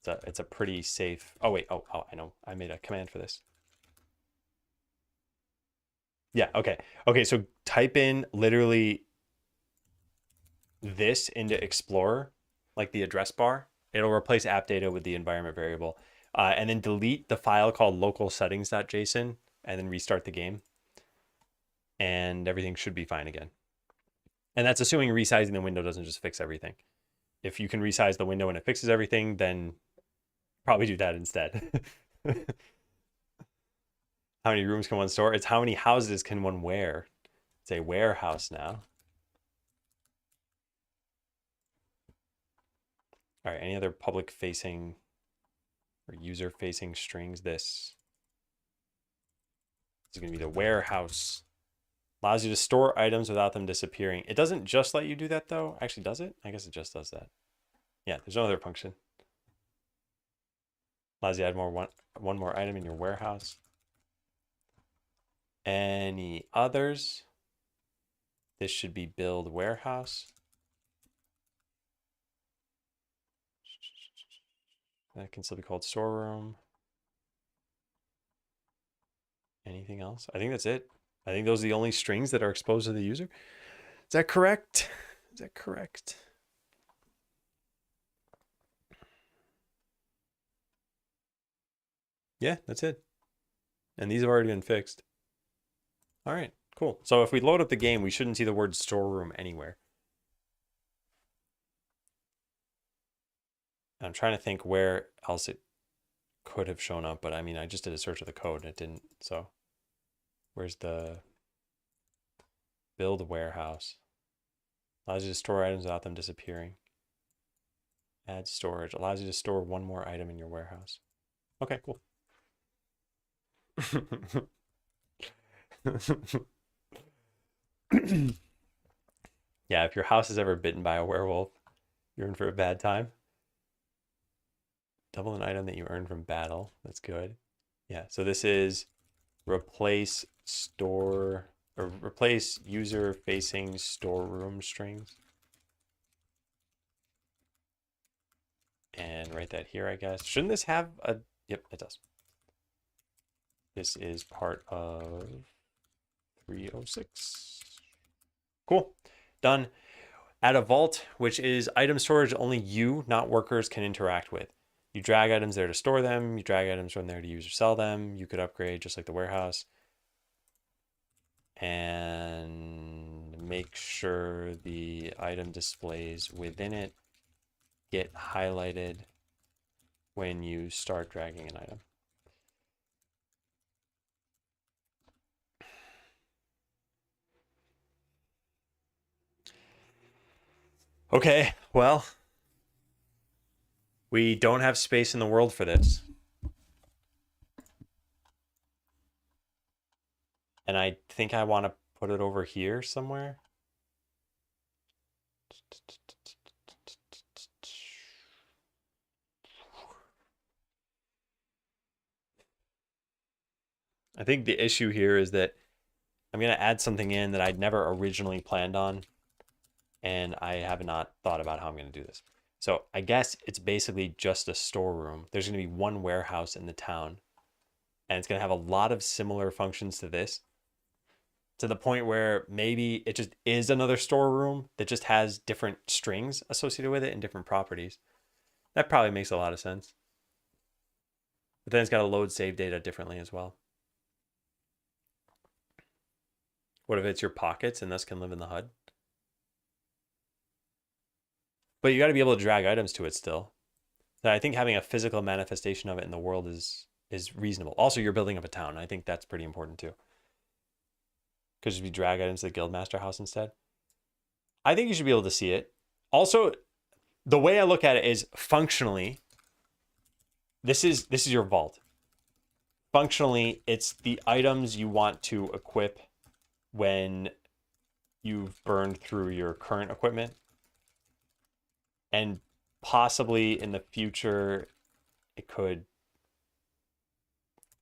It's a pretty safe. Oh wait. Oh, I know. I made a command for this. Yeah. Okay. Okay. So type in literally this into Explorer, like the address bar. It'll replace app data with the environment variable, and then delete the file called local settings.json, and then restart the game, and everything should be fine again. And that's assuming resizing the window doesn't just fix everything. If you can resize the window and it fixes everything, then probably do that instead. How many rooms can one store? It's how many houses can one wear. It's a warehouse now. All right, any other public facing or user facing strings? This is going to be the warehouse. Allows you to store items without them disappearing. It doesn't just let you do that though. Actually, does it? I guess it just does that. Yeah, there's no other function. Allows you to add one more item in your warehouse. Any others? This should be build warehouse. That can still be called storeroom. Anything else? I think that's it. I think those are the only strings that are exposed to the user. Is that correct? Is that correct? Yeah, that's it. And these have already been fixed. All right, cool. So if we load up the game, we shouldn't see the word storeroom anywhere. I'm trying to think where else it could have shown up, but I mean, I just did a search of the code and it didn't. So where's the build warehouse? Allows you to store items without them disappearing. Add storage. Allows you to store one more item in your warehouse. Okay, cool. Yeah, if your house is ever bitten by a werewolf, you're in for a bad time. Double an item that you earn from battle. That's good. Yeah, so this is replace store or replace user facing storeroom strings. And write that here, I guess. Shouldn't this have a, yep, it does. This is part of 306. Cool, done. Add a vault, which is item storage only you, not workers, can interact with. You drag items there to store them. You drag items from there to use or sell them. You could upgrade just like the warehouse. And make sure the item displays within it get highlighted when you start dragging an item. Okay, well, we don't have space in the world for this. And I think I want to put it over here somewhere. I think the issue here is that I'm going to add something in that I'd never originally planned on, and I have not thought about how I'm going to do this. So I guess it's basically just a storeroom. There's going to be one warehouse in the town, and it's going to have a lot of similar functions to this, to the point where maybe it just is another storeroom that just has different strings associated with it and different properties. That probably makes a lot of sense. But then it's got to load save data differently as well. What if it's your pockets and thus can live in the HUD? But you got to be able to drag items to it still. So I think having a physical manifestation of it in the world is reasonable. Also, you're building up a town. I think that's pretty important too. Because you drag items to the Guildmaster house instead. I think you should be able to see it. Also, the way I look at it is functionally, this is your vault. Functionally, it's the items you want to equip when you've burned through your current equipment. And possibly in the future, it could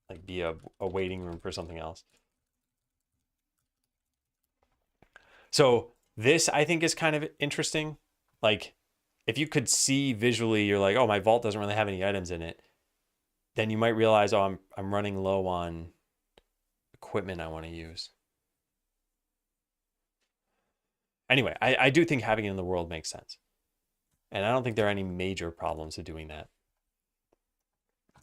like be a waiting room for something else. So this, I think, is kind of interesting. Like, if you could see visually, you're like, oh, my vault doesn't really have any items in it. Then you might realize, oh, I'm running low on equipment I want to use. Anyway, I do think having it in the world makes sense. And I don't think there are any major problems with doing that.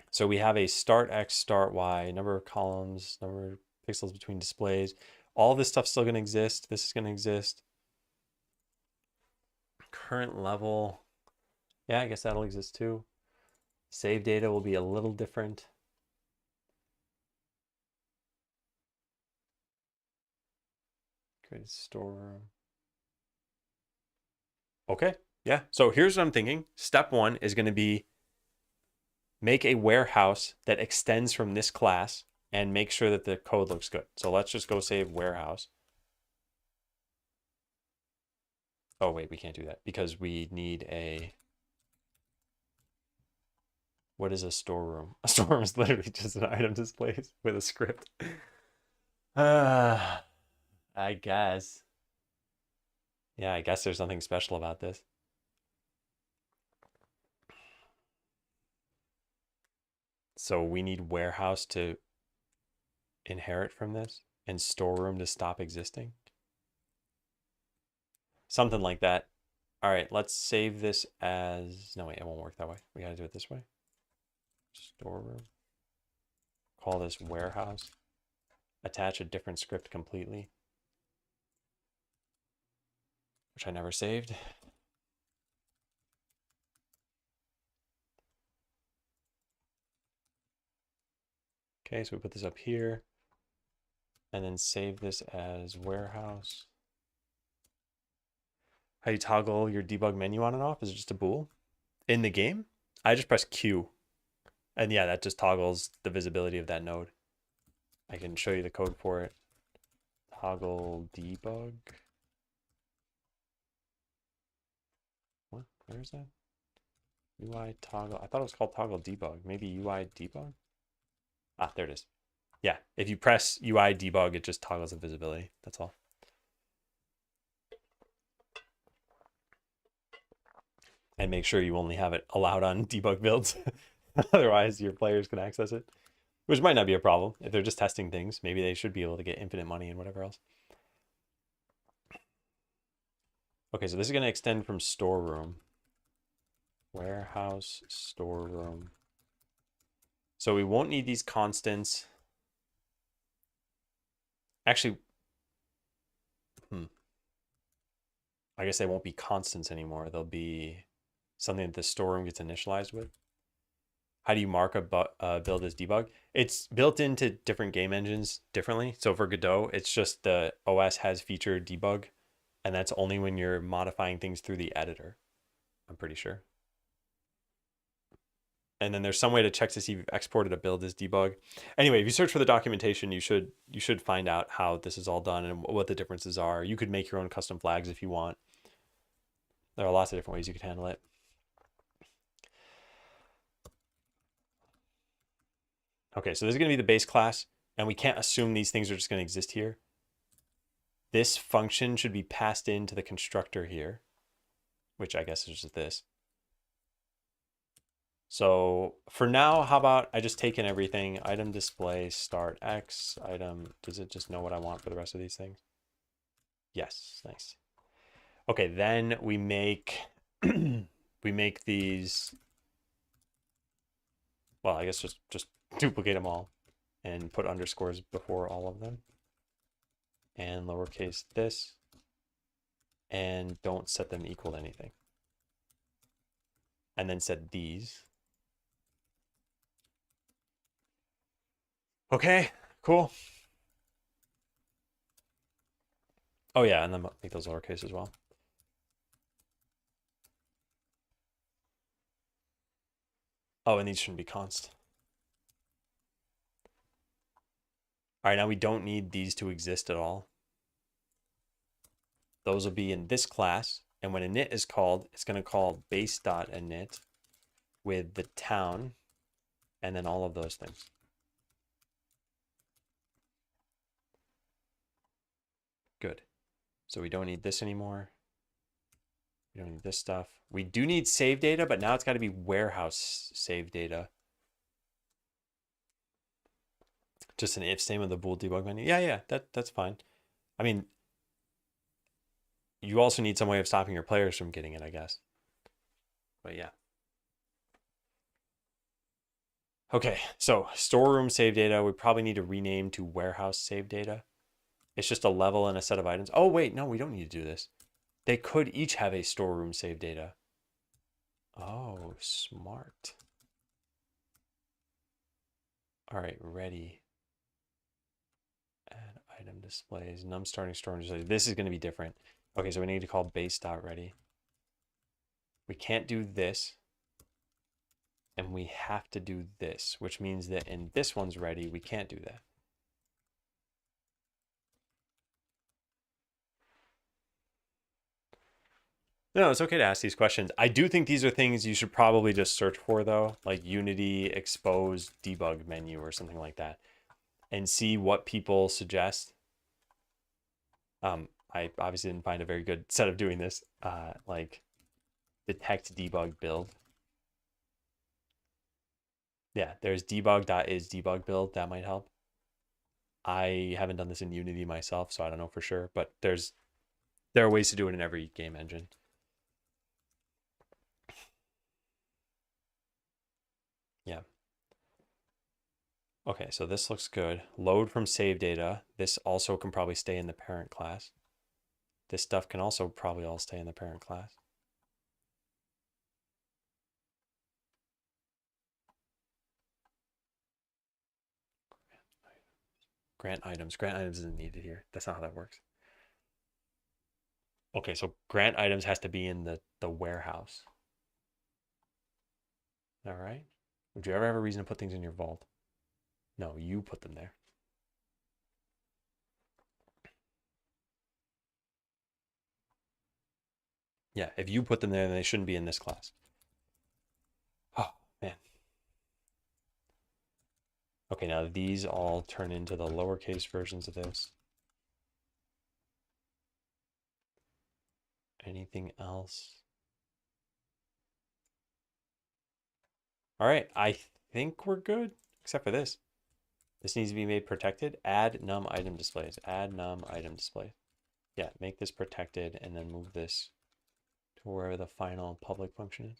So we have a start X, start Y, number of columns, number of pixels between displays. All this stuff's still going to exist. This is going to exist. Current level. Yeah, I guess that'll exist too. Save data will be a little different. Create a storeroom. Okay, yeah. So here's what I'm thinking. Step one is going to be make a warehouse that extends from this class and make sure that the code looks good. So let's just go save warehouse. Oh, wait, we can't do that because we need a... What is a storeroom? A storeroom is literally just an item displays with a script. I guess. Yeah, I guess there's nothing special about this. So we need warehouse to inherit from this and storeroom to stop existing. Something like that. All right, let's save this as... No, wait, it won't work that way. We got to do it this way. Storeroom. Call this warehouse. Attach a different script completely, which I never saved. Okay, so we put this up here and then save this as warehouse. How do you toggle your debug menu on and off? Is it just a bool? In the game, I just press Q. And yeah, that just toggles the visibility of that node. I can show you the code for it. Toggle debug. What? Where is that? UI toggle. I thought it was called toggle debug. Maybe UI debug? Ah, there it is. Yeah, if you press UI debug, it just toggles the visibility. That's all. And make sure you only have it allowed on debug builds. Otherwise, your players can access it, which might not be a problem. If they're just testing things, maybe they should be able to get infinite money and whatever else. Okay, so this is going to extend from storeroom. Warehouse, storeroom. So we won't need these constants. Actually, I guess they won't be constants anymore. They'll be something that the storeroom gets initialized with. How do you mark a build as debug? It's built into different game engines differently. So for Godot, it's just the OS has feature debug, and that's only when you're modifying things through the editor, I'm pretty sure. And then there's some way to check to see if you've exported a build as debug. Anyway, if you search for the documentation, you should find out how this is all done and what the differences are. You could make your own custom flags if you want. There are lots of different ways you could handle it. Okay, so this is going to be the base class, and we can't assume these things are just going to exist here. This function should be passed into the constructor here, which I guess is just this. So for now, how about I just take in everything, item display, start X, item, does it just know what I want for the rest of these things? Yes, nice. Okay, then we make, we make these, well, I guess just duplicate them all and put underscores before all of them. And lowercase this, and don't set them equal to anything. And then set these. Okay, cool. Oh yeah, and then make those lowercase as well. Oh, and these shouldn't be const. All right, now we don't need these to exist at all. Those will be in this class. And when init is called, it's going to call base.init with the town and then all of those things. Good. So we don't need this anymore. We don't need this stuff. We do need save data, but now it's got to be warehouse save data. Just an if statement with the bool debug menu. Yeah, that's fine. I mean, you also need some way of stopping your players from getting it, I guess. But yeah. Okay, so storeroom save data, we probably need to rename to warehouse save data. It's just a level and a set of items. Oh, wait, no, we don't need to do this. They could each have a storeroom save data. Oh, smart. All right, ready. Add item displays, num starting storeroom displays. This is going to be different. Okay, so we need to call base.ready. We can't do this. And we have to do this, which means that in this one's ready, we can't do that. No, it's okay to ask these questions. I do think these are things you should probably just search for, though, like Unity expose debug menu or something like that, and see what people suggest. I obviously didn't find a very good set of doing this, like detect debug build. Yeah, there's debug.is debug build. That might help. I haven't done this in Unity myself, so I don't know for sure, but there are ways to do it in every game engine. Yeah. Okay, so this looks good. Load from save data. This also can probably stay in the parent class. This stuff can also probably all stay in the parent class. Grant items. Grant items isn't needed here. That's not how that works. Okay, so grant items has to be in the warehouse. All right. Would you ever have a reason to put things in your vault? No, you put them there. Yeah, if you put them there, then they shouldn't be in this class. Oh, man. Okay, now these all turn into the lowercase versions of this. Anything else? All right, I think we're good, except for this. This needs to be made protected. Add num item displays. Add num item display. Yeah, make this protected and then move this to wherever the final public function is.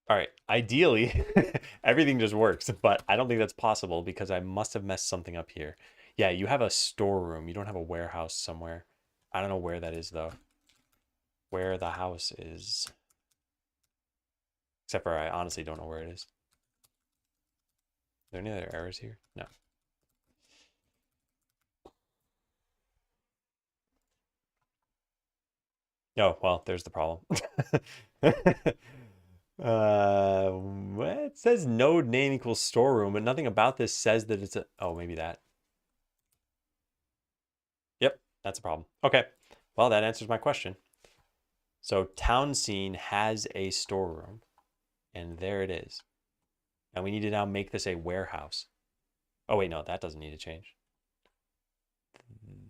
All right, ideally, everything just works, but I don't think that's possible because I must have messed something up here. Yeah, you have a storeroom. You don't have a warehouse somewhere. I don't know where that is, though. Where the house is. Except for I honestly don't know where it is. Are there any other errors here? No. Oh, well, there's the problem. It says node name equals storeroom, but nothing about this says that it's a, oh, maybe that. Yep, that's a problem. Okay, well, that answers my question. So town scene has a storeroom, and there it is. And we need to now make this a warehouse. Oh, wait, no, that doesn't need to change.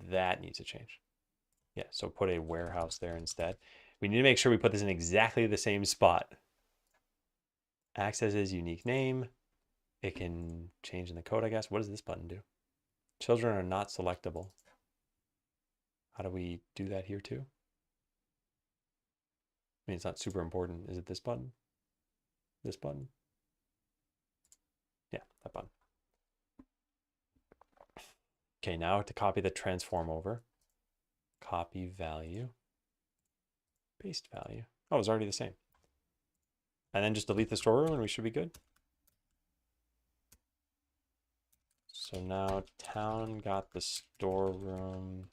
That needs to change. Yeah, so put a warehouse there instead. We need to make sure we put this in exactly the same spot. Accesses unique name. It can change in the code, I guess. What does this button do? Children are not selectable. How do we do that here too? I mean, it's not super important. Is it this button? This button? Yeah, that button. Okay, now to copy the transform over. Copy value. Paste value. Oh, it's already the same. And then just delete the storeroom and we should be good. So now town got the storeroom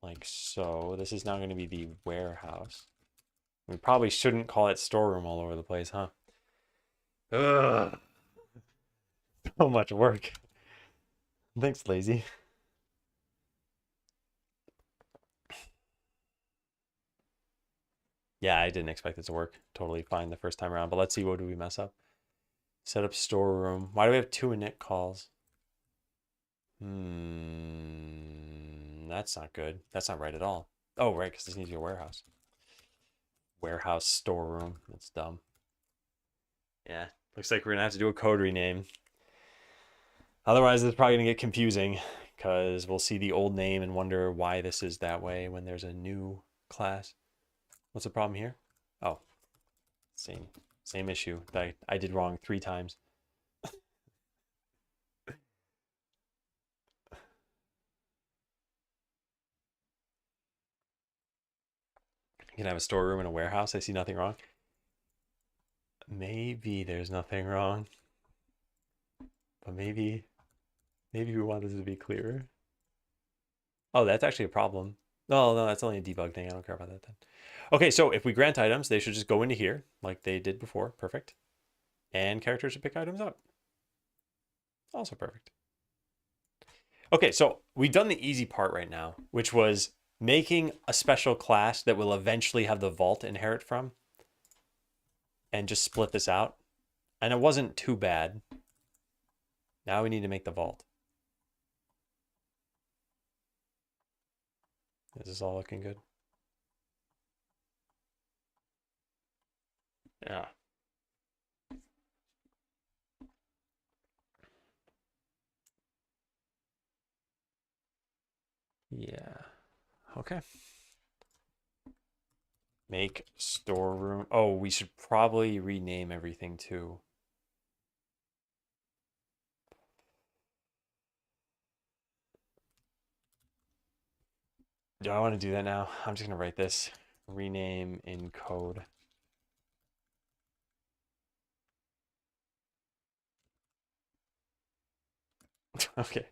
like so. This is now going to be the warehouse. We probably shouldn't call it storeroom all over the place, huh? Ugh. So much work. Thanks, lazy. Yeah, I didn't expect it to work totally fine the first time around, but let's see, what do we mess up? Set up storeroom. Why do we have 2 init calls? That's not good. That's not right at all. Oh, right, because this needs to be a warehouse. Warehouse storeroom. That's dumb. Yeah, looks like we're gonna have to do a code rename. Otherwise, it's probably gonna get confusing because we'll see the old name and wonder why this is that way when there's a new class. What's the problem here? Oh, same issue that I did wrong 3 times. You can have a storeroom and a warehouse. I see nothing wrong. Maybe there's nothing wrong. But maybe we want this to be clearer. Oh, that's actually a problem. No, that's only a debug thing. I don't care about that then. Okay, so if we grant items, they should just go into here like they did before. Perfect. And characters should pick items up. Also perfect. Okay, so we've done the easy part right now, which was making a special class that will eventually have the vault inherit from and just split this out. And it wasn't too bad. Now we need to make the vault. Is this all looking good? Yeah. Yeah. Okay. Make storeroom. Oh, we should probably rename everything too. Do I want to do that now? I'm just going to write this. Rename in code. Okay.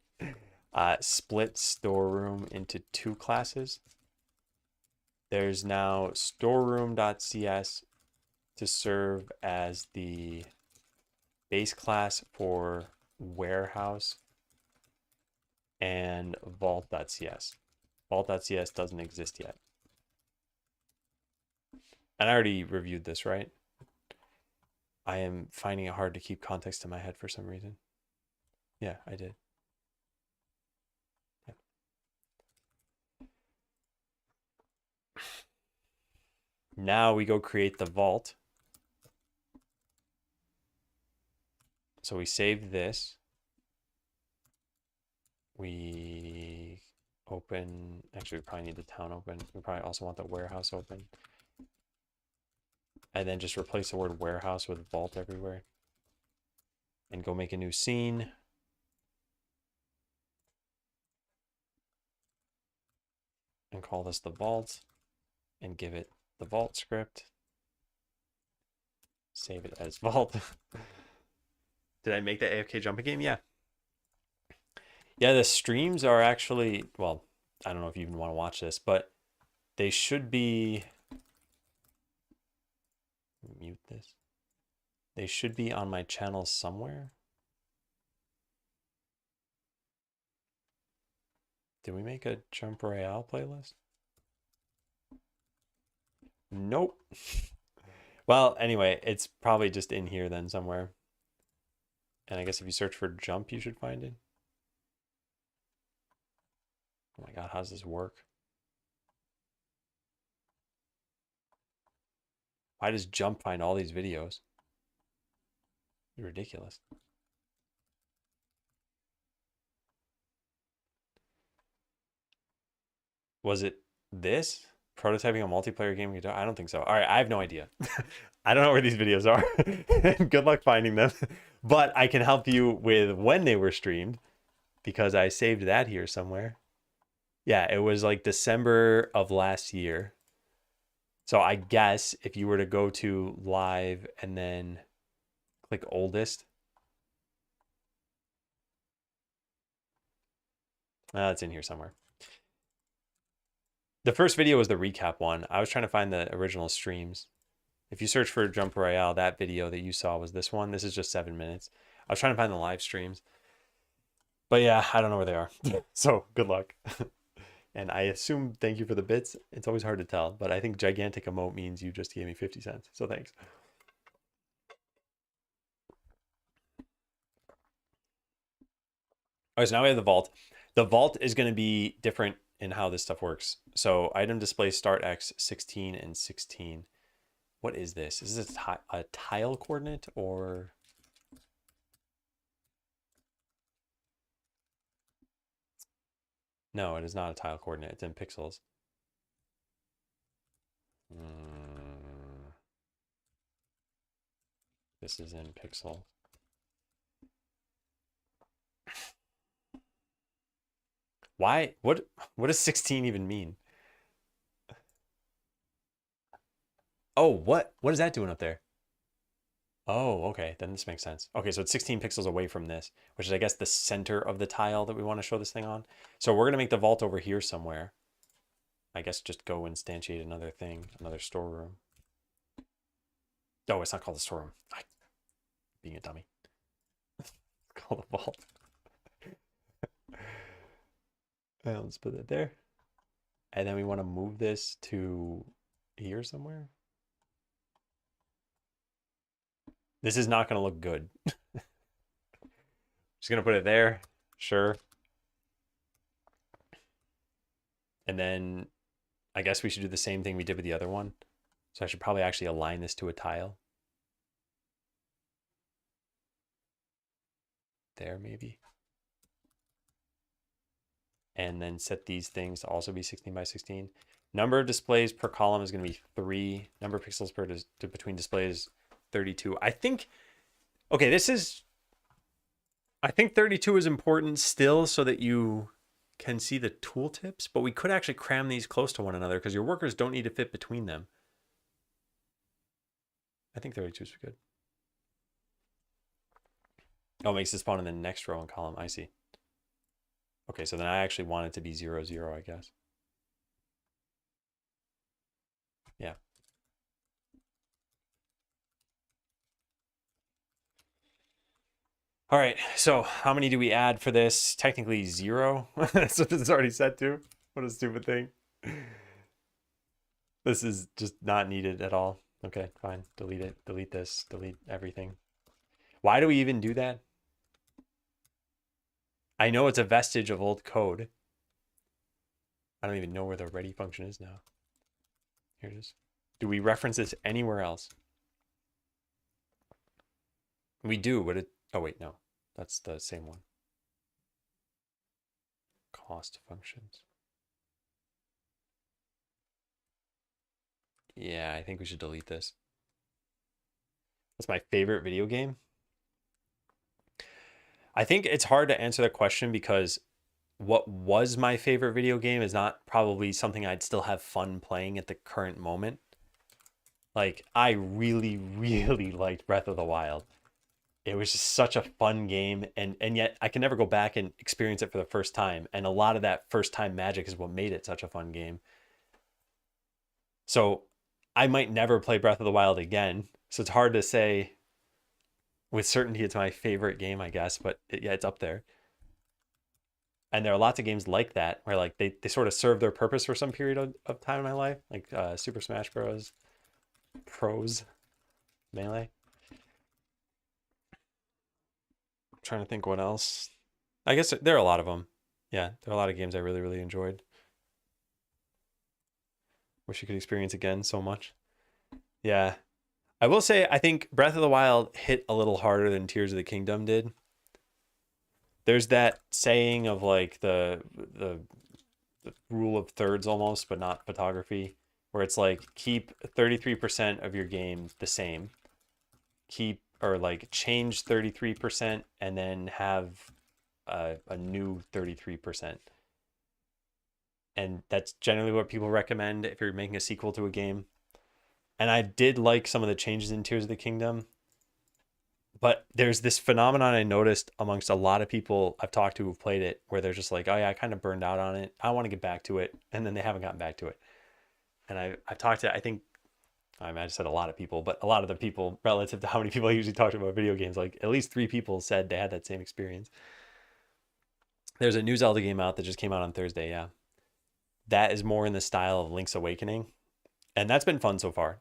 Split storeroom into 2 classes. There's now storeroom.cs to serve as the base class for warehouse and vault.cs. Vault.cs doesn't exist yet. And I already reviewed this, right? I am finding it hard to keep context in my head for some reason. Yeah, I did. Yeah. Now we go create the vault. So we save this. We open, actually we probably need the town open. We probably also want the warehouse open. And then just replace the word warehouse with vault everywhere. And go make a new scene. And call this the vault. And give it the vault script. Save it as vault. Did I make the AFK jumping game? Yeah. Yeah, the streams are actually, well, I don't know if you even want to watch this, but they should be, mute this. They should be on my channel somewhere. Did we make a Jump Royale playlist? Nope. Well, anyway, it's probably just in here then somewhere. And I guess if you search for jump, you should find it. Oh my God, how does this work? Why does jump find all these videos? Ridiculous. Was it this? Prototyping a multiplayer game? I don't think so. All right, I have no idea. I don't know where these videos are. Good luck finding them. But I can help you with when they were streamed because I saved that here somewhere. Yeah, it was like December of last year. So I guess if you were to go to live and then click oldest. It's in here somewhere. The first video was the recap one. I was trying to find the original streams. If you search for Jump Royale, that video that you saw was this one. This is just 7 minutes. I was trying to find the live streams. But yeah, I don't know where they are. So good luck. And I assume thank you for the bits. It's always hard to tell, but I think gigantic emote means you just gave me 50 cents. So thanks. All right, so now we have the vault. The vault is going to be different in how this stuff works. So item display start X 16 and 16. What is this? Is this a tile coordinate or? No, it is not a tile coordinate. It's in pixels. This is in pixel. Why? What does 16 even mean? Oh, what is that doing up there? Oh, okay, then this makes sense. Okay, so it's 16 pixels away from this, which is, I guess, the center of the tile that we want to show this thing on. So we're going to make the vault over here somewhere. I guess just go instantiate another thing, another storeroom. Oh, it's not called the storeroom. Being a dummy. It's called the vault. Let's put it there. And then we want to move this to here somewhere. This is not going to look good. Just going to put it there. Sure. And then I guess we should do the same thing we did with the other one. So I should probably actually align this to a tile. There, maybe. And then set these things to also be 16 by 16. Number of displays per column is going to be 3. Number of pixels per between displays, 32. I think, okay, I think 32 is important still so that you can see the tooltips, but we could actually cram these close to one another because your workers don't need to fit between them. I think 32 is good. Oh, it makes it spawn in the next row and column. I see. Okay, so then I actually want it to be 0, 0, I guess. Yeah. All right, so how many do we add for this? Technically 0. That's what this is already set to. What a stupid thing. This is just not needed at all. Okay, fine. Delete it. Delete this. Delete everything. Why do we even do that? I know it's a vestige of old code. I don't even know where the ready function is now. Here it is. Do we reference this anywhere else? We do, but it... Oh, wait, no. That's the same one. Cost functions. Yeah, I think we should delete this. That's my favorite video game. I think it's hard to answer the question because what was my favorite video game is not probably something I'd still have fun playing at the current moment. Like, I really, really liked Breath of the Wild. It was just such a fun game, and yet I can never go back and experience it for the first time. And a lot of that first time magic is what made it such a fun game. So I might never play Breath of the Wild again. So it's hard to say with certainty it's my favorite game, I guess, but yeah, it's up there. And there are lots of games like that where like they sort of serve their purpose for some period of time in my life, like Super Smash Bros. Pros, Melee. I'm trying to think what else. I guess there are a lot of them. Yeah, there are a lot of games I really, really enjoyed. Wish you could experience again so much. Yeah. I will say, I think Breath of the Wild hit a little harder than Tears of the Kingdom did. There's that saying of like the rule of thirds almost, but not photography, where it's like keep 33% of your game the same. Keep or like change 33% and then have a new 33%. And that's generally what people recommend if you're making a sequel to a game. And I did like some of the changes in Tears of the Kingdom. But there's this phenomenon I noticed amongst a lot of people I've talked to who've played it where they're just like, oh yeah, I kind of burned out on it. I want to get back to it. And then they haven't gotten back to it. And I've talked to, I think, I might have said a lot of people, but a lot of the people relative to how many people I usually talk to about video games, like at least 3 people said they had that same experience. There's a new Zelda game out that just came out on Thursday. Yeah. That is more in the style of Link's Awakening. And that's been fun so far.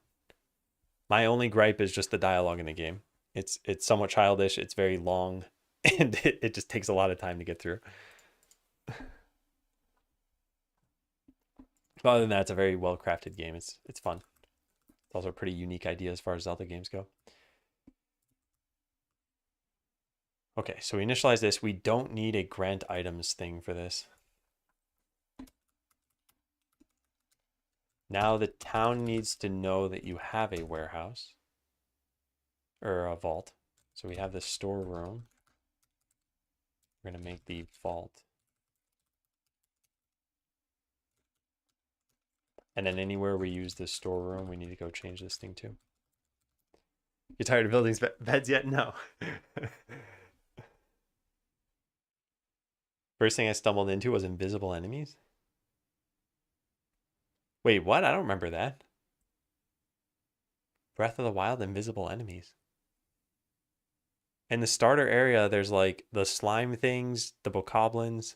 My only gripe is just the dialogue in the game. It's somewhat childish. It's very long, and it just takes a lot of time to get through. But other than that, it's a very well crafted game. It's fun. It's also a pretty unique idea as far as Zelda games go. Okay, so we initialize this. We don't need a grant items thing for this. Now the town needs to know that you have a warehouse or a vault. So we have the storeroom. We're going to make the vault. And then anywhere we use the storeroom, we need to go change this thing too. You tired of building beds yet? No. First thing I stumbled into was invisible enemies. Wait, what? I don't remember that. Breath of the Wild, invisible enemies. In the starter area, there's like the slime things, the bokoblins.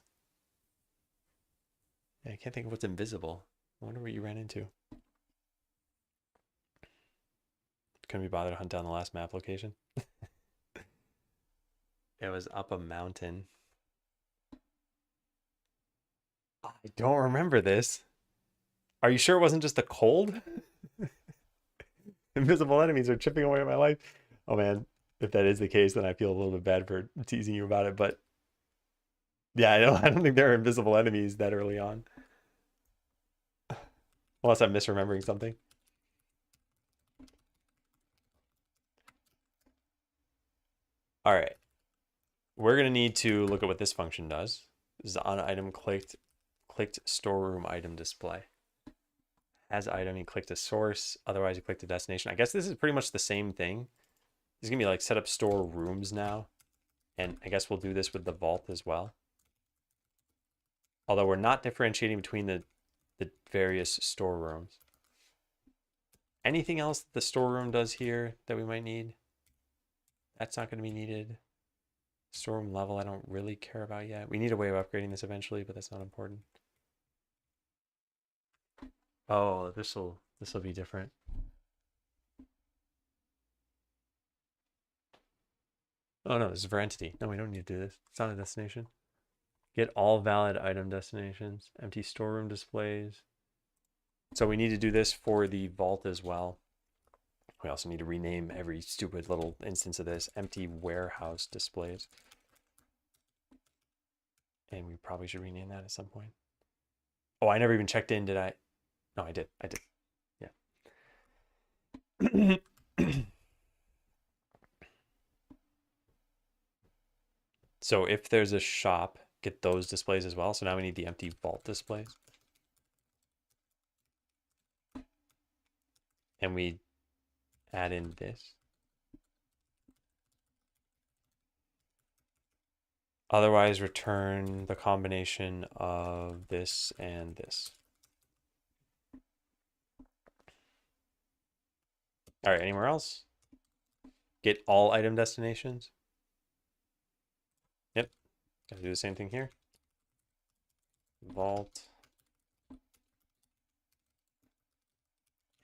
I can't think of what's invisible. I wonder what you ran into. Couldn't be bothered to hunt down the last map location. It was up a mountain. I don't remember this. Are you sure it wasn't just the cold? Invisible enemies are chipping away at my life. Oh man, if that is the case, then I feel a little bit bad for teasing you about it. But yeah, I don't think there are invisible enemies that early on. Unless I'm misremembering something. All right. We're going to need to look at what this function does. This is on item clicked storeroom item display. As item, you click the source. Otherwise, you click the destination. I guess this is pretty much the same thing. This is going to be like set up store rooms now. And I guess we'll do this with the vault as well. Although we're not differentiating between the various storerooms. Anything else the storeroom does here that we might need? That's not going to be needed. Storeroom level, I don't really care about yet. We need a way of upgrading this eventually, but that's not important. Oh, this will be different. Oh no, this is for entity. No, we don't need to do this. It's not a destination. Get all valid item destinations. Empty storeroom displays. So we need to do this for the vault as well. We also need to rename every stupid little instance of this. Empty warehouse displays. And we probably should rename that at some point. Oh, I never even checked in, did I? No, I did. I did. Yeah. So if there's a shop, get those displays as well. So now we need the empty vault displays. And we add in this. Otherwise, return the combination of this and this. All right, anywhere else? Get all item destinations. Yep, gotta do the same thing here. Vault.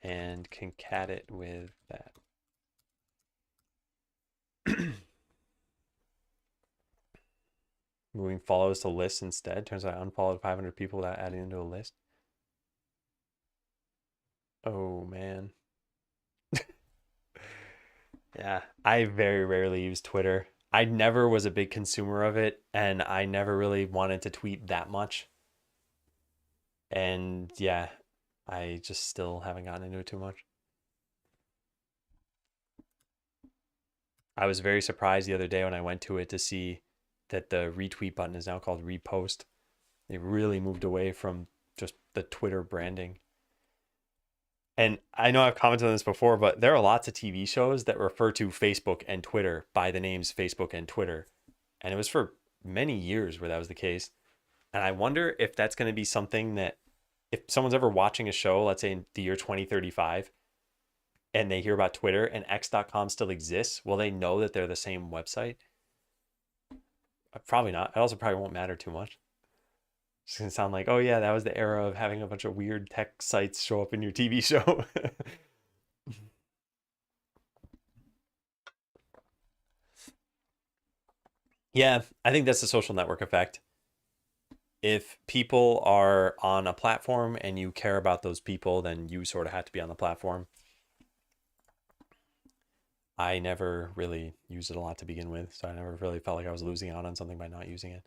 And concat it with that. Moving follows to lists instead. Turns out I unfollowed 500 people without adding into a list. Oh, man. Yeah, I very rarely use Twitter. I never was a big consumer of it, and I never really wanted to tweet that much. And yeah, I just still haven't gotten into it too much. I was very surprised the other day when I went to it to see that the retweet button is now called repost. They really moved away from just the Twitter branding. And I know I've commented on this before, but there are lots of TV shows that refer to Facebook and Twitter by the names Facebook and Twitter. And it was for many years where that was the case. And I wonder if that's going to be something that if someone's ever watching a show, let's say in the year 2035, and they hear about Twitter and X.com still exists, will they know that they're the same website? Probably not. It also probably won't matter too much. It's going to sound like, oh yeah, that was the era of having a bunch of weird tech sites show up in your TV show. Yeah, I think that's the social network effect. If people are on a platform and you care about those people, then you sort of have to be on the platform. I never really used it a lot to begin with, so I never really felt like I was losing out on something by not using it.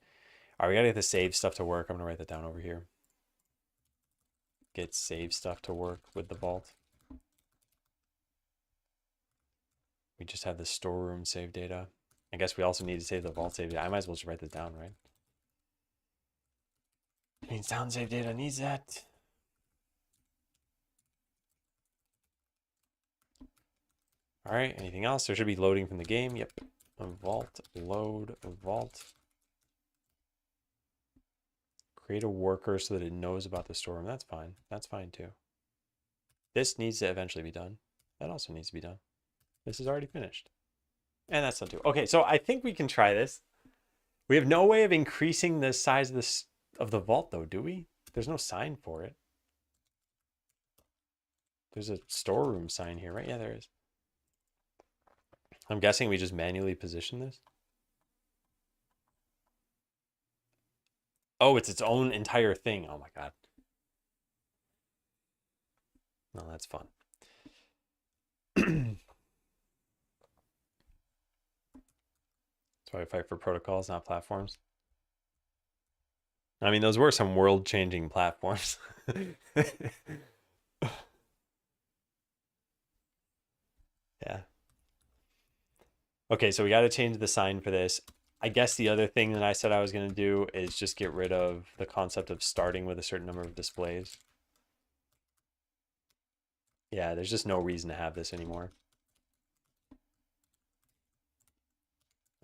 All right, we gotta get the save stuff to work. I'm gonna write that down over here. Get save stuff to work with the vault. We just have the storeroom save data. I guess we also need to save the vault save data. I might as well just write this down, right? It means down save data needs that. All right, anything else? There should be loading from the game. Yep. A vault, load, a vault. Create a worker so that it knows about the storeroom. That's fine. That's fine too. This needs to eventually be done. That also needs to be done. This is already finished. And that's done too. Okay, so I think we can try this. We have no way of increasing the size of this of the vault though, do we? There's no sign for it. There's a storeroom sign here, right? Yeah, there is. I'm guessing we just manually position this. Oh, it's its own entire thing. Oh my God. No, that's fun. That's why I fight for protocols, not platforms. I mean, those were some world-changing platforms. Yeah. Okay, so we got to change the sign for this. I guess the other thing that I said I was going to do is just get rid of the concept of starting with a certain number of displays. Yeah, there's just no reason to have this anymore.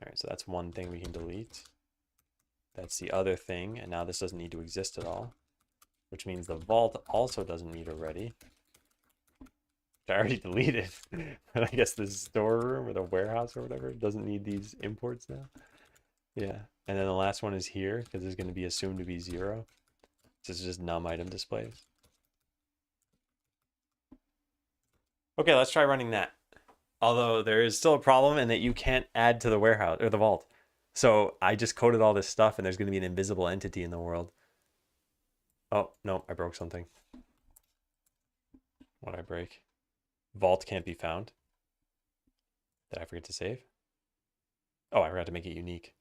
All right, so that's one thing we can delete. That's the other thing, and now this doesn't need to exist at all, which means the vault also doesn't need a ready. I already deleted. But I guess the storeroom or the warehouse or whatever doesn't need these imports now. Yeah, and then the last one is here because it's going to be assumed to be 0. This is just num item displays. Okay, let's try running that. Although there is still a problem in that you can't add to the warehouse or the vault. So I just coded all this stuff and there's going to be an invisible entity in the world. Oh, no, I broke something. What did I break? Vault can't be found. Did I forget to save? Oh, I forgot to make it unique.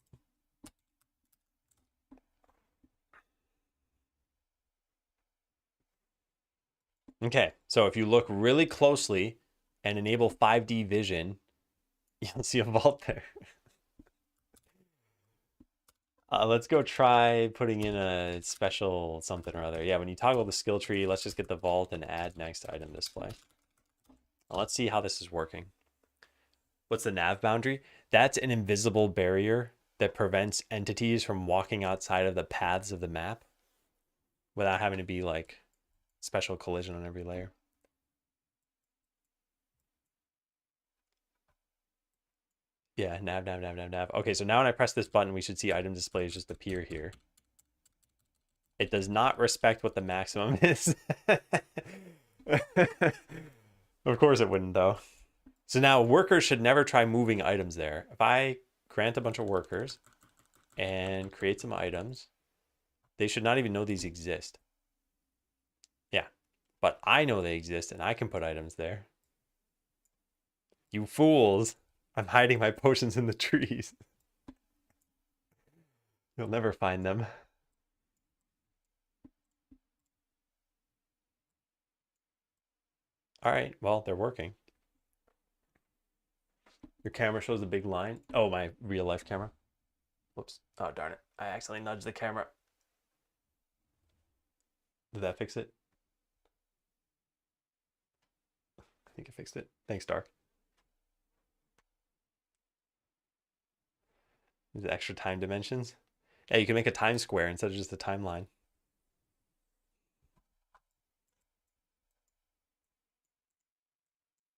Okay, so if you look really closely and enable 5D vision, you'll see a vault there. Let's go try putting in a special something or other. Yeah, when you toggle the skill tree, let's just get the vault and add next item display. Now let's see how this is working. What's the nav boundary? That's an invisible barrier that prevents entities from walking outside of the paths of the map without having to be like special collision on every layer. Yeah, nav, nav, nav, nav, nav. Okay, so now when I press this button, we should see item displays just appear here. It does not respect what the maximum is. Of course it wouldn't, though. So now workers should never try moving items there. If I grant a bunch of workers and create some items, they should not even know these exist. Yeah, but I know they exist and I can put items there. You fools. I'm hiding my potions in the trees. You'll never find them. All right, well, they're working. Your camera shows a big line. Oh, my real life camera. Whoops. Oh, darn it. I accidentally nudged the camera. Did that fix it? I think it fixed it. Thanks, Dark. There's extra time dimensions. Yeah, you can make a time square instead of just a timeline.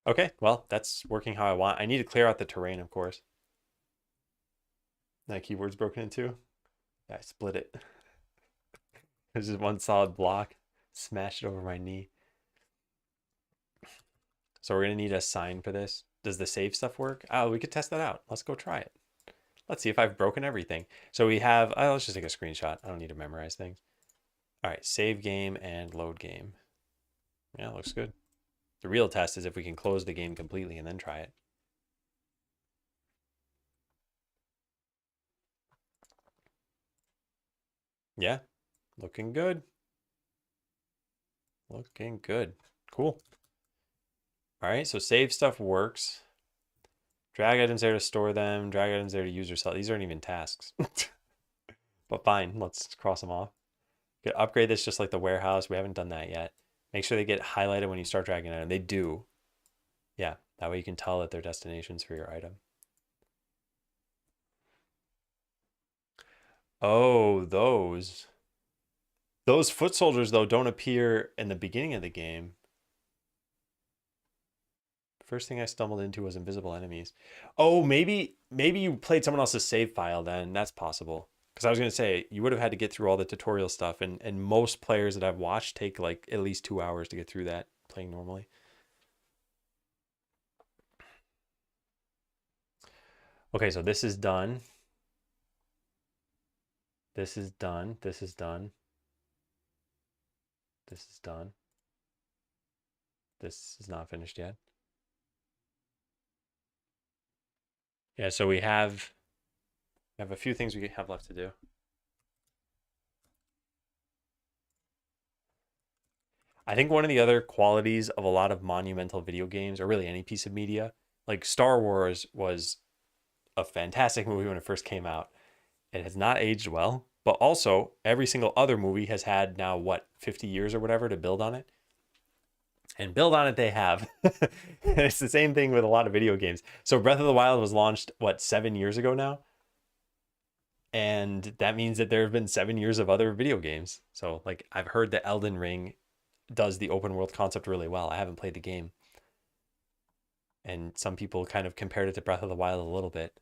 Okay, well, that's working how I want. I need to clear out the terrain, of course. That keyboard's broken in two. Yeah, I split it. There's just one solid block. Smashed it over my knee. So we're going to need a sign for this. Does the save stuff work? Oh, we could test that out. Let's go try it. Let's see if I've broken everything. So we have, let's just take a screenshot. I don't need to memorize things. All right, save game and load game. Yeah, looks good. The real test is if we can close the game completely and then try it. Yeah, looking good. Looking good. Cool. All right, so save stuff works. Drag items there to store them. Drag items there to use or sell. These aren't even tasks. But fine, let's cross them off. You could upgrade this just like the warehouse. We haven't done that yet. Make sure they get highlighted when you start dragging an item. They do. Yeah, that way you can tell that they're destinations for your item. Oh, those. Those foot soldiers, though, don't appear in the beginning of the game. First thing I stumbled into was invisible enemies. Oh, maybe you played someone else's save file then. That's possible. Because I was going to say, you would have had to get through all the tutorial stuff. And most players that I've watched take like at least 2 hours to get through that playing normally. Okay, so this is done. This is done. This is done. This is done. This is not finished yet. Yeah, so we have a few things we have left to do. I think one of the other qualities of a lot of monumental video games, or really any piece of media, like Star Wars was a fantastic movie when it first came out. It has not aged well, but also every single other movie has had now, what, 50 years or whatever to build on it? And build on it they have. It's the same thing with a lot of video games. So Breath of the Wild was launched, what, 7 years ago now? And that means that there have been 7 years of other video games. So, like, I've heard that Elden Ring does the open world concept really well. I haven't played the game. And some people kind of compared it to Breath of the Wild a little bit.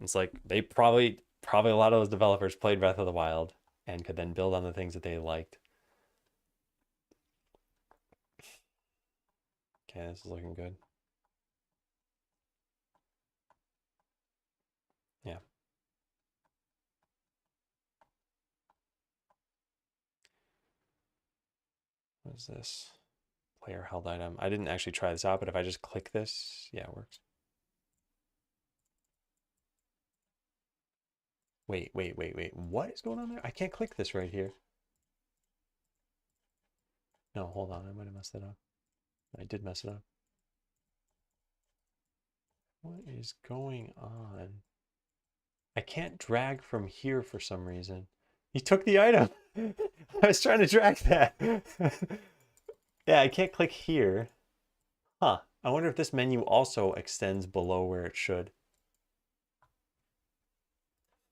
It's like they probably a lot of those developers played Breath of the Wild and could then build on the things that they liked. Okay, this is looking good. Yeah. What is this? Player held item. I didn't actually try this out, but if I just click this, yeah, it works. Wait. What is going on there? I can't click this right here. No, hold on. I might have messed it up. I did mess it up. What is going on? I can't drag from here for some reason. He took the item. I was trying to drag that. Yeah, I can't click here. Huh. I wonder if this menu also extends below where it should.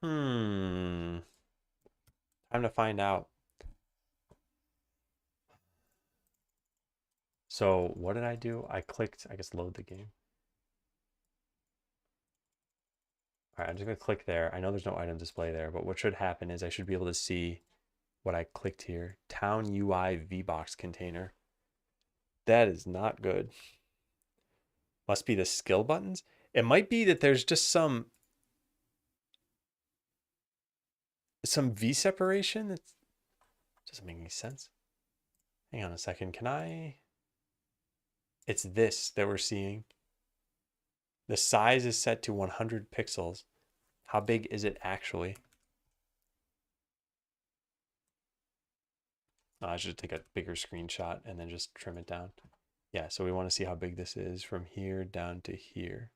Time to find out. So what did I do? I clicked, I guess, load the game. All right, I'm just gonna click there. I know there's no item display there, but what should happen is I should be able to see what I clicked here. Town UI VBox container. That is not good. Must be the skill buttons. It might be that there's just some V separation that doesn't make any sense. Hang on a second. Can I? It's this that we're seeing. The size is set to 100 pixels. How big is it actually? Oh, I should take a bigger screenshot and then just trim it down. Yeah, so we want to see how big this is from here down to here.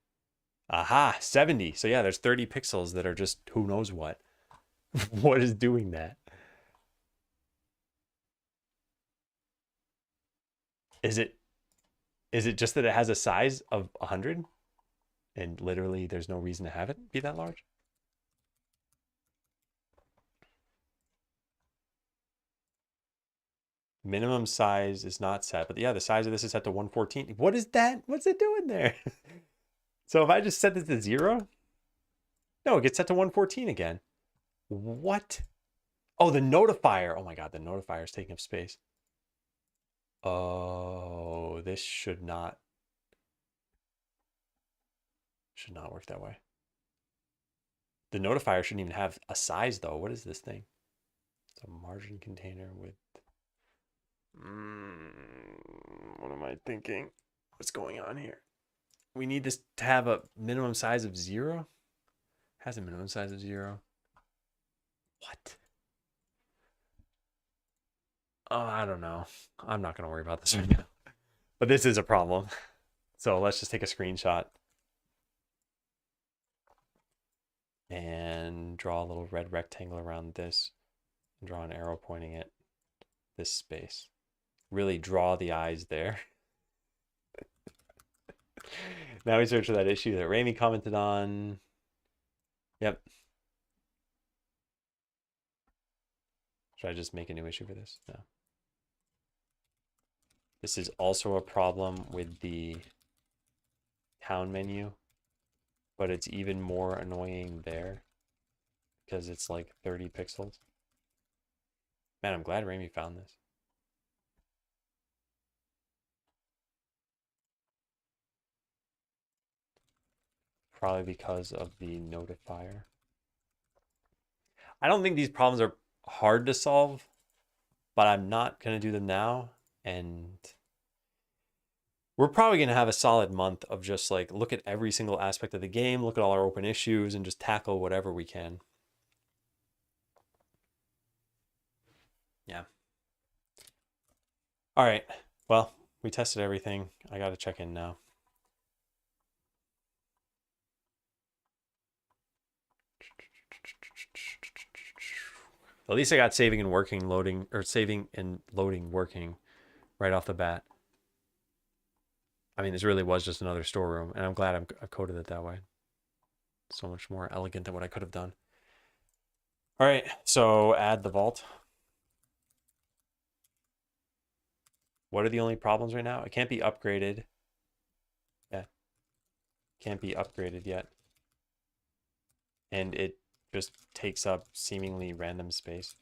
Aha, 70. So yeah, there's 30 pixels that are just who knows what. What is doing that? Is it just that it has a size of 100 and literally there's no reason to have it be that large? Minimum size is not set, but yeah, the size of this is set to 114. What is that? What's it doing there? So if I just set this to 0, no, it gets set to 114 again. What? Oh, the notifier. Oh my God, the notifier is taking up space. Oh, this should not work that way. The notifier shouldn't even have a size though. What is this thing? It's a margin container with what am I thinking? What's going on here? We need this to have a minimum size of 0? Has a minimum size of 0. What? Oh, I don't know. I'm not going to worry about this right now. But this is a problem. So let's just take a screenshot and draw a little red rectangle around this and draw an arrow pointing at this space. Really draw the eyes there. Now we search for that issue that Rami commented on. Yep. Should I just make a new issue for this? No. This is also a problem with the town menu, but it's even more annoying there because it's like 30 pixels. Man, I'm glad Rami found this. Probably because of the notifier. I don't think these problems are hard to solve, but I'm not going to do them now. And we're probably going to have a solid month of just like look at every single aspect of the game, look at all our open issues, and just tackle whatever we can. Yeah. All right. Well, we tested everything. I got to check in now. At least I got saving and working loading, or saving and loading working right off the bat. I mean, this really was just another storeroom, and I'm glad I've coded it that way. So much more elegant than what I could have done. All right, so add the vault. What are the only problems right now? It can't be upgraded. Yeah, can't be upgraded yet. And it just takes up seemingly random space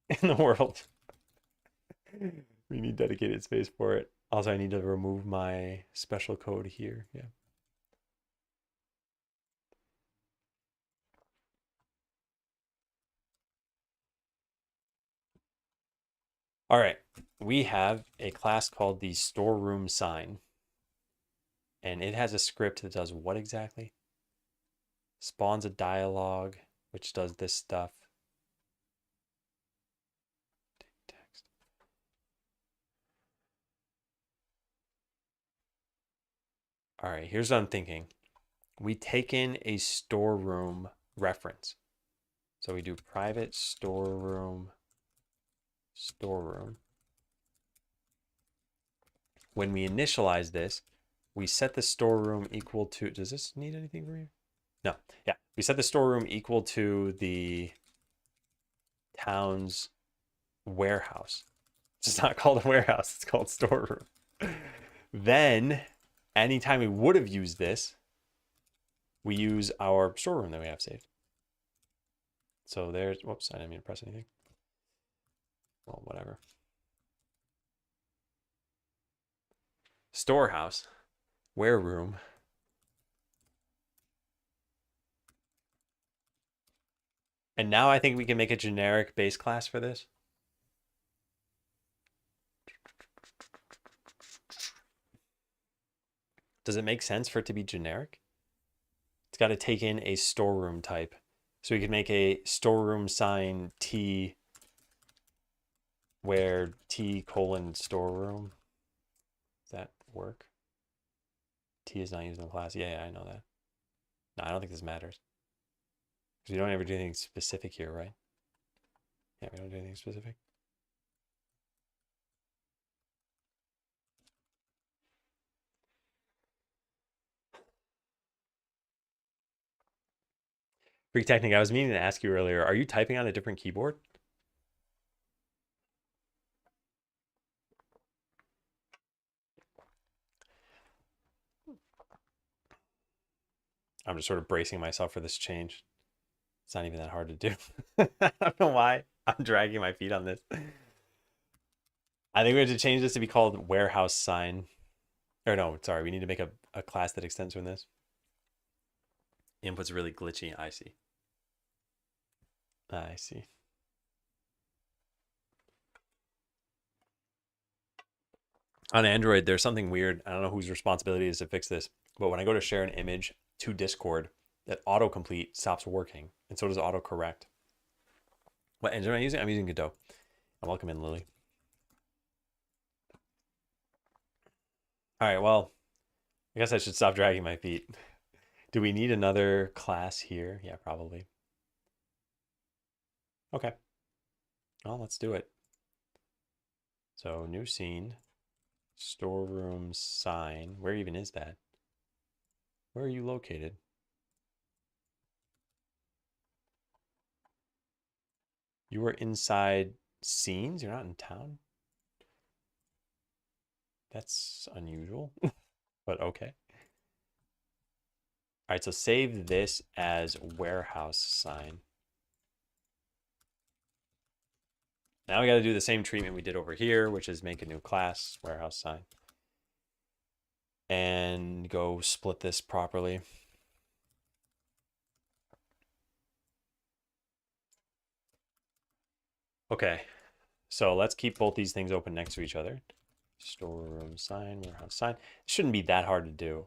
in the world. We need dedicated space for it. Also, I need to remove my special code here. Yeah. All right. We have a class called the storeroom sign. And it has a script that does what exactly? Spawns a dialogue, which does this stuff. Text. All right, here's what I'm thinking. We take in a storeroom reference. So we do private storeroom. When we initialize this, we set the storeroom equal to, does this need anything from you? No, yeah. We set the storeroom equal to the town's warehouse. It's not called a warehouse, it's called storeroom. Then, anytime we would have used this, we use our storeroom that we have saved. So there's, whoops, I didn't mean to press anything. Well, whatever. Storehouse, ware room. And now I think we can make a generic base class for this. Does it make sense for it to be generic? It's got to take in a storeroom type. So we could make a storeroom sign T where T colon storeroom. Does that work? T is not used in the class. Yeah, I know that. No, I don't think this matters. Because we don't ever do anything specific here, right? Yeah, we don't do anything specific. Freak Technic, I was meaning to ask you earlier, are you typing on a different keyboard? I'm just sort of bracing myself for this change. It's not even that hard to do. I don't know why I'm dragging my feet on this. I think we have to change this to be called warehouse sign. Or no, sorry, we need to make a class that extends from this. Input's really glitchy. I see. I see. On Android, there's something weird. I don't know whose responsibility it is to fix this, but when I go to share an image to Discord, that autocomplete stops working, and so does autocorrect. What engine am I using? I'm using Godot. Welcome in, Lily. All right, well, I guess I should stop dragging my feet. Do we need another class here? Yeah, probably. Okay. Well, let's do it. So new scene, storeroom sign. Where even is that? Where are you located? You are inside scenes? You're not in town? That's unusual, but okay. All right, so save this as warehouse sign. Now we got to do the same treatment we did over here, which is make a new class, warehouse sign. And go split this properly. Okay, so let's keep both these things open next to each other. Storeroom sign, warehouse sign. It shouldn't be that hard to do.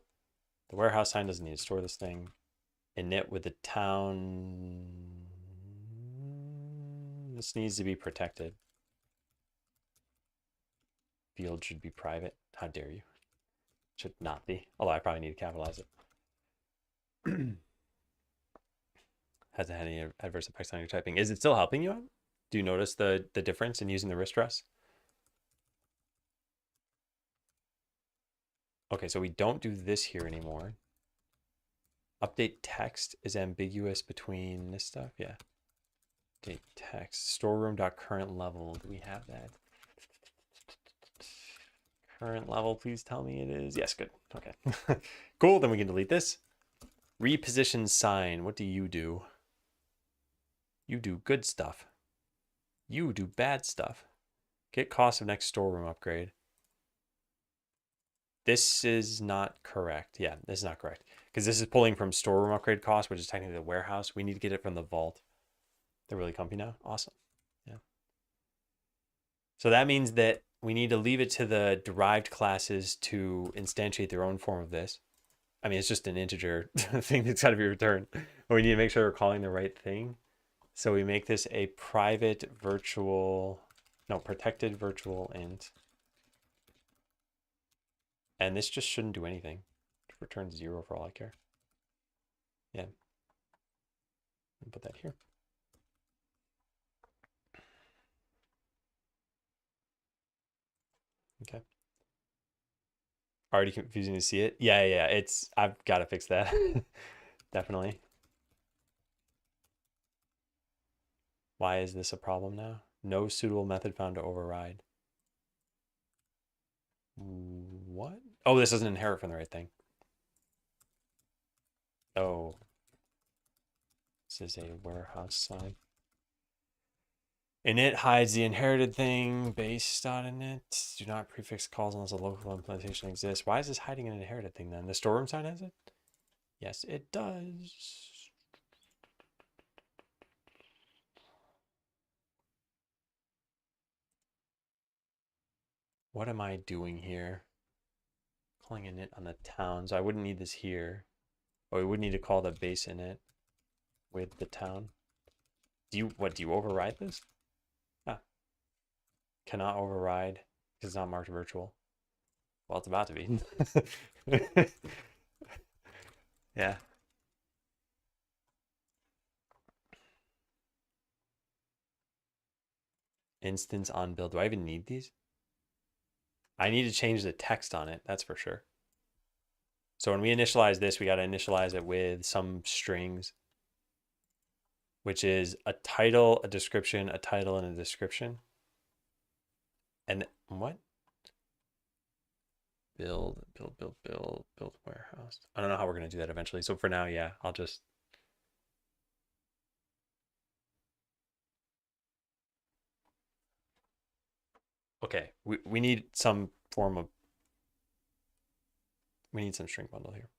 The warehouse sign doesn't need to store this thing. Init with the town. This needs to be protected. Field should be private. How dare you? Should not be. Although I probably need to capitalize it. Hasn't had any adverse effects on your typing. Is it still helping you out? Do you notice the difference in using the wrist rest? Okay, so we don't do this here anymore. Update text is ambiguous between this stuff. Yeah. Update text. Storeroom.current level. Do we have that? Current level, please tell me it is. Yes, good. Okay. Cool, then we can delete this. Reposition sign. What do? You do good stuff. You do bad stuff. Get cost of next storeroom upgrade. This is not correct. Yeah, this is not correct. Because this is pulling from storeroom upgrade cost, which is technically the warehouse. We need to get it from the vault. They're really comfy now. Awesome. Yeah. So that means that we need to leave it to the derived classes to instantiate their own form of this. I mean, it's just an integer thing that's got to be returned. But we need to make sure we're calling the right thing. So we make this a private virtual, no, protected virtual int. And this just shouldn't do anything. Return 0 for all I care. Yeah. Put that here. Okay. Already confusing to see it. Yeah. It's, I've got to fix that. Definitely. Why is this a problem now? No suitable method found to override. What? Oh, this doesn't inherit from the right thing. Oh, this is a warehouse sign. Init hides the inherited thing based on init. Do not prefix calls unless a local implementation exists. Why is this hiding an inherited thing then? The storeroom sign has it? Yes, it does. What am I doing here? Calling init on the town. So I wouldn't need this here. Oh, we would need to call the base init with the town. Do you override this? Ah, cannot override because it's not marked virtual. Well, it's about to be. Yeah. Instance on build. Do I even need these? I need to change the text on it. That's for sure. So when we initialize this, we got to initialize it with some strings, which is a title, a description, a title, and a description. And what? Build warehouse. I don't know how we're going to do that eventually. So for now, yeah, I'll just. Okay, we need some form of. We need some string bundle here.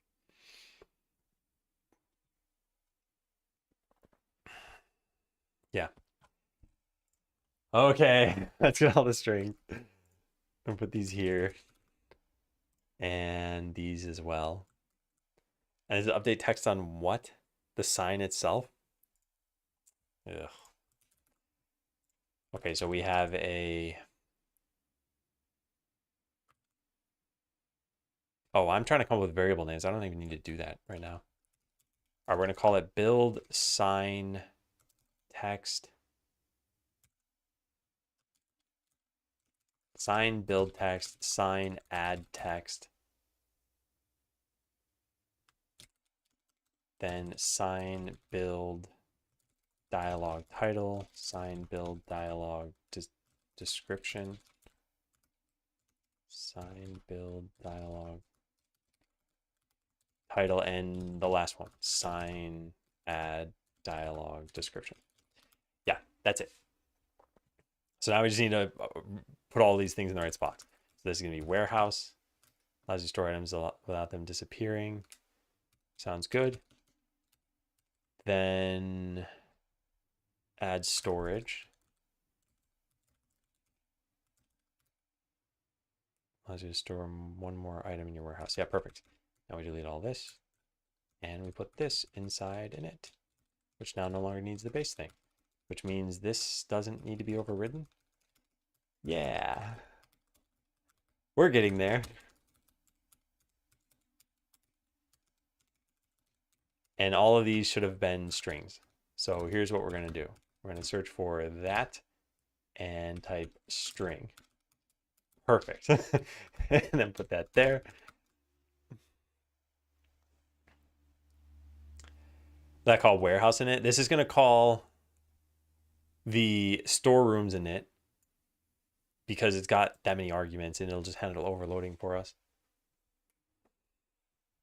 Yeah. Okay, let's get all the strings and put these here. And these as well. And is it update text on what? The sign itself? Ugh. Okay, so we have a... Oh, I'm trying to come up with variable names. I don't even need to do that right now. All right, we're going to call it build sign text. Sign build text, sign add text. Then sign build dialog title, sign build dialog description, sign build dialog title, and the last one, sign add dialog description. Yeah, that's it. So now we just need to put all these things in the right spots. So this is going to be warehouse, allows you to store items without them disappearing. Sounds good. Then add storage. Allows you to store one more item in your warehouse. Yeah, perfect. Now we delete all this. And we put this inside init, which now no longer needs the base thing, which means this doesn't need to be overridden. Yeah. We're getting there. And all of these should have been strings. So here's what we're going to do. We're going to search for that and type string. Perfect. And then put that there. That call warehouse in it. This is going to call the storerooms in it because it's got that many arguments and it'll just handle overloading for us.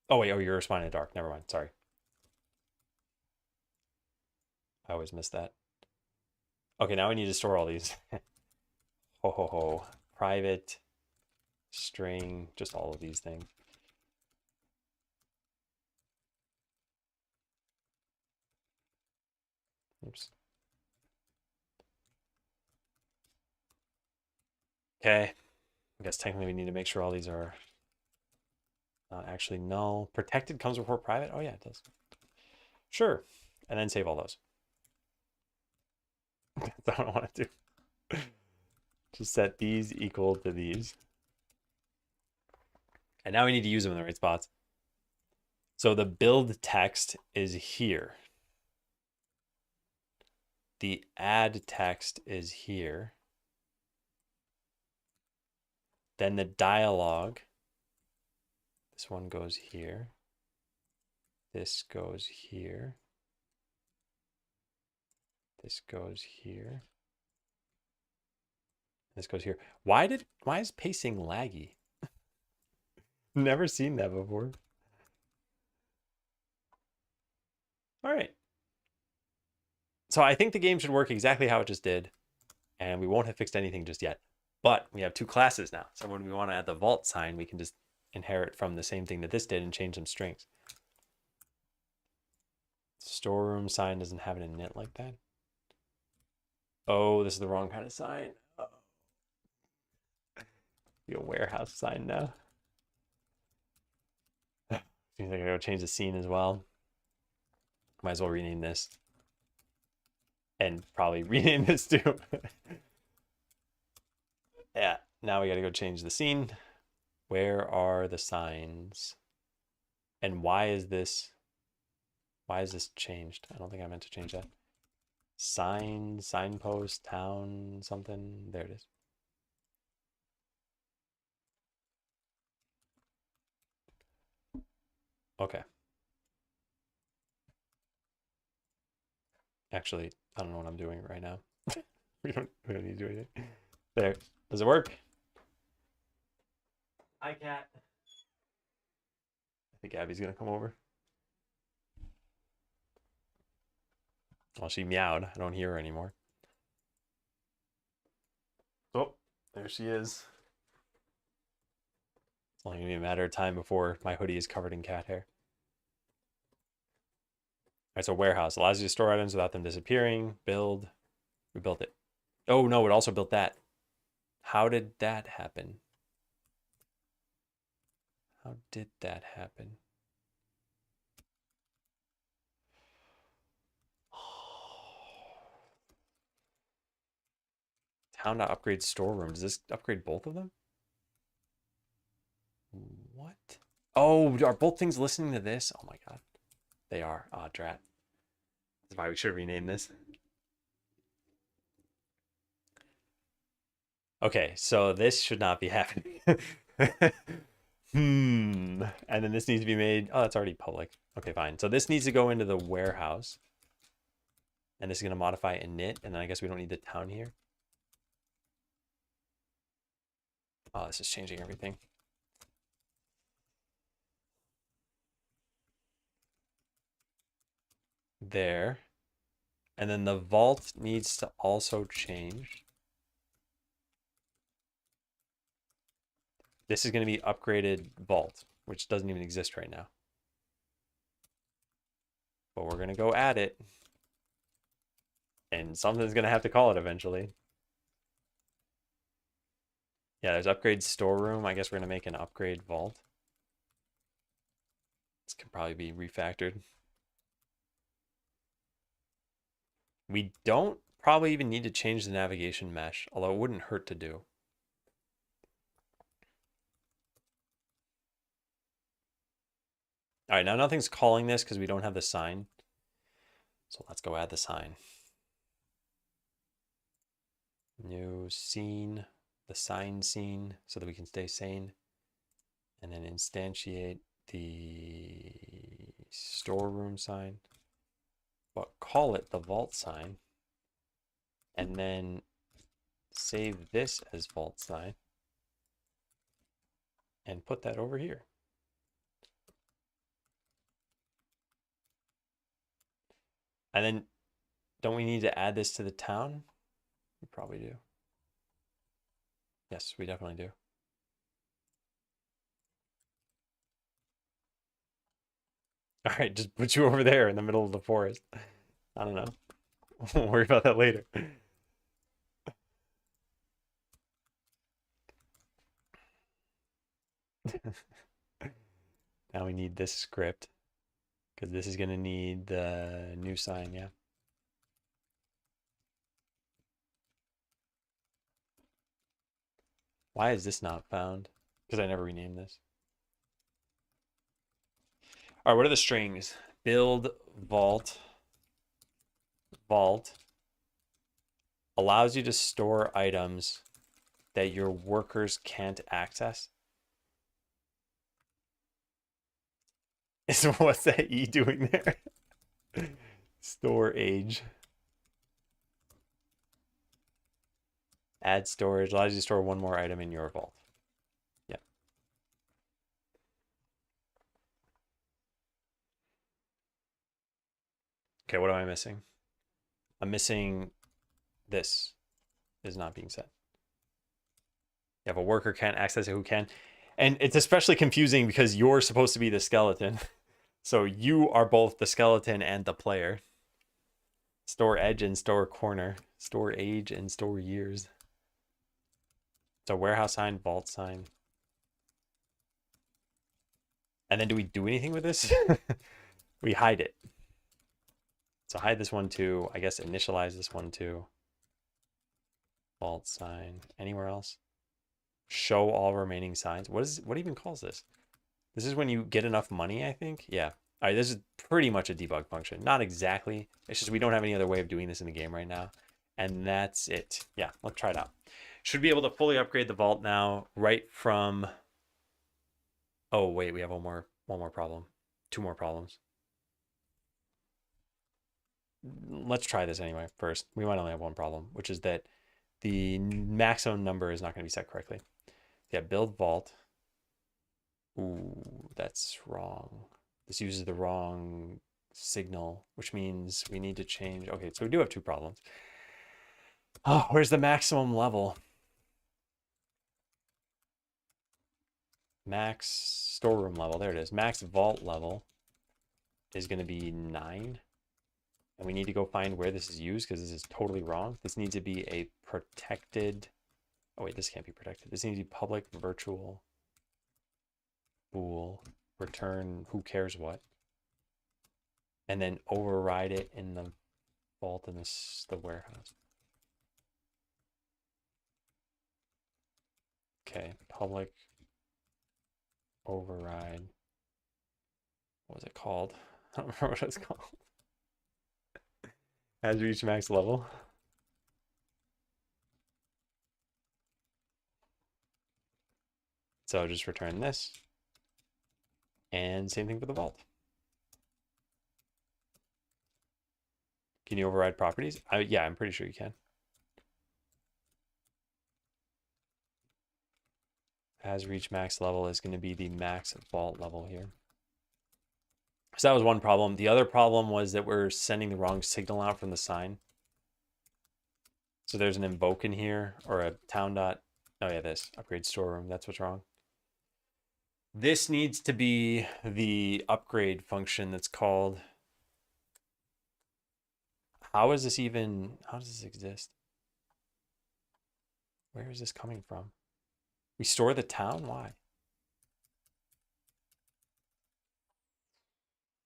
Oh, wait. Oh, you're responding to dark. Never mind. Sorry. I always miss that. Okay, now we need to store all these. Ho, ho, ho. Private, string, just all of these things. Oops. Okay. I guess technically we need to make sure all these are not actually null. Protected comes before private? Oh, yeah, it does. Sure. And then save all those. That's what I want to do. Just set these equal to these. And now we need to use them in the right spots. So the build text is here. The add text is here. Then the dialog, this one goes here. This goes here. This goes here. This goes here. Why is pacing laggy? Never seen that before. All right. So I think the game should work exactly how it just did, and we won't have fixed anything just yet. But we have two classes now. So when we want to add the vault sign, we can just inherit from the same thing that this did and change some strings. Storeroom sign doesn't have an init like that. Oh, this is the wrong kind of sign. Oh. Be a warehouse sign now. Seems like I gotta change the scene as well. Might as well rename this. And probably rename this too. Yeah, now we gotta go change the scene. Where are the signs? And why is this changed? I don't think I meant to change that. Sign, signpost, town, something. There it is. Okay. Actually, I don't know what I'm doing right now. we don't need to do anything. There. Does it work? Hi, cat. I think Abby's gonna come over. Well, she meowed. I don't hear her anymore. Oh, there she is. It's only gonna be a matter of time before my hoodie is covered in cat hair. All right, so warehouse allows you to store items without them disappearing. Build. We built it. Oh, no, it also built that. How did that happen? How did that happen? Town to upgrade storeroom. Does this upgrade both of them? What? Oh, are both things listening to this? Oh my god. They are. Ah, drat. That's why we should rename this. Okay, so this should not be happening. And then this needs to be made. Oh, that's already public. Okay, fine. So this needs to go into the warehouse. And this is going to modify init. And then I guess we don't need the town here. Oh, this is changing everything. There. And then the vault needs to also change. This is going to be upgraded vault, which doesn't even exist right now. But we're going to go add it. And something's going to have to call it eventually. Yeah, there's upgrade storeroom. I guess we're going to make an upgrade vault. This can probably be refactored. We don't probably even need to change the navigation mesh, although it wouldn't hurt to do. All right, now nothing's calling this because we don't have the sign. So let's go add the sign. New scene, the sign scene, so that we can stay sane. And then instantiate the storeroom sign, but call it the vault sign. And then save this as vault sign and put that over here. And then don't we need to add this to the town? We probably do. Yes, we definitely do. All right, just put you over there in the middle of the forest. I don't know. We'll worry about that later. Now we need this script because this is going to need the new sign, yeah. Why is this not found? Because I never renamed this. All right, what are the strings? Build vault. Vault allows you to store items that your workers can't access. So what's that E doing there? Store age. Add storage allows you to store one more item in your vault. Yep. Okay, what am I missing? I'm missing this is not being set. You have a worker can't access it, who can? And it's especially confusing because you're supposed to be the skeleton. So you are both the skeleton and the player. Store edge and store corner. Store age and store years. So warehouse sign, vault sign. And then do we do anything with this? We hide it. So hide this one too. I guess initialize this one too. Vault sign. Anywhere else? Show all remaining signs. What even calls this? This is when you get enough money, I think. Yeah. All right, this is pretty much a debug function. Not exactly. It's just we don't have any other way of doing this in the game right now. And that's it. Yeah, let's try it out. Should be able to fully upgrade the vault now right from... Oh, wait, we have one more problem. Two more problems. Let's try this anyway first. We might only have one problem, which is that the maximum number is not going to be set correctly. Yeah, build vault. Ooh, that's wrong. This uses the wrong signal, which means we need to change. Okay, so we do have two problems. Oh, where's the maximum level? Max storeroom level. There it is. Max vault level is going to be 9. And we need to go find where this is used because this is totally wrong. This needs to be a protected... Oh, wait, this can't be protected. This needs to be public virtual bool return who cares what. And then override it in the vault in the warehouse. Okay, public override. What was it called? I don't remember what it's called. Has reached max level. So just return this. And same thing for the vault. Can you override properties? Yeah, I'm pretty sure you can. Has reached max level is going to be the max vault level here. So that was one problem. The other problem was that we're sending the wrong signal out from the sign. So there's an invoke in here or a town dot. Oh yeah, this upgrade storeroom. That's what's wrong. This needs to be the upgrade function that's called. How is this even? How does this exist? Where is this coming from? We store the town? Why?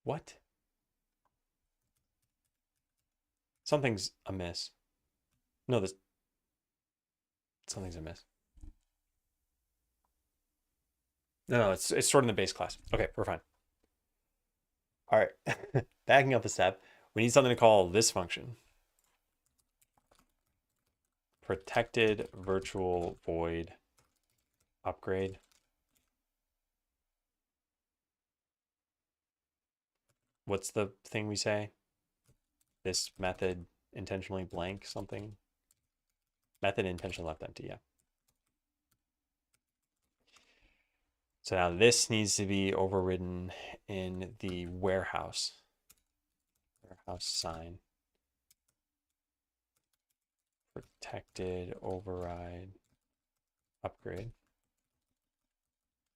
What? Something's amiss. No, this. Something's amiss. No, it's stored in the base class. Okay, we're fine. All right, backing up a step, we need something to call this function. Protected virtual void upgrade. What's the thing we say? This method intentionally blank something. Method intentionally left empty, yeah. So now this needs to be overridden in the warehouse. Warehouse sign. Protected override upgrade.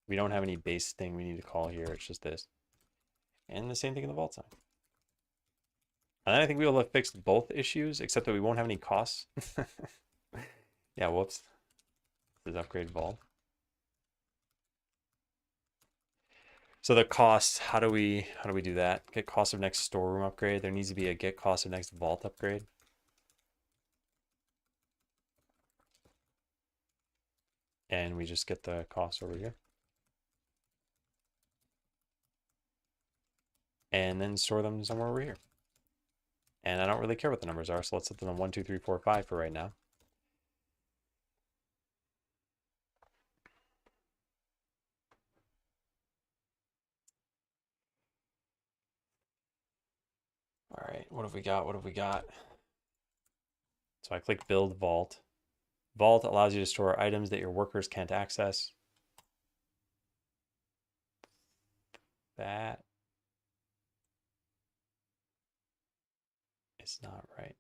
We don't have any base thing we need to call here. It's just this. And the same thing in the vault sign. And then I think we will have fixed both issues, except that we won't have any costs. Yeah, whoops. This is upgrade vault. So the cost, how do we do that? Get cost of next storeroom upgrade. There needs to be a get cost of next vault upgrade. And we just get the cost over here. And then store them somewhere over here. And I don't really care what the numbers are, so let's set them on 1, 2, 3, 4, 5 for right now. All right, what have we got? What have we got? So I click build vault. Vault allows you to store items that your workers can't access. That. is not right.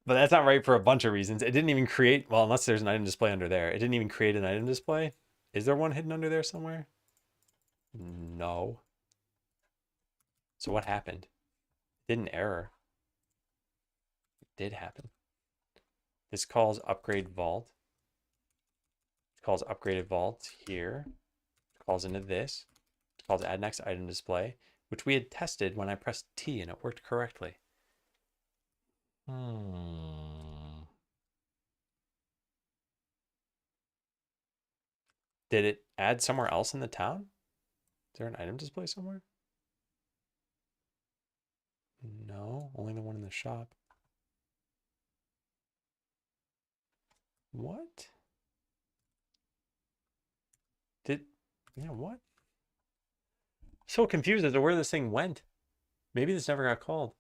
But that's not right for a bunch of reasons. It didn't even create, well, unless there's an item display under there. It didn't even create an item display. Is there one hidden under there somewhere? No. So what happened? It did an error. It did happen. This calls upgrade vault. It calls upgraded vault here. It calls into this. It calls add next item display, which we had tested when I pressed T and it worked correctly. Did it add somewhere else in the town? Is there an item display somewhere? No, only the one in the shop. What? What? So confused as to where this thing went. Maybe this never got called.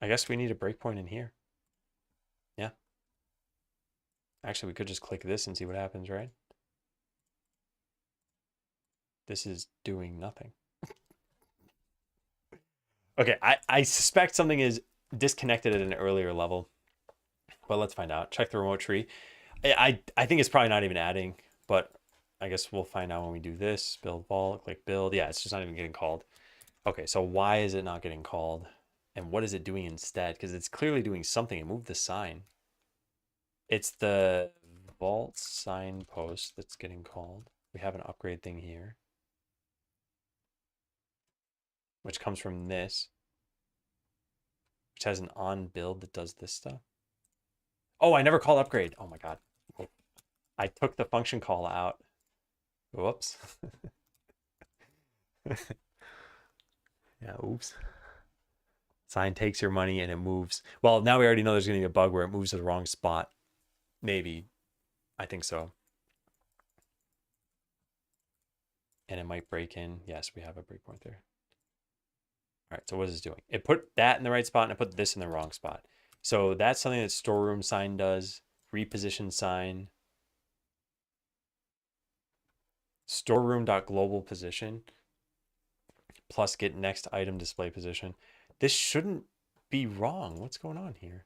I guess we need a breakpoint in here. Yeah. Actually, we could just click this and see what happens, right? This is doing nothing. Okay, I suspect something is disconnected at an earlier level, but let's find out. Check the remote tree. I think it's probably not even adding, but I guess we'll find out when we do this. Build vault, click build. Yeah, it's just not even getting called. Okay, so why is it not getting called? And what is it doing instead? Because it's clearly doing something. It moved the sign. It's the vault signpost that's getting called. We have an upgrade thing here, which comes from this, which has an on build that does this stuff. Oh, I never called upgrade. Oh my God. I took the function call out. Whoops. Yeah, oops. Sign takes your money and it moves. Well, now we already know there's going to be a bug where it moves to the wrong spot. Maybe. I think so. And it might break in. Yes, we have a breakpoint there. All right, so what is this doing? It put that in the right spot and it put this in the wrong spot. So that's something that storeroom sign does. Reposition sign. Storeroom.global position plus get next item display position. This shouldn't be wrong. What's going on here?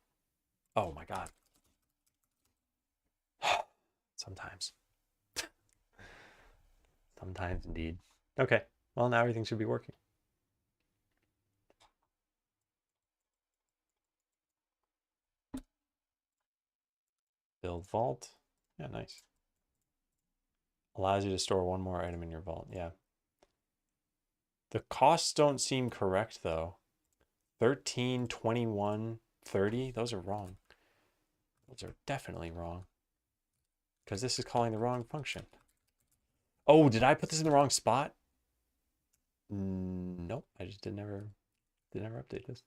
Oh my God. Sometimes. Sometimes indeed. Okay. Well, now everything should be working. Build vault. Yeah, nice. Allows you to store one more item in your vault. Yeah. The costs don't seem correct though. 13, 21, 30. Those are wrong. Those are definitely wrong. Because this is calling the wrong function. Oh, did I put this in the wrong spot? Nope. I just did never update this.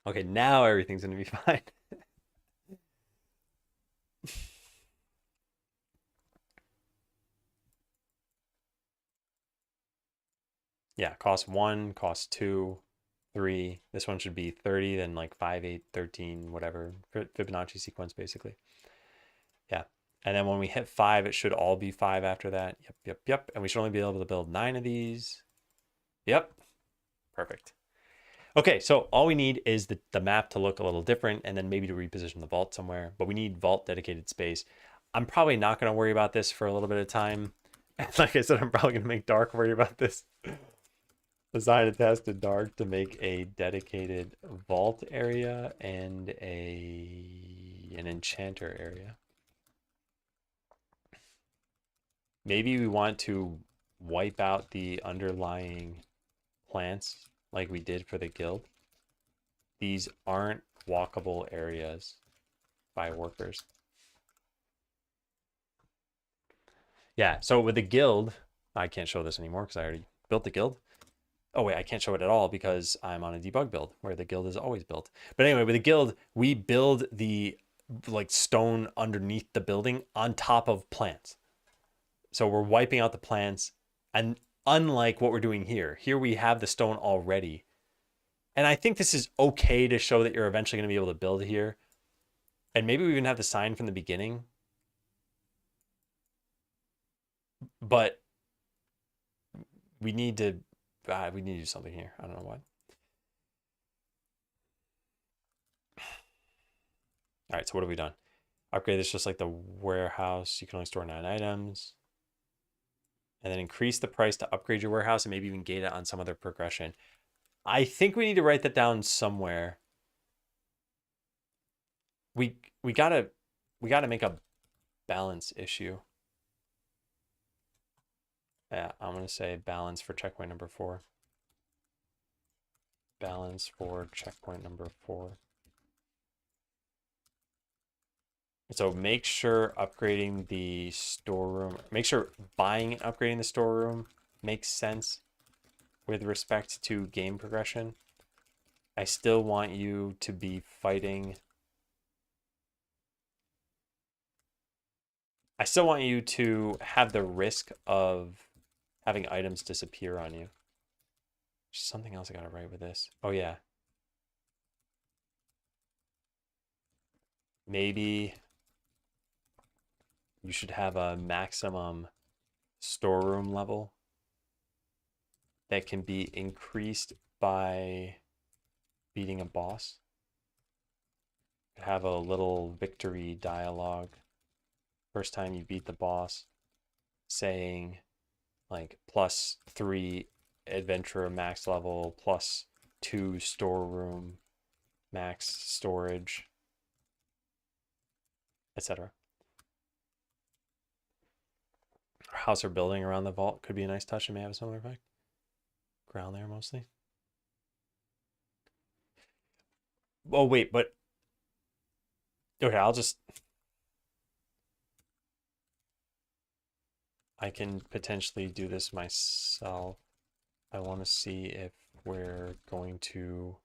Okay, now everything's gonna be fine. Yeah, cost 1, cost 2, 3. This one should be 30, then like 5, 8, 13, whatever. Fibonacci sequence, basically. Yeah. And then when we hit 5, it should all be 5 after that. Yep. And we should only be able to build 9 of these. Yep. Perfect. Okay, so all we need is the map to look a little different and then maybe to reposition the vault somewhere. But we need vault dedicated space. I'm probably not going to worry about this for a little bit of time. Like I said, I'm probably going to make Dark worry about this. Assign a task to Dark to make a dedicated vault area and an enchanter area. Maybe we want to wipe out the underlying plants like we did for the guild. These aren't walkable areas by workers. Yeah, so with the guild, I can't show this anymore because I already built the guild. Oh wait, I can't show it at all because I'm on a debug build where the guild is always built. But anyway, with the guild, we build the like stone underneath the building on top of plants. So we're wiping out the plants, and unlike what we're doing here we have the stone already. And I think this is okay to show that you're eventually going to be able to build here. And maybe we even have the sign from the beginning. But we need to do something here. I don't know what. All right, so what have we done? Upgrade this just like the warehouse. You can only store 9 items. And then increase the price to upgrade your warehouse and maybe even gate it on some other progression. I think we need to write that down somewhere. We gotta make a balance issue. Yeah, I'm gonna say balance for checkpoint number 4. Balance for checkpoint number 4. So make sure upgrading the storeroom, make sure buying and upgrading the storeroom makes sense with respect to game progression. I still want you to be fighting. I still want you to have the risk of having items disappear on you. There's something else I gotta write with this. Oh yeah. Maybe you should have a maximum storeroom level that can be increased by beating a boss. Have a little victory dialogue first time you beat the boss, saying like +3 adventurer max level, +2 storeroom max storage, etc. House or building around the vault could be a nice touch and may have a similar effect. Ground layer mostly. Oh wait, but okay, I can potentially do this myself. I want to see if we're going to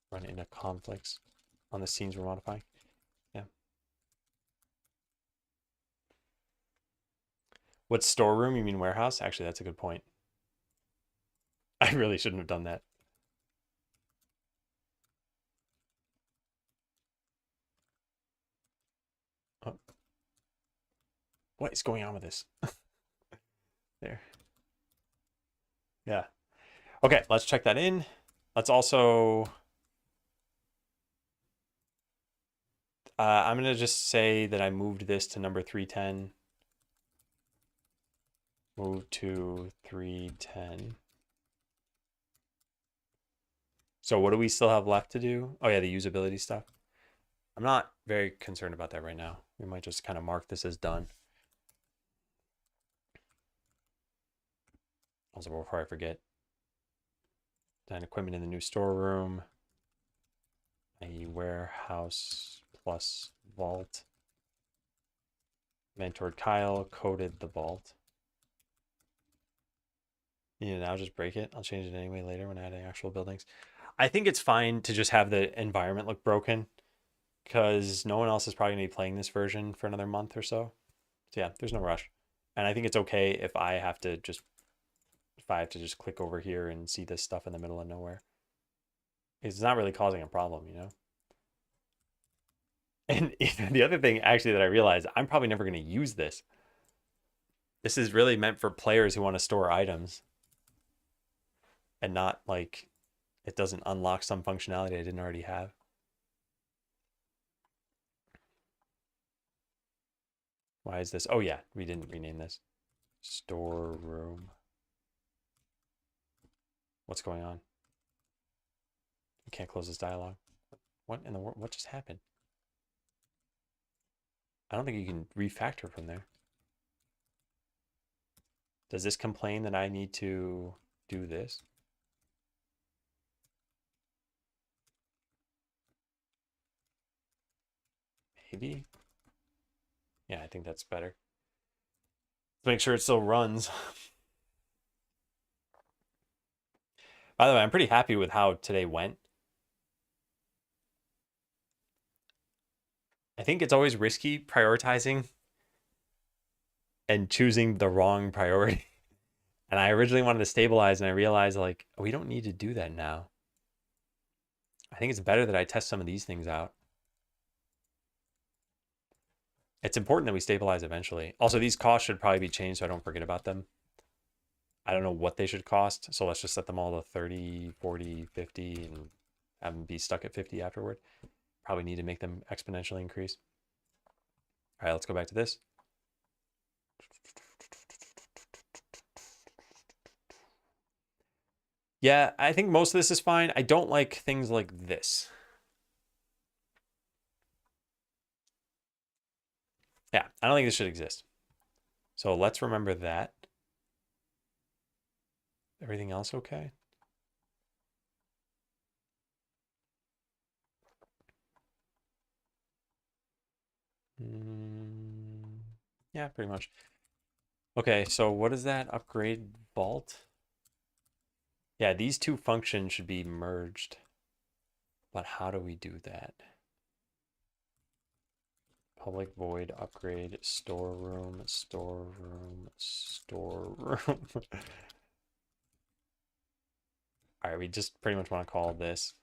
run into conflicts on the scenes we're modifying. Yeah. What storeroom? You mean warehouse? Actually, that's a good point. I really shouldn't have done that. Oh. What is going on with this? There. Yeah. Okay, let's check that in. Let's also... I'm going to just say that I moved this to number 310. Move to 310. So what do we still have left to do? Oh yeah, the usability stuff. I'm not very concerned about that right now. We might just kind of mark this as done. Also, before I forget, design equipment in the new storeroom, a warehouse plus vault. Mentored Kyle, coded the vault. Yeah, now just break it. I'll change it anyway later when adding actual buildings. I think it's fine to just have the environment look broken because no one else is probably going to be playing this version for another month or so. So yeah, there's no rush. And I think it's okay if I have to just click over here and see this stuff in the middle of nowhere. It's not really causing a problem, you know? And the other thing actually that I realized, I'm probably never going to use this. This is really meant for players who want to store items and not like it doesn't unlock some functionality I didn't already have. Why is this? Oh yeah, we didn't rename this. Storeroom. What's going on? You can't close this dialogue. What in the world? What just happened? I don't think you can refactor from there. Does this complain that I need to do this? Maybe. Yeah, I think that's better. Let's make sure it still runs. By the way, I'm pretty happy with how today went. I think it's always risky prioritizing and choosing the wrong priority. And I originally wanted to stabilize and I realized like, we don't need to do that now. I think it's better that I test some of these things out. It's important that we stabilize eventually. Also, these costs should probably be changed so I don't forget about them. I don't know what they should cost, so let's just set them all to 30, 40, 50, and have them be stuck at 50 afterward. Probably need to make them exponentially increase. All right, let's go back to this. Yeah, I think most of this is fine. I don't like things like this. Yeah, I don't think this should exist. So let's remember that. Everything else okay? Yeah, pretty much. Okay, so what is that? Upgrade vault? Yeah, these two functions should be merged. But how do we do that? Public void upgrade storeroom, storeroom, storeroom. All right, we just pretty much want to call this.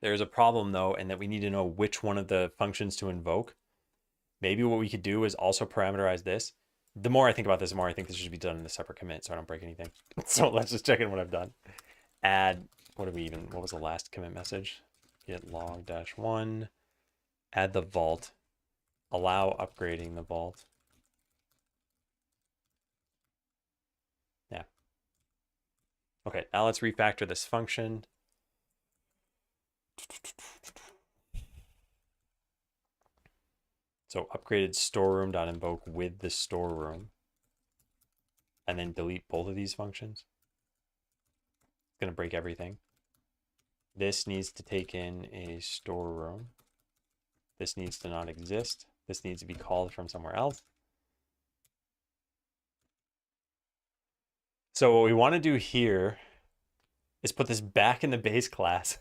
There's a problem though, and that we need to know which one of the functions to invoke. Maybe what we could do is also parameterize this. The more I think about this, the more I think this should be done in a separate commit so I don't break anything. So let's just check in what I've done. Add, what was the last commit message? Git log -1, add the vault, allow upgrading the vault. Yeah. Okay, now let's refactor this function. So upgraded storeroom.invoke with the storeroom. And then delete both of these functions. It's going to break everything. This needs to take in a storeroom. This needs to not exist. This needs to be called from somewhere else. So what we want to do here is put this back in the base class.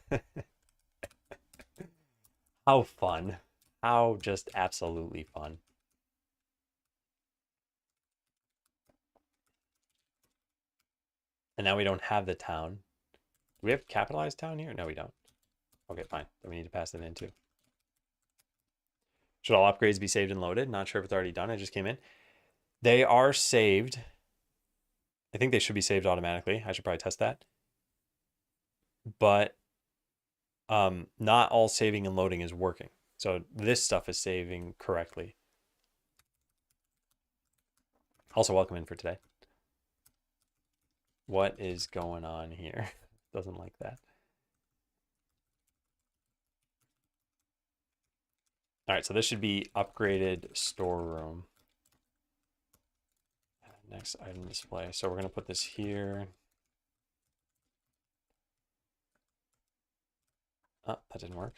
How fun. How just absolutely fun. And now we don't have the town. Do we have capitalized town here? No, we don't. Okay, fine. Then we need to pass it in too. Should all upgrades be saved and loaded? Not sure if it's already done. I just came in. They are saved. I think they should be saved automatically. I should probably test that. But not all saving and loading is working. So this stuff is saving correctly. Also, welcome in for today. What is going on here? Doesn't like that. All right, so this should be upgraded storeroom. Next item display. So we're going to put this here. Oh, that didn't work.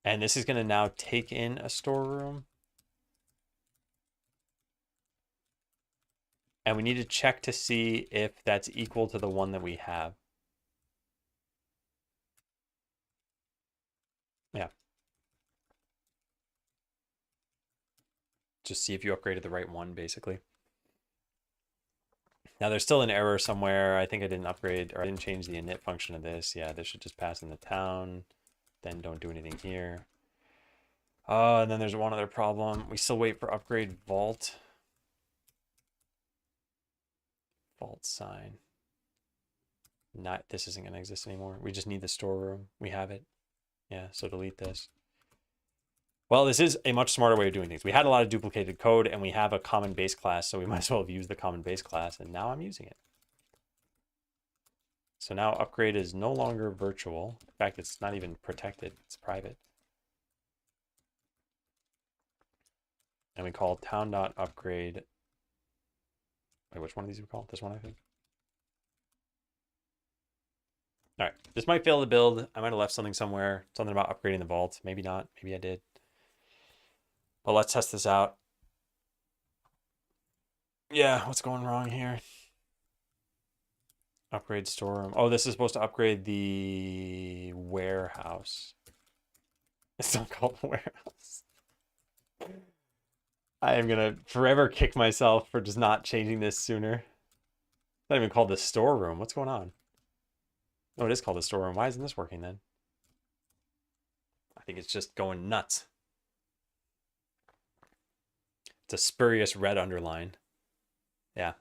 And this is going to now take in a storeroom. And we need to check to see if that's equal to the one that we have. Yeah. Just see if you upgraded the right one, basically. Now there's still an error somewhere. I think I didn't upgrade or I didn't change the init function of this. Yeah, this should just pass in the town. Then don't do anything here. And then there's one other problem. We still wait for upgrade vault. Vault sign. This isn't going to exist anymore. We just need the storeroom. We have it. Yeah, so delete this. Well, this is a much smarter way of doing things. We had a lot of duplicated code and we have a common base class, so we might as well have used the common base class, and now I'm using it. So now upgrade is no longer virtual. In fact, it's not even protected. It's private. And we call town.upgrade. Wait, which one of these we call? This one, I think. All right, this might fail to build. I might have left something somewhere. Something about upgrading the vault. Maybe not. Maybe I did. But let's test this out. Yeah, what's going wrong here? Upgrade storeroom. Oh, this is supposed to upgrade the warehouse. It's not called the warehouse. I am gonna forever kick myself for just not changing this sooner. It's not even called the storeroom. What's going on? Oh, it is called a storeroom. Why isn't this working then? I think it's just going nuts. It's a spurious red underline. Yeah.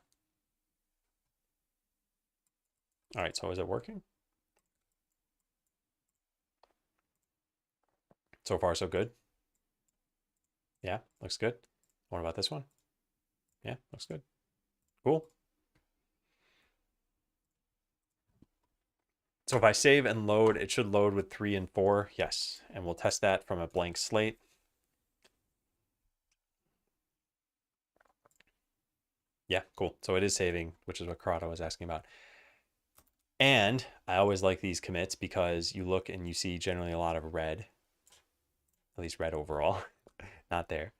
All right, so is it working? So far, so good. Yeah, looks good. What about this one? Yeah, looks good. Cool. So if I save and load, it should load with 3 and 4. Yes, and we'll test that from a blank slate. Yeah, cool. So it is saving, which is what Corrado was asking about. And I always like these commits because you look and you see generally a lot of red, at least red overall, not there.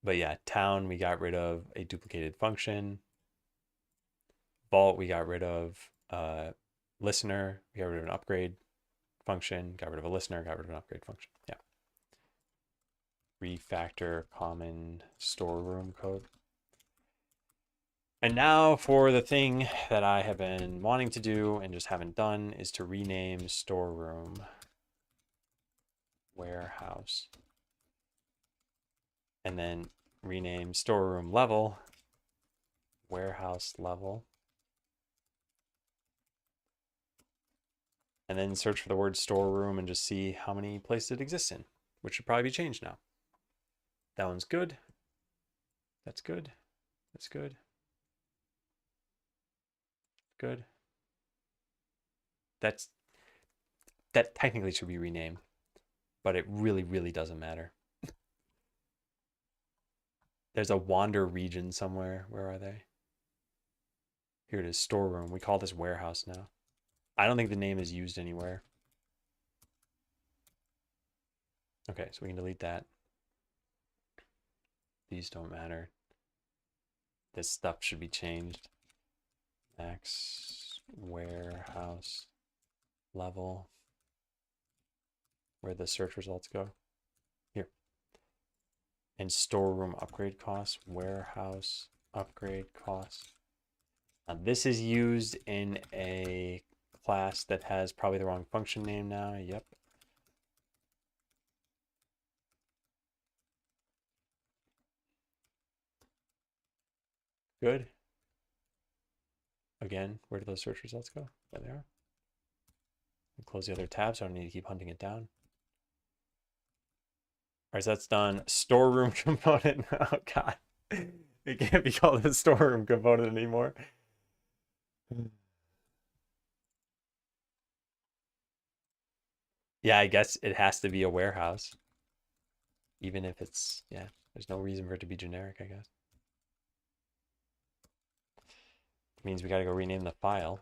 But yeah, town, we got rid of a duplicated function. Vault, we got rid of listener, we got rid of an upgrade function, got rid of a listener, got rid of an upgrade function. Yeah. Refactor common storeroom code. And now for the thing that I have been wanting to do and just haven't done is to rename storeroom warehouse. And then rename storeroom level warehouse level. And then search for the word storeroom and just see how many places it exists in, which should probably be changed now. That one's good. That's good. That's good. Good. That technically should be renamed, but it really, really doesn't matter. There's a wander region somewhere. Where are they? Here it is, storeroom. We call this warehouse now. I don't think the name is used anywhere. Okay, so we can delete that. These don't matter. This stuff should be changed. Max warehouse level. Where the search results go. Here. And storeroom upgrade costs. Warehouse upgrade costs. Now this is used in a class that has probably the wrong function name now. Yep. Good. Again, where do those search results go? There they are. And close the other tab so I don't need to keep hunting it down. All right, so that's done. Storeroom component. Oh, God. It can't be called a storeroom component anymore. Yeah, I guess it has to be a warehouse. Even if it's, yeah, there's no reason for it to be generic, I guess. It means we got to go rename the file.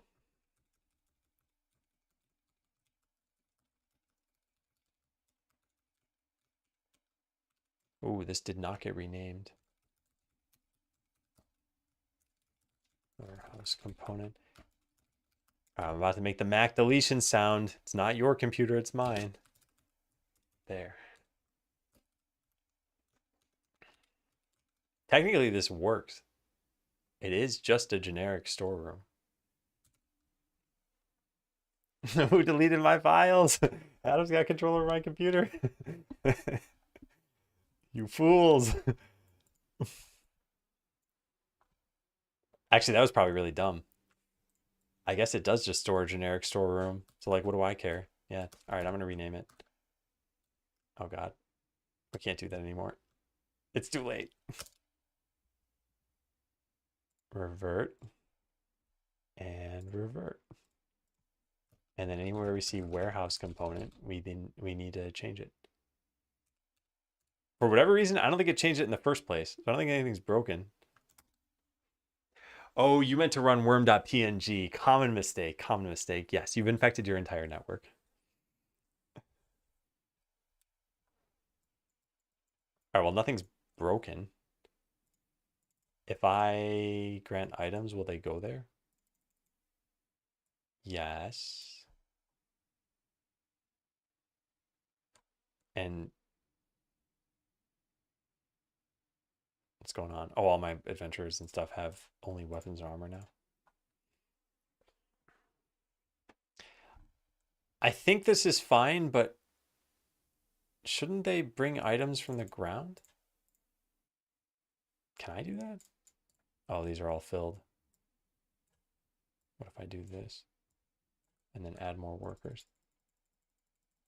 Ooh, this did not get renamed. Warehouse component. I'm about to make the Mac deletion sound. It's not your computer, it's mine. There. Technically, this works. It is just a generic storeroom. Who deleted my files? Adam's got control over my computer. You fools. Actually, that was probably really dumb. I guess it does just store a generic storeroom. So, like, what do I care? Yeah. All right, I'm going to rename it. Oh, God. I can't do that anymore. It's too late. Revert. And revert. And then anywhere we see warehouse component, we need to change it. For whatever reason, I don't think it changed it in the first place. I don't think anything's broken. Oh, you meant to run worm.png. Common mistake. Common mistake. Yes, you've infected your entire network. All right, well, nothing's broken. If I grant items, will they go there? Yes. And what's going on? Oh, all my adventurers and stuff have only weapons and armor now. I think this is fine, but shouldn't they bring items from the ground? Can I do that? Oh, these are all filled. What if I do this and then add more workers?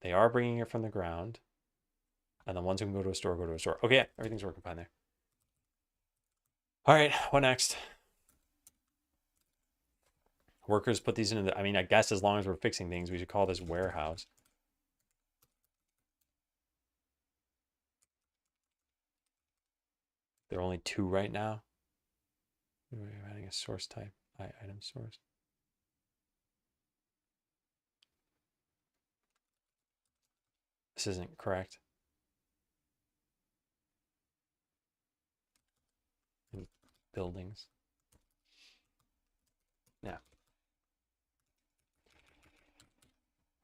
They are bringing it from the ground. And the ones who can go to a store, go to a store. Okay, yeah, everything's working fine there. All right, what next? Workers put these into the, I mean, I guess as long as we're fixing things, we should call this warehouse. There are only 2 right now. We're adding a source type, item source. This isn't correct. And buildings. Yeah.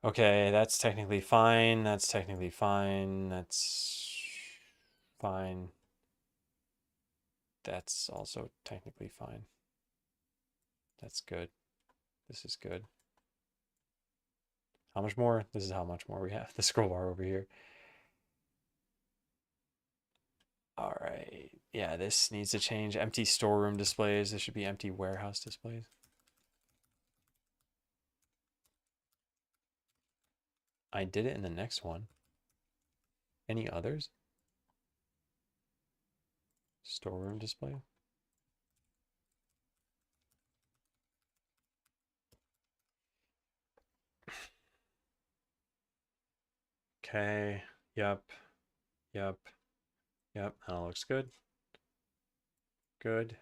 Okay, that's technically fine. That's technically fine. That's fine. That's also technically fine. That's good. This is good. How much more? This is how much more we have. The scroll bar over here. All right. Yeah, this needs to change. Empty storeroom displays. This should be empty warehouse displays. I did it in the next one. Any others? Storeroom display. Okay. Yep. Yep. Yep. That all looks good. Good.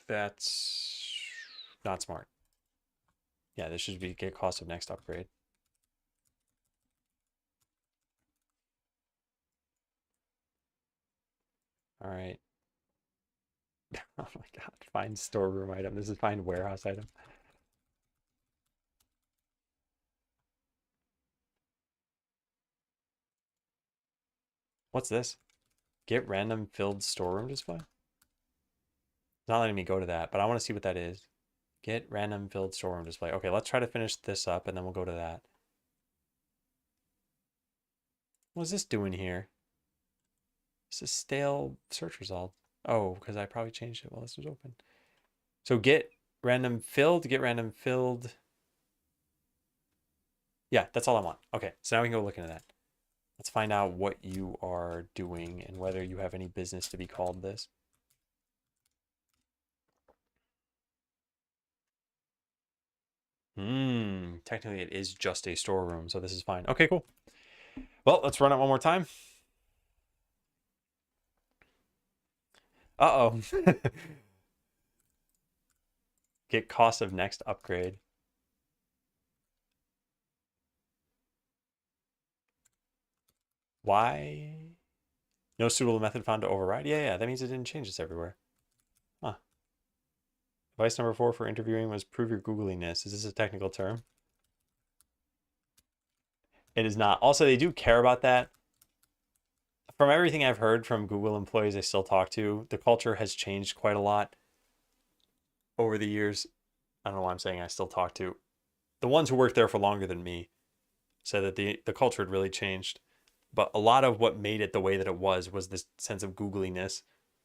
That's not smart. Yeah, this should be get cost of next upgrade. All right. Oh my God. Find storeroom item. This is find warehouse item. What's this? Get random filled storeroom display? It's not letting me go to that, but I want to see what that is. Get random filled storeroom display. Okay, let's try to finish this up and then we'll go to that. What's this doing here? This is stale search result. Oh, because I probably changed it while this was open. So get random filled. Yeah, that's all I want. Okay, so now we can go look into that. Let's find out what you are doing and whether you have any business to be called this. Technically it is just a storeroom, so this is fine. Okay, cool. Well, let's run it one more time. Uh-oh. Get cost of next upgrade. Why? No suitable method found to override? Yeah, that means it didn't change this everywhere. Huh. Advice number 4 for interviewing was prove your Googliness. Is this a technical term? It is not. Also, they do care about that. From everything I've heard from Google employees I still talk to, the culture has changed quite a lot over the years. I don't know why I'm saying I still talk to. The ones who worked there for longer than me said that the culture had really changed. But a lot of what made it the way that it was this sense of googliness,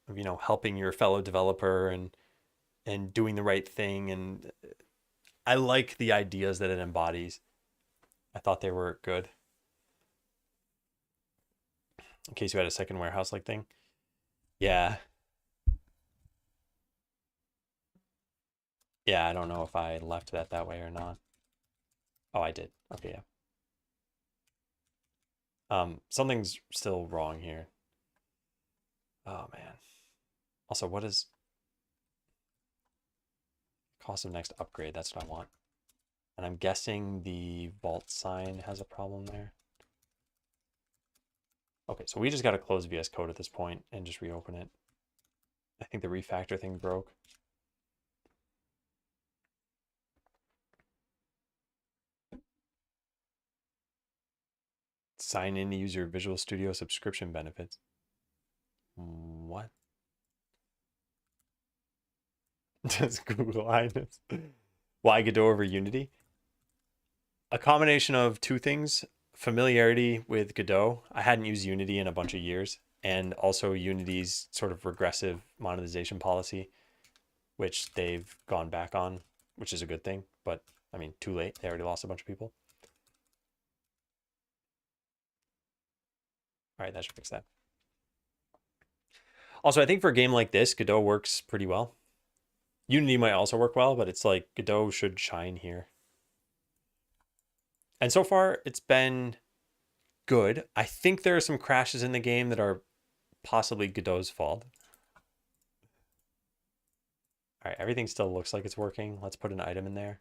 of, you know, helping your fellow developer and doing the right thing. And I like the ideas that it embodies. I thought they were good. In case you had a second warehouse like thing. Yeah. Yeah, I don't know if I left that way or not. Oh, I did. Okay, yeah. Something's still wrong here. Oh man. Also, what is cost of next upgrade? That's what I want. And I'm guessing the vault sign has a problem there. Okay, so we just got to close VS Code at this point and just reopen it. I think the refactor thing broke. Sign in to use your Visual Studio subscription benefits. What? Does Google Highness? Why Godot over Unity? A combination of two things. Familiarity with Godot. I hadn't used Unity in a bunch of years. And also Unity's sort of regressive monetization policy, which they've gone back on, which is a good thing. But, I mean, too late. They already lost a bunch of people. All right, that should fix that. Also, I think for a game like this, Godot works pretty well. Unity might also work well, but it's like Godot should shine here. And so far, it's been good. I think there are some crashes in the game that are possibly Godot's fault. All right, everything still looks like it's working. Let's put an item in there.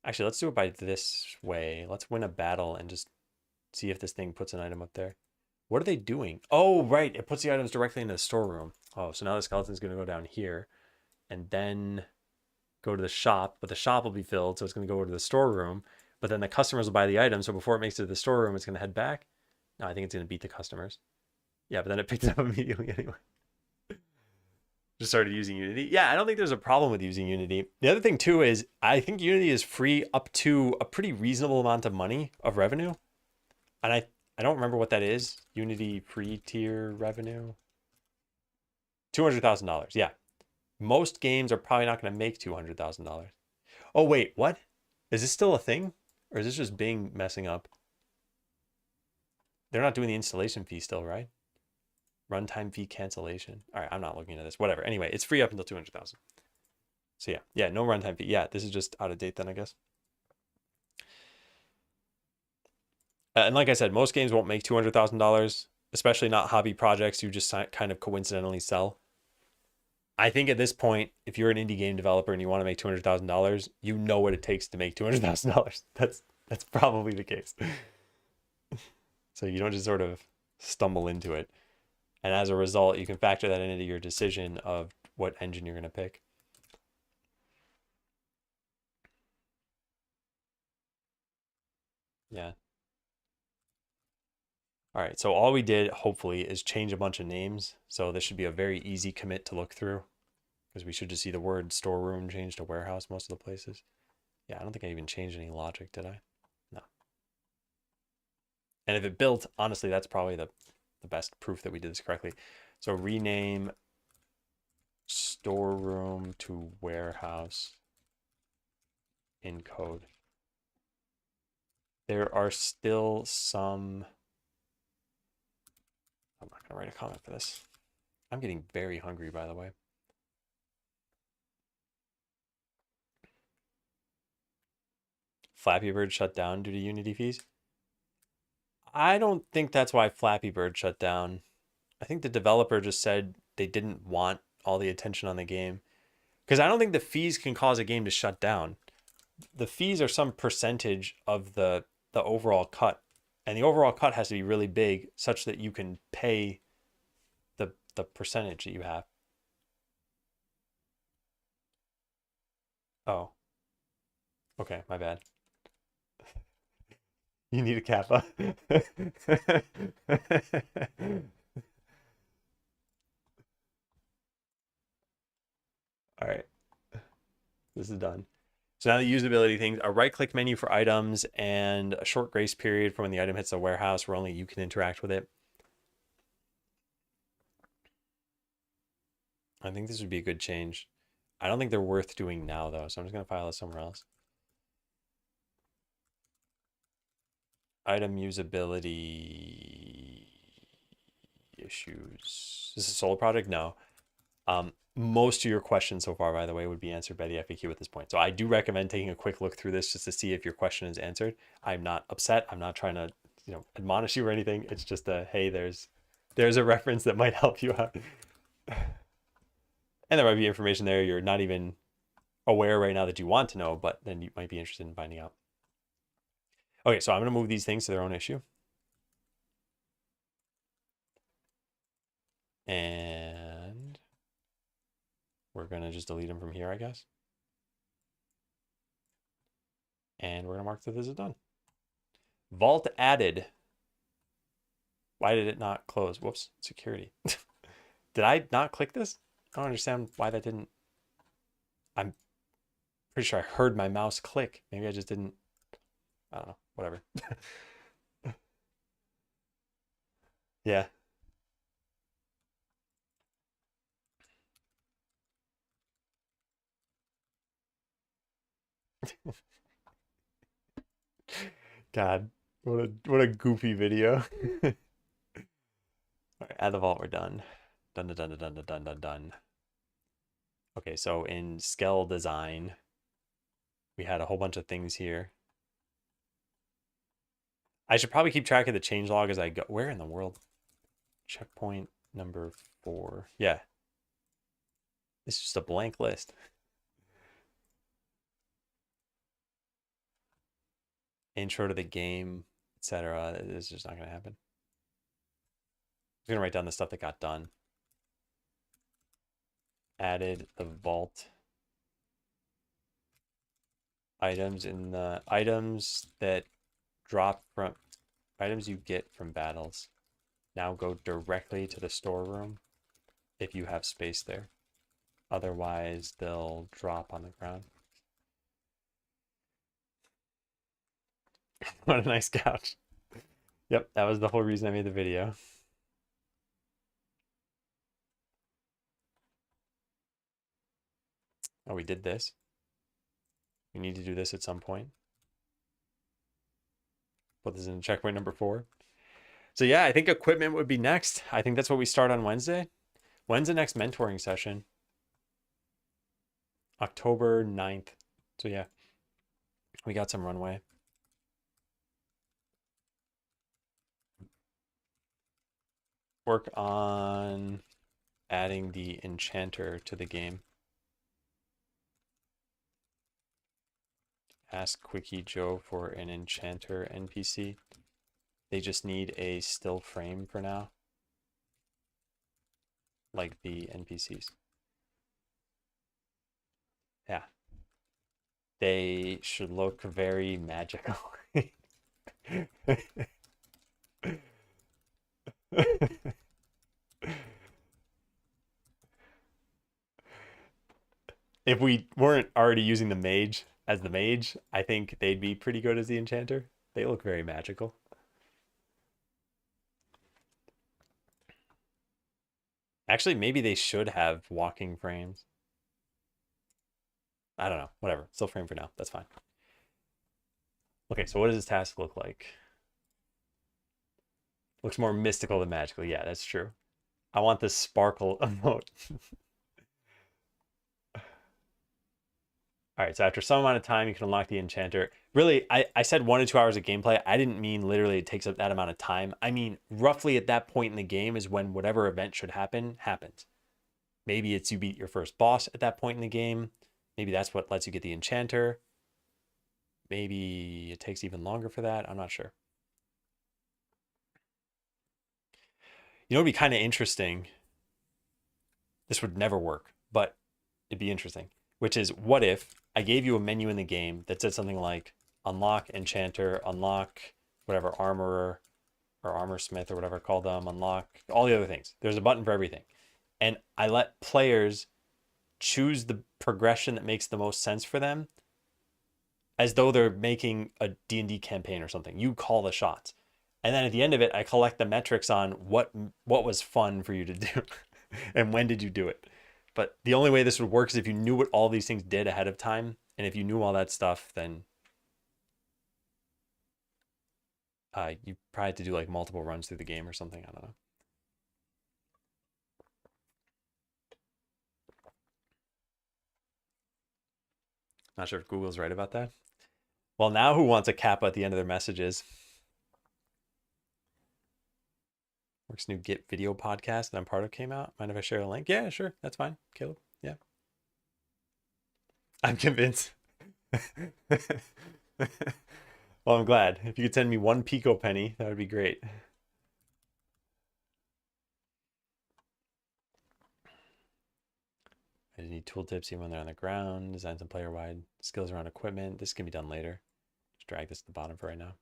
Actually, let's do it by this way. Let's win a battle and just see if this thing puts an item up there. What are they doing? Oh, right. It puts the items directly into the storeroom. Oh, so now the skeleton's going to go down here and then go to the shop, but the shop will be filled, so it's going to go to the storeroom, but then the customers will buy the item, so before it makes it to the storeroom, it's going to head back. No, I think it's going to beat the customers. Yeah, but then it picked it up immediately anyway. Just started using Unity. Yeah, I don't think there's a problem with using Unity. The other thing, too, is I think Unity is free up to a pretty reasonable amount of money of revenue. And I don't remember what that is. Unity free tier revenue. $200,000. Yeah. Most games are probably not going to make $200,000. Oh, wait, what? Is this still a thing? Or is this just Bing messing up? They're not doing the installation fee still, right? Runtime fee cancellation. All right, I'm not looking at this. Whatever. Anyway, it's free up until 200,000. So yeah, no runtime fee. Yeah, this is just out of date then, I guess. And like I said, most games won't make $200,000, especially not hobby projects you just kind of coincidentally sell. I think at this point, if you're an indie game developer and you want to make $200,000, you know what it takes to make $200,000. That's probably the case. So you don't just sort of stumble into it. And as a result, you can factor that into your decision of what engine you're going to pick. Yeah. All right, so all we did, hopefully, is change a bunch of names. So this should be a very easy commit to look through, because we should just see the word storeroom change to warehouse most of the places. Yeah, I don't think I even changed any logic, did I? No. And if it built, honestly, that's probably the best proof that we did this correctly. So rename storeroom to warehouse in code. There are still some... I'm not going to write a comment for this. I'm getting very hungry, by the way. Flappy Bird shut down due to Unity fees? I don't think that's why Flappy Bird shut down. I think the developer just said they didn't want all the attention on the game. Because I don't think the fees can cause a game to shut down. The fees are some percentage of the overall cut. And the overall cut has to be really big such that you can pay the percentage that you have. Oh. Okay, my bad. You need a kappa. All right. This is done. So now the usability things, a right-click menu for items and a short grace period for when the item hits the warehouse where only you can interact with it. I think this would be a good change. I don't think they're worth doing now, though, so I'm just going to file it somewhere else. Item usability issues. Is this a solo project? No. Most of your questions so far, by the way, would be answered by the FAQ at this point. So I do recommend taking a quick look through this just to see if your question is answered. I'm not upset. I'm not trying to, admonish you or anything. It's just a, hey, there's a reference that might help you out. And there might be information there you're not even aware right now that you want to know, but then you might be interested in finding out. Okay, so I'm going to move these things to their own issue. And we're going to just delete them from here, I guess. And we're going to mark that this is done. Vault added. Why did it not close? Whoops, security. Did I not click this? I don't understand why that didn't. I'm pretty sure I heard my mouse click. Maybe I just didn't. I don't know. Whatever. Yeah. God, what a goofy video. All right, add the vault. We're done. Done. Done. Done. Done. Done. Done. Done. Done. Okay, so in Skell design, we had a whole bunch of things here. I should probably keep track of the changelog as I go. Where in the world? Checkpoint number 4. Yeah. This is just a blank list. Intro to the game, etc. This is just not going to happen. I'm going to write down the stuff that got done. Added the vault items in the items that drop from items you get from battles. Now go directly to the storeroom if you have space there. Otherwise, they'll drop on the ground. What a nice couch. Yep, that was the whole reason I made the video. Oh, we did this. We need to do this at some point. Put this in checkpoint number 4. So yeah, I think equipment would be next. I think that's what we start on Wednesday. When's the next mentoring session? October 9th. So yeah, we got some runway. Work on adding the enchanter to the game. Ask Quickie Joe for an enchanter NPC. They just need a still frame for now. Like the NPCs. Yeah. They should look very magical. If we weren't already using the mage as the mage, I think they'd be pretty good as the enchanter. They look very magical. Actually, maybe they should have walking frames. I don't know. Whatever. Still frame for now. That's fine. Okay, so what does this task look like? Looks more mystical than magical. Yeah, that's true. I want this sparkle emote. All right, so after some amount of time, you can unlock the enchanter. Really, I said 1 to 2 hours of gameplay. I didn't mean literally it takes up that amount of time. I mean, roughly at that point in the game is when whatever event should happen, happens. Maybe it's you beat your first boss at that point in the game. Maybe that's what lets you get the enchanter. Maybe it takes even longer for that. I'm not sure. You know, it'd be kind of interesting. This would never work, but it'd be interesting. Which is, what if I gave you a menu in the game that said something like unlock enchanter, unlock whatever armorer or armor smith or whatever, call them, unlock all the other things. There's a button for everything. And I let players choose the progression that makes the most sense for them, as though they're making a D&D campaign or something. You call the shots. And then at the end of it, I collect the metrics on what was fun for you to do and when did you do it. But the only way this would work is if you knew what all these things did ahead of time. And if you knew all that stuff, then you probably had to do like multiple runs through the game or something. I don't know. Not sure if Google's right about that. Well, now who wants a kappa at the end of their messages? Work's new Get video podcast that I'm part of came out. Mind if I share a link? Yeah, sure. That's fine. Caleb. Yeah. I'm convinced. Well, I'm glad. If you could send me 1 pico penny, that would be great. I need tooltips even when they're on the ground. Design some player-wide skills around equipment. This can be done later. Just drag this to the bottom for right now.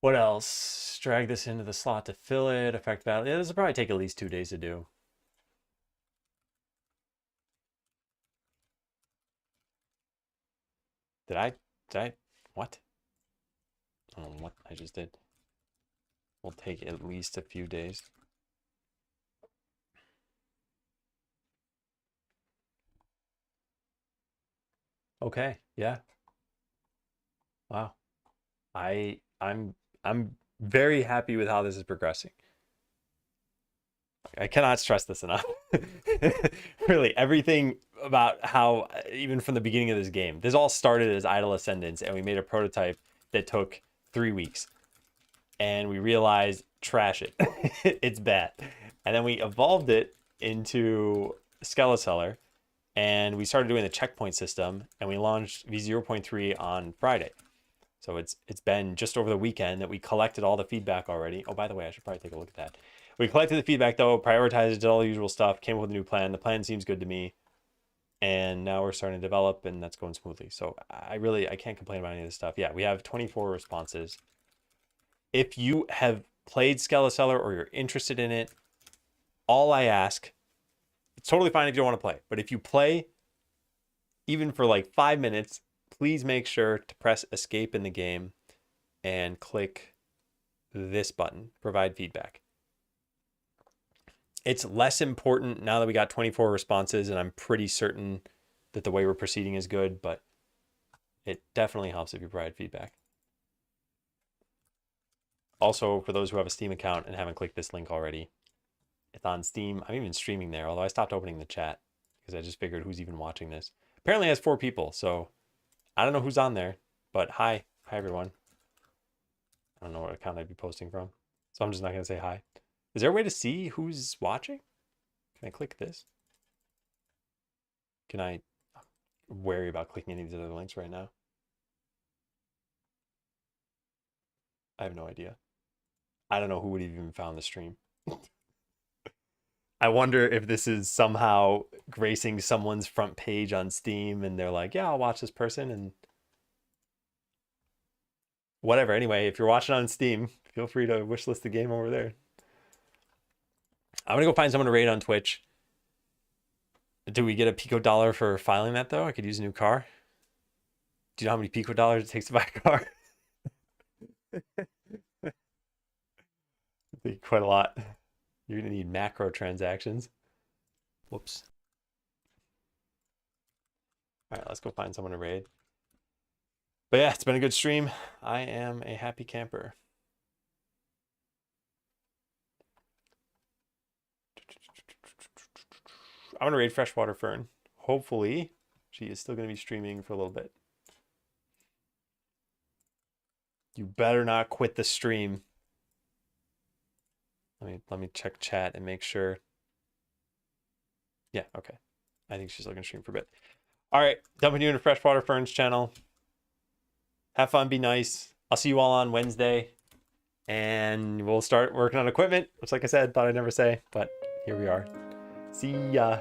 What else? Drag this into the slot to fill it. Affect battle. Yeah, this will probably take at least 2 days to do. What? I don't know what I just did. Will take at least a few days. Okay, yeah. Wow. I'm very happy with how this is progressing. I cannot stress this enough. Really, everything about how, even from the beginning of this game, this all started as Idle Ascendants, and we made a prototype that took 3 weeks. And we realized, trash it. It's bad. And then we evolved it into Skeleseller, and we started doing the checkpoint system, and we launched V0.3 on Friday. So it's been just over the weekend that we collected all the feedback already. Oh, by the way, I should probably take a look at that. We collected the feedback, though, prioritized, did all the usual stuff, came up with a new plan. The plan seems good to me. And now we're starting to develop, and that's going smoothly. So I can't complain about any of this stuff. Yeah, we have 24 responses. If you have played Skeleseller or you're interested in it, all I ask, it's totally fine if you don't want to play, but if you play, even for like 5 minutes, please make sure to press escape in the game and click this button, provide feedback. It's less important now that we got 24 responses, and I'm pretty certain that the way we're proceeding is good, but it definitely helps if you provide feedback. Also, for those who have a Steam account and haven't clicked this link already, it's on Steam. I'm even streaming there, although I stopped opening the chat because I just figured who's even watching this. Apparently it has 4 people, so I don't know who's on there, but hi. Hi, everyone. I don't know what account I'd be posting from, so I'm just not going to say hi. Is there a way to see who's watching? Can I click this? Can I? I'm wary about clicking any of these other links right now. I have no idea. I don't know who would have even found the stream. I wonder if this is somehow gracing someone's front page on Steam and they're like, yeah, I'll watch this person and whatever. Anyway, if you're watching on Steam, feel free to wishlist the game over there. I'm going to go find someone to raid on Twitch. Do we get a Pico dollar for filing that, though? I could use a new car. Do you know how many Pico dollars it takes to buy a car? Quite a lot. You're going to need macro transactions. Whoops. All right, let's go find someone to raid. But yeah, it's been a good stream. I am a happy camper. I'm going to raid Freshwater Fern. Hopefully, she is still going to be streaming for a little bit. You better not quit the stream. Let me check chat and make sure. Yeah, okay. I think she's still going to stream for a bit. All right, dumping you into Freshwater Fern's channel. Have fun, be nice. I'll see you all on Wednesday. And we'll start working on equipment, which, like I said, thought I'd never say, but here we are. See ya.